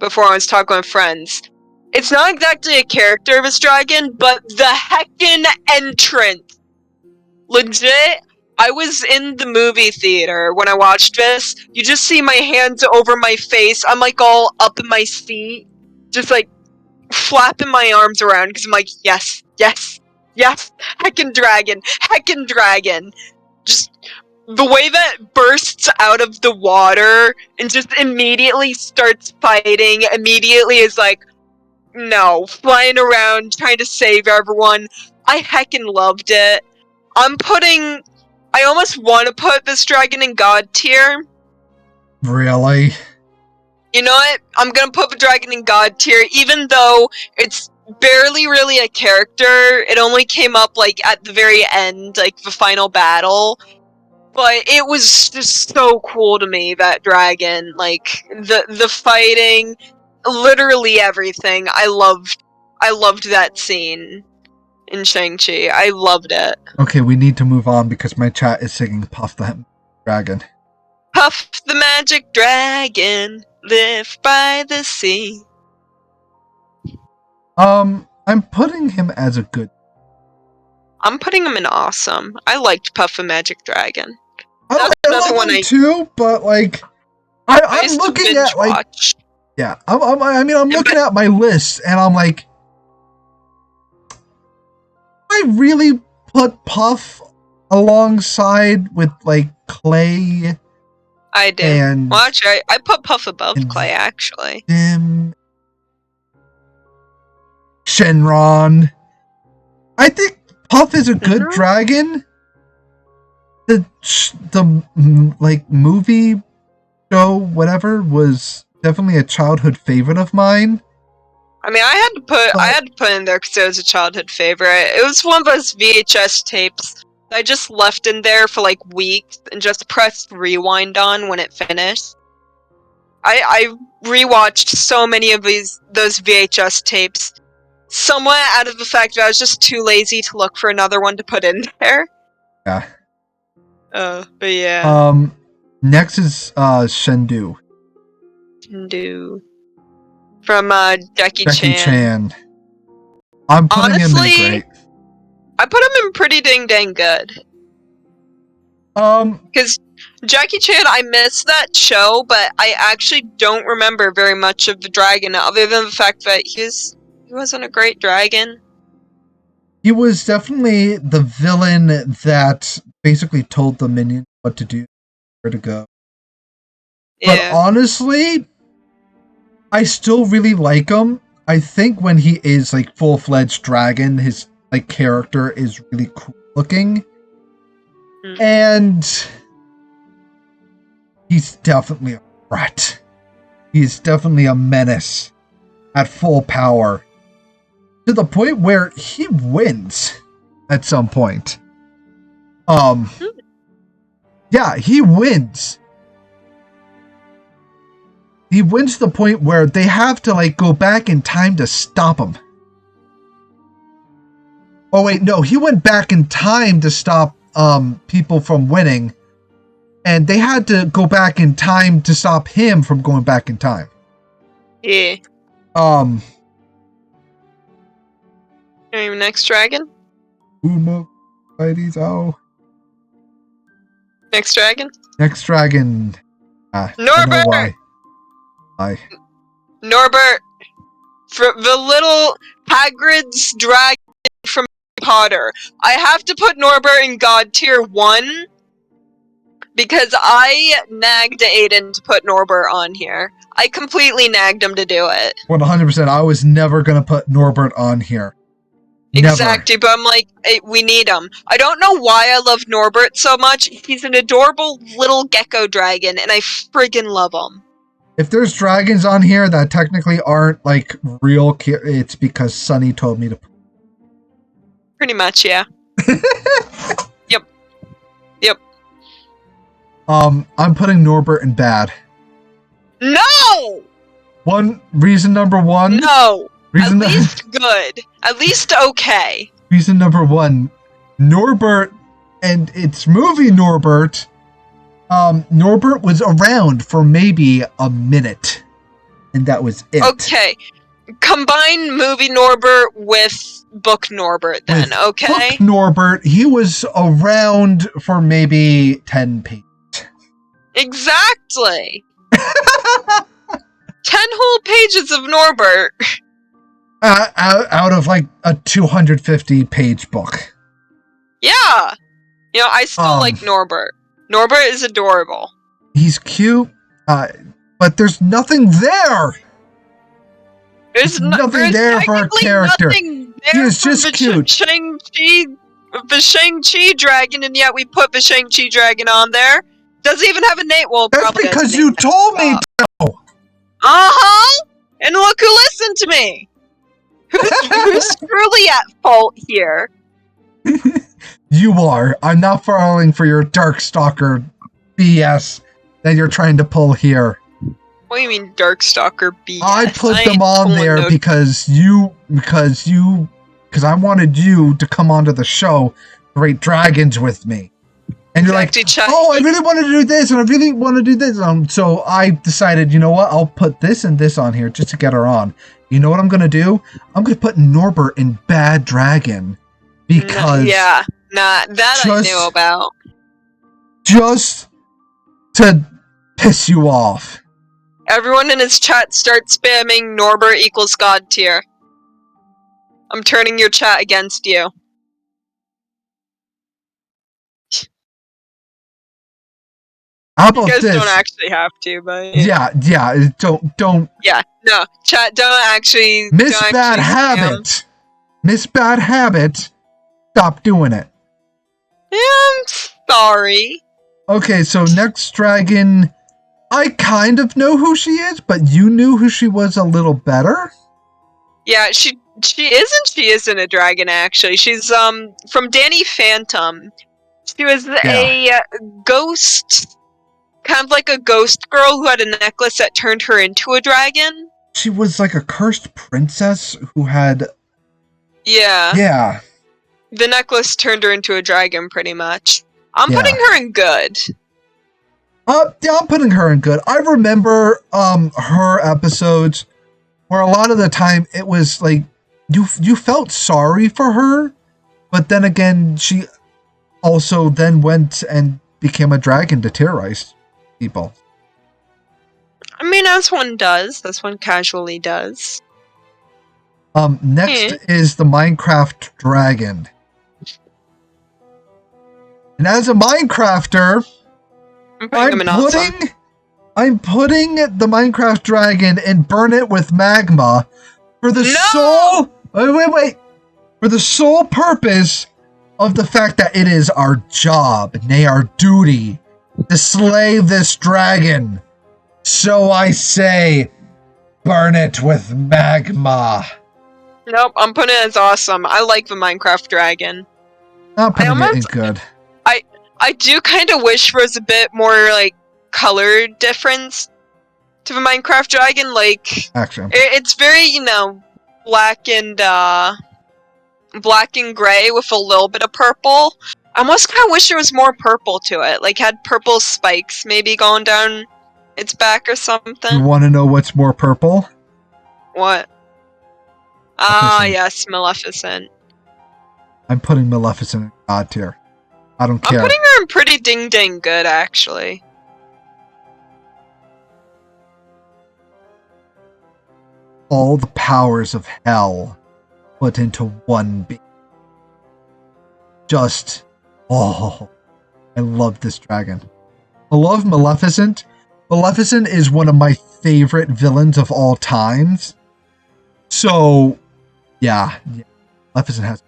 before I was talking with friends. It's not exactly a character of this dragon, but the heckin' entrance. Legit, I was in the movie theater when I watched this. You just see my hands over my face. I'm like all up in my seat. Just like flapping my arms around because I'm like, yes, yes, yes, heckin' dragon, heckin' dragon. Just the way that bursts out of the water and just immediately starts fighting, immediately is like, no, flying around, trying to save everyone. I heckin' loved it. I almost want to put this dragon in God tier. Really? You know what? I'm gonna put the dragon in God tier, even though it's barely really a character. It only came up like at the very end, like the final battle. But it was just so cool to me, that dragon. Like the fighting, literally everything. I loved that scene in Shang-Chi. I loved it. Okay, we need to move on because my chat is singing Puff the Dragon. Puff the magic dragon, live by the sea. I'm putting him as a good. I'm putting him in awesome. I liked Puff the Magic Dragon. I love him too, but like, I'm looking at like, watch. Yeah, I'm looking at my list and I'm like, I really put Puff alongside with like Clay. I did. And well, actually, I put Puff above Clay, actually. Shenron. I think Puff is a good dragon. The like movie show, whatever, was definitely a childhood favorite of mine. I mean, I had to put in there because it was a childhood favorite. It was one of those VHS tapes I just left in there for like weeks and just pressed rewind on when it finished. I rewatched so many of those VHS tapes, somewhat out of the fact that I was just too lazy to look for another one to put in there. Yeah. But yeah. Next is Shendu. Shendu. From Jackie Chan. I'm putting him in great. I put him in pretty dang good. Because Jackie Chan, I miss that show, but I actually don't remember very much of the dragon, other than the fact that he wasn't a great dragon. He was definitely the villain that basically told the minions what to do, where to go. Yeah. But honestly, I still really like him. I think when he is like full-fledged dragon, his like character is really cool looking. And he's definitely a threat. He's definitely a menace at full power. To the point where he wins at some point. Yeah, he wins. He wins to the point where they have to like go back in time to stop him. Oh wait, no, he went back in time to stop people from winning. And they had to go back in time to stop him from going back in time. Yeah. Next dragon? Uma ladies, oh. Next dragon? Next dragon. Norbert! Why. Norbert! For the little Hagrid's dragon from Harry Potter. I have to put Norbert in God tier 1. Because I nagged Aiden to put Norbert on here. I completely nagged him to do it. 100%. I was never going to put Norbert on here. Exactly, but I'm like, hey, we need him. I don't know why I love Norbert so much. He's an adorable little gecko dragon, and I friggin' love him. If there's dragons on here that technically aren't like real, it's because Sunny told me to. Pretty much, yeah. Yep. I'm putting Norbert in bad. No! Reason number one. No. At least good. At least okay. Reason number one, Norbert and its movie Norbert. Norbert was around for maybe a minute, and that was it. Okay, combine movie Norbert with book Norbert then, okay? Book Norbert, he was around for maybe 10 pages. Exactly! 10 whole pages of Norbert. Out of like a 250-page book. Yeah! You know, I still like Norbert. Norbert is adorable. He's cute, but there's nothing there. There's nothing there for a character. He is just cute. The Shang-Chi dragon, and yet we put the Shang-Chi dragon on there. Doesn't even have a name. Well, that's because you told me to. Uh-huh. And look who listened to me. Who's truly at fault here? You are. I'm not falling for your Darkstalker BS that you're trying to pull here. What do you mean Darkstalker BS? I put them on there because I wanted you to come onto the show to rate dragons with me. And you're like, oh, I really want to do this, and I really want to do this. So I decided, you know what? I'll put this and this on here just to get her on. You know what I'm going to do? I'm going to put Norbert in Bad Dragon. Because... that I knew about. Just to piss you off. Everyone in his chat start spamming Norbert equals God tier. I'm turning your chat against you. How about you guys this? Don't actually have to, but yeah, don't. Yeah, no, chat. Don't actually. Miss Bad Habit. Miss Bad Habit. Stop doing it. Yeah, I'm sorry. Okay, so next dragon, I kind of know who she is, but you knew who she was a little better. Yeah, she isn't a dragon actually. She's from Danny Phantom. She was a ghost, kind of like a ghost girl who had a necklace that turned her into a dragon. She was like a cursed princess who had. Yeah. The necklace turned her into a dragon, pretty much. I'm putting her in good. Yeah, I'm putting her in good. I remember her episodes where a lot of the time it was like you felt sorry for her, but then again she also then went and became a dragon to terrorize people. I mean, as one does. As one casually does. Next is the Minecraft dragon. And as a Minecrafter, I'm putting the Minecraft dragon and burn it with magma for the sole for the sole purpose of the fact that it is our job, nay our duty, to slay this dragon. So I say, burn it with magma. Nope, I'm putting it as awesome. I like the Minecraft dragon. I'm putting it in good. I do kind of wish there was a bit more, like, color difference to the Minecraft dragon. Like, actually, it's very, you know, black and gray with a little bit of purple. I almost kind of wish there was more purple to it. Like, had purple spikes maybe going down its back or something. You want to know what's more purple? What? Ah, yes, Maleficent. I'm putting Maleficent in God tier. I don't care. I'm putting her in pretty ding good, actually. All the powers of hell put into one being. I love this dragon. I love Maleficent. Maleficent is one of my favorite villains of all times. So, yeah. Maleficent has.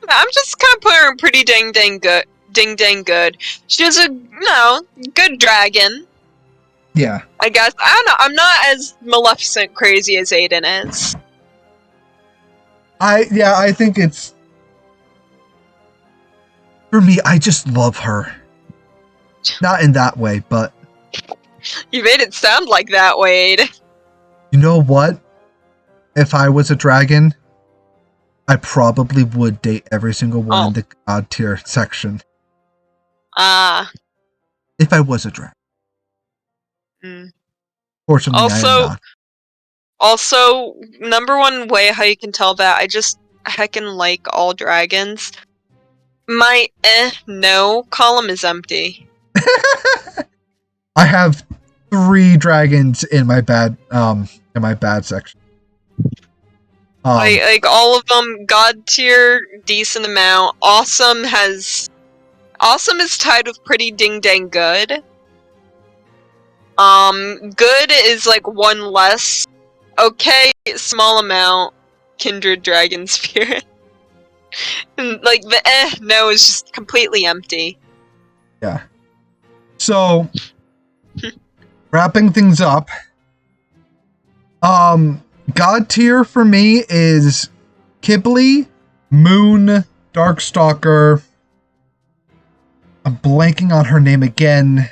I'm just kind of putting her in pretty dang good. ding dang good. She was a good dragon. Yeah. I guess. I don't know. I'm not as Maleficent crazy as Aiden is. I think it's... For me, I just love her. Not in that way, but... You made it sound like that, Wade. You know what? If I was a dragon, I probably would date every single one in the God tier section. If I was a dragon. Fortunately, I am not. Also, number one way how you can tell that I just heckin' like all dragons. My no column is empty. I have 3 dragons in my bad section. Like all of them, God tier, decent amount. Awesome is tied with pretty ding dang good. Good is like one less. Okay, small amount. Kindred Dragon Spirit. And like the no is just completely empty. Yeah. So wrapping things up. God tier for me is Kibble, Moon, Darkstalker. I'm blanking on her name again.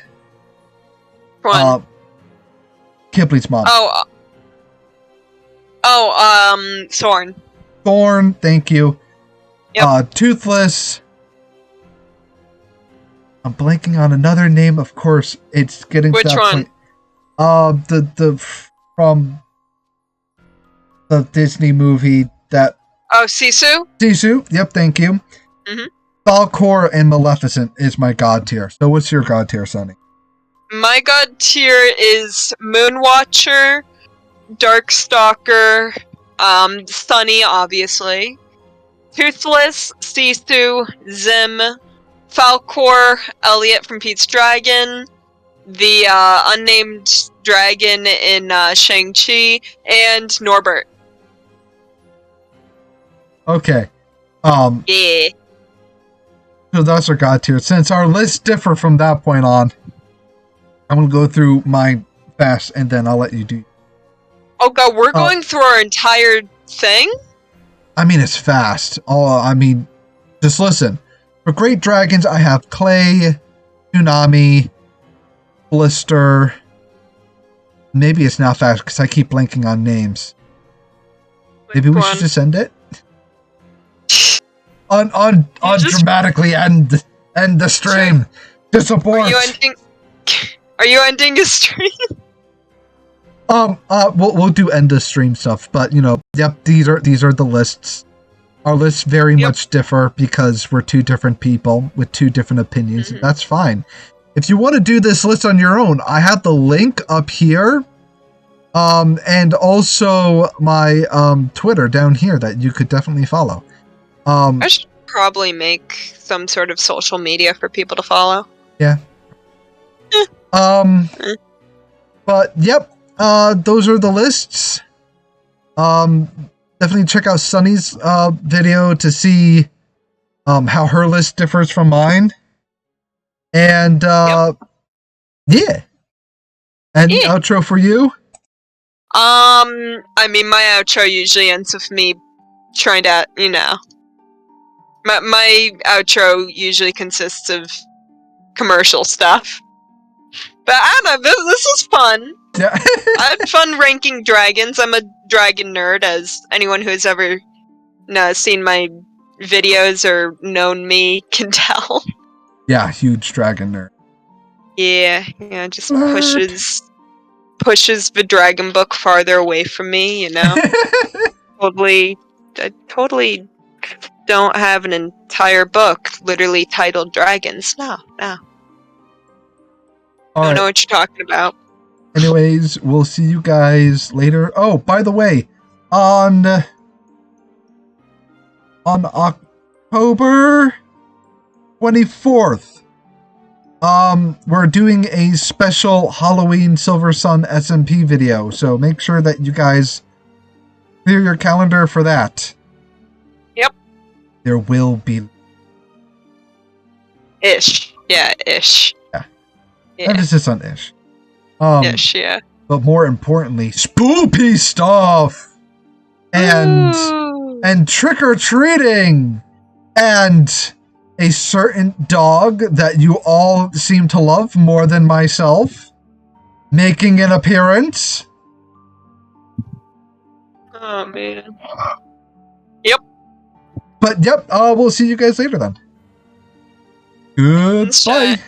One. Kibble's mom. Thorn. Thorn, thank you. Yep. Toothless. I'm blanking on another name, of course. It's getting Which to that one? point. The from the Disney movie that... Oh, Sisu? Sisu, yep, thank you. Mm-hmm. Falcor and Maleficent is my god tier. So what's your god tier, Sunny? My god tier is Moonwatcher, Darkstalker, Sunny, obviously, Toothless, Sisu, Zim, Falcor, Elliot from Pete's Dragon, the unnamed dragon in Shang-Chi, and Norbert. Okay. Yeah. So that's our god tier. Since our lists differ from that point on, I'm going to go through mine fast, and then I'll let you do... Oh god, we're going through our entire thing? I mean, it's fast. Just listen. For Great Dragons, I have Clay, Tsunami, Blister. Maybe it's not fast, because I keep blanking on names. Maybe we should just end it? Dramatically end the stream. Disappoint. Are you ending a stream? We'll do end the stream stuff, but yep, these are the lists. Our lists very much differ because we're 2 different people with 2 different opinions, and that's fine. If you want to do this list on your own, I have the link up here, and also my Twitter down here that you could definitely follow. I should probably make some sort of social media for people to follow. Yeah. But yep, those are the lists. Definitely check out Sunny's video to see how her list differs from mine. And yeah. And the outro for you? I mean, my outro usually ends with me trying to, my outro usually consists of commercial stuff. But I don't know, this was fun. Yeah. I had fun ranking dragons. I'm a dragon nerd, as anyone who has ever seen my videos or known me can tell. Yeah, huge dragon nerd. Yeah, just pushes the dragon book farther away from me, I totally don't have an entire book literally titled Dragons. No. I don't know what you're talking about. Anyways, we'll see you guys later. Oh, by the way, on October 24th, we're doing a special Halloween Silver Sun SMP video, so make sure that you guys clear your calendar for that. Yep. There will be. Ish. Yeah, ish. Yeah. Yeah. Emphasis on ish. Ish, yeah. But more importantly, spoopy stuff! And trick-or-treating! And a certain dog that you all seem to love more than myself making an appearance. Oh, man. But yep, we'll see you guys later then. Goodbye.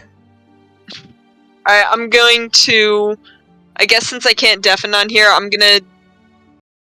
Alright, I'm going to... I guess since I can't deafen on here, I'm gonna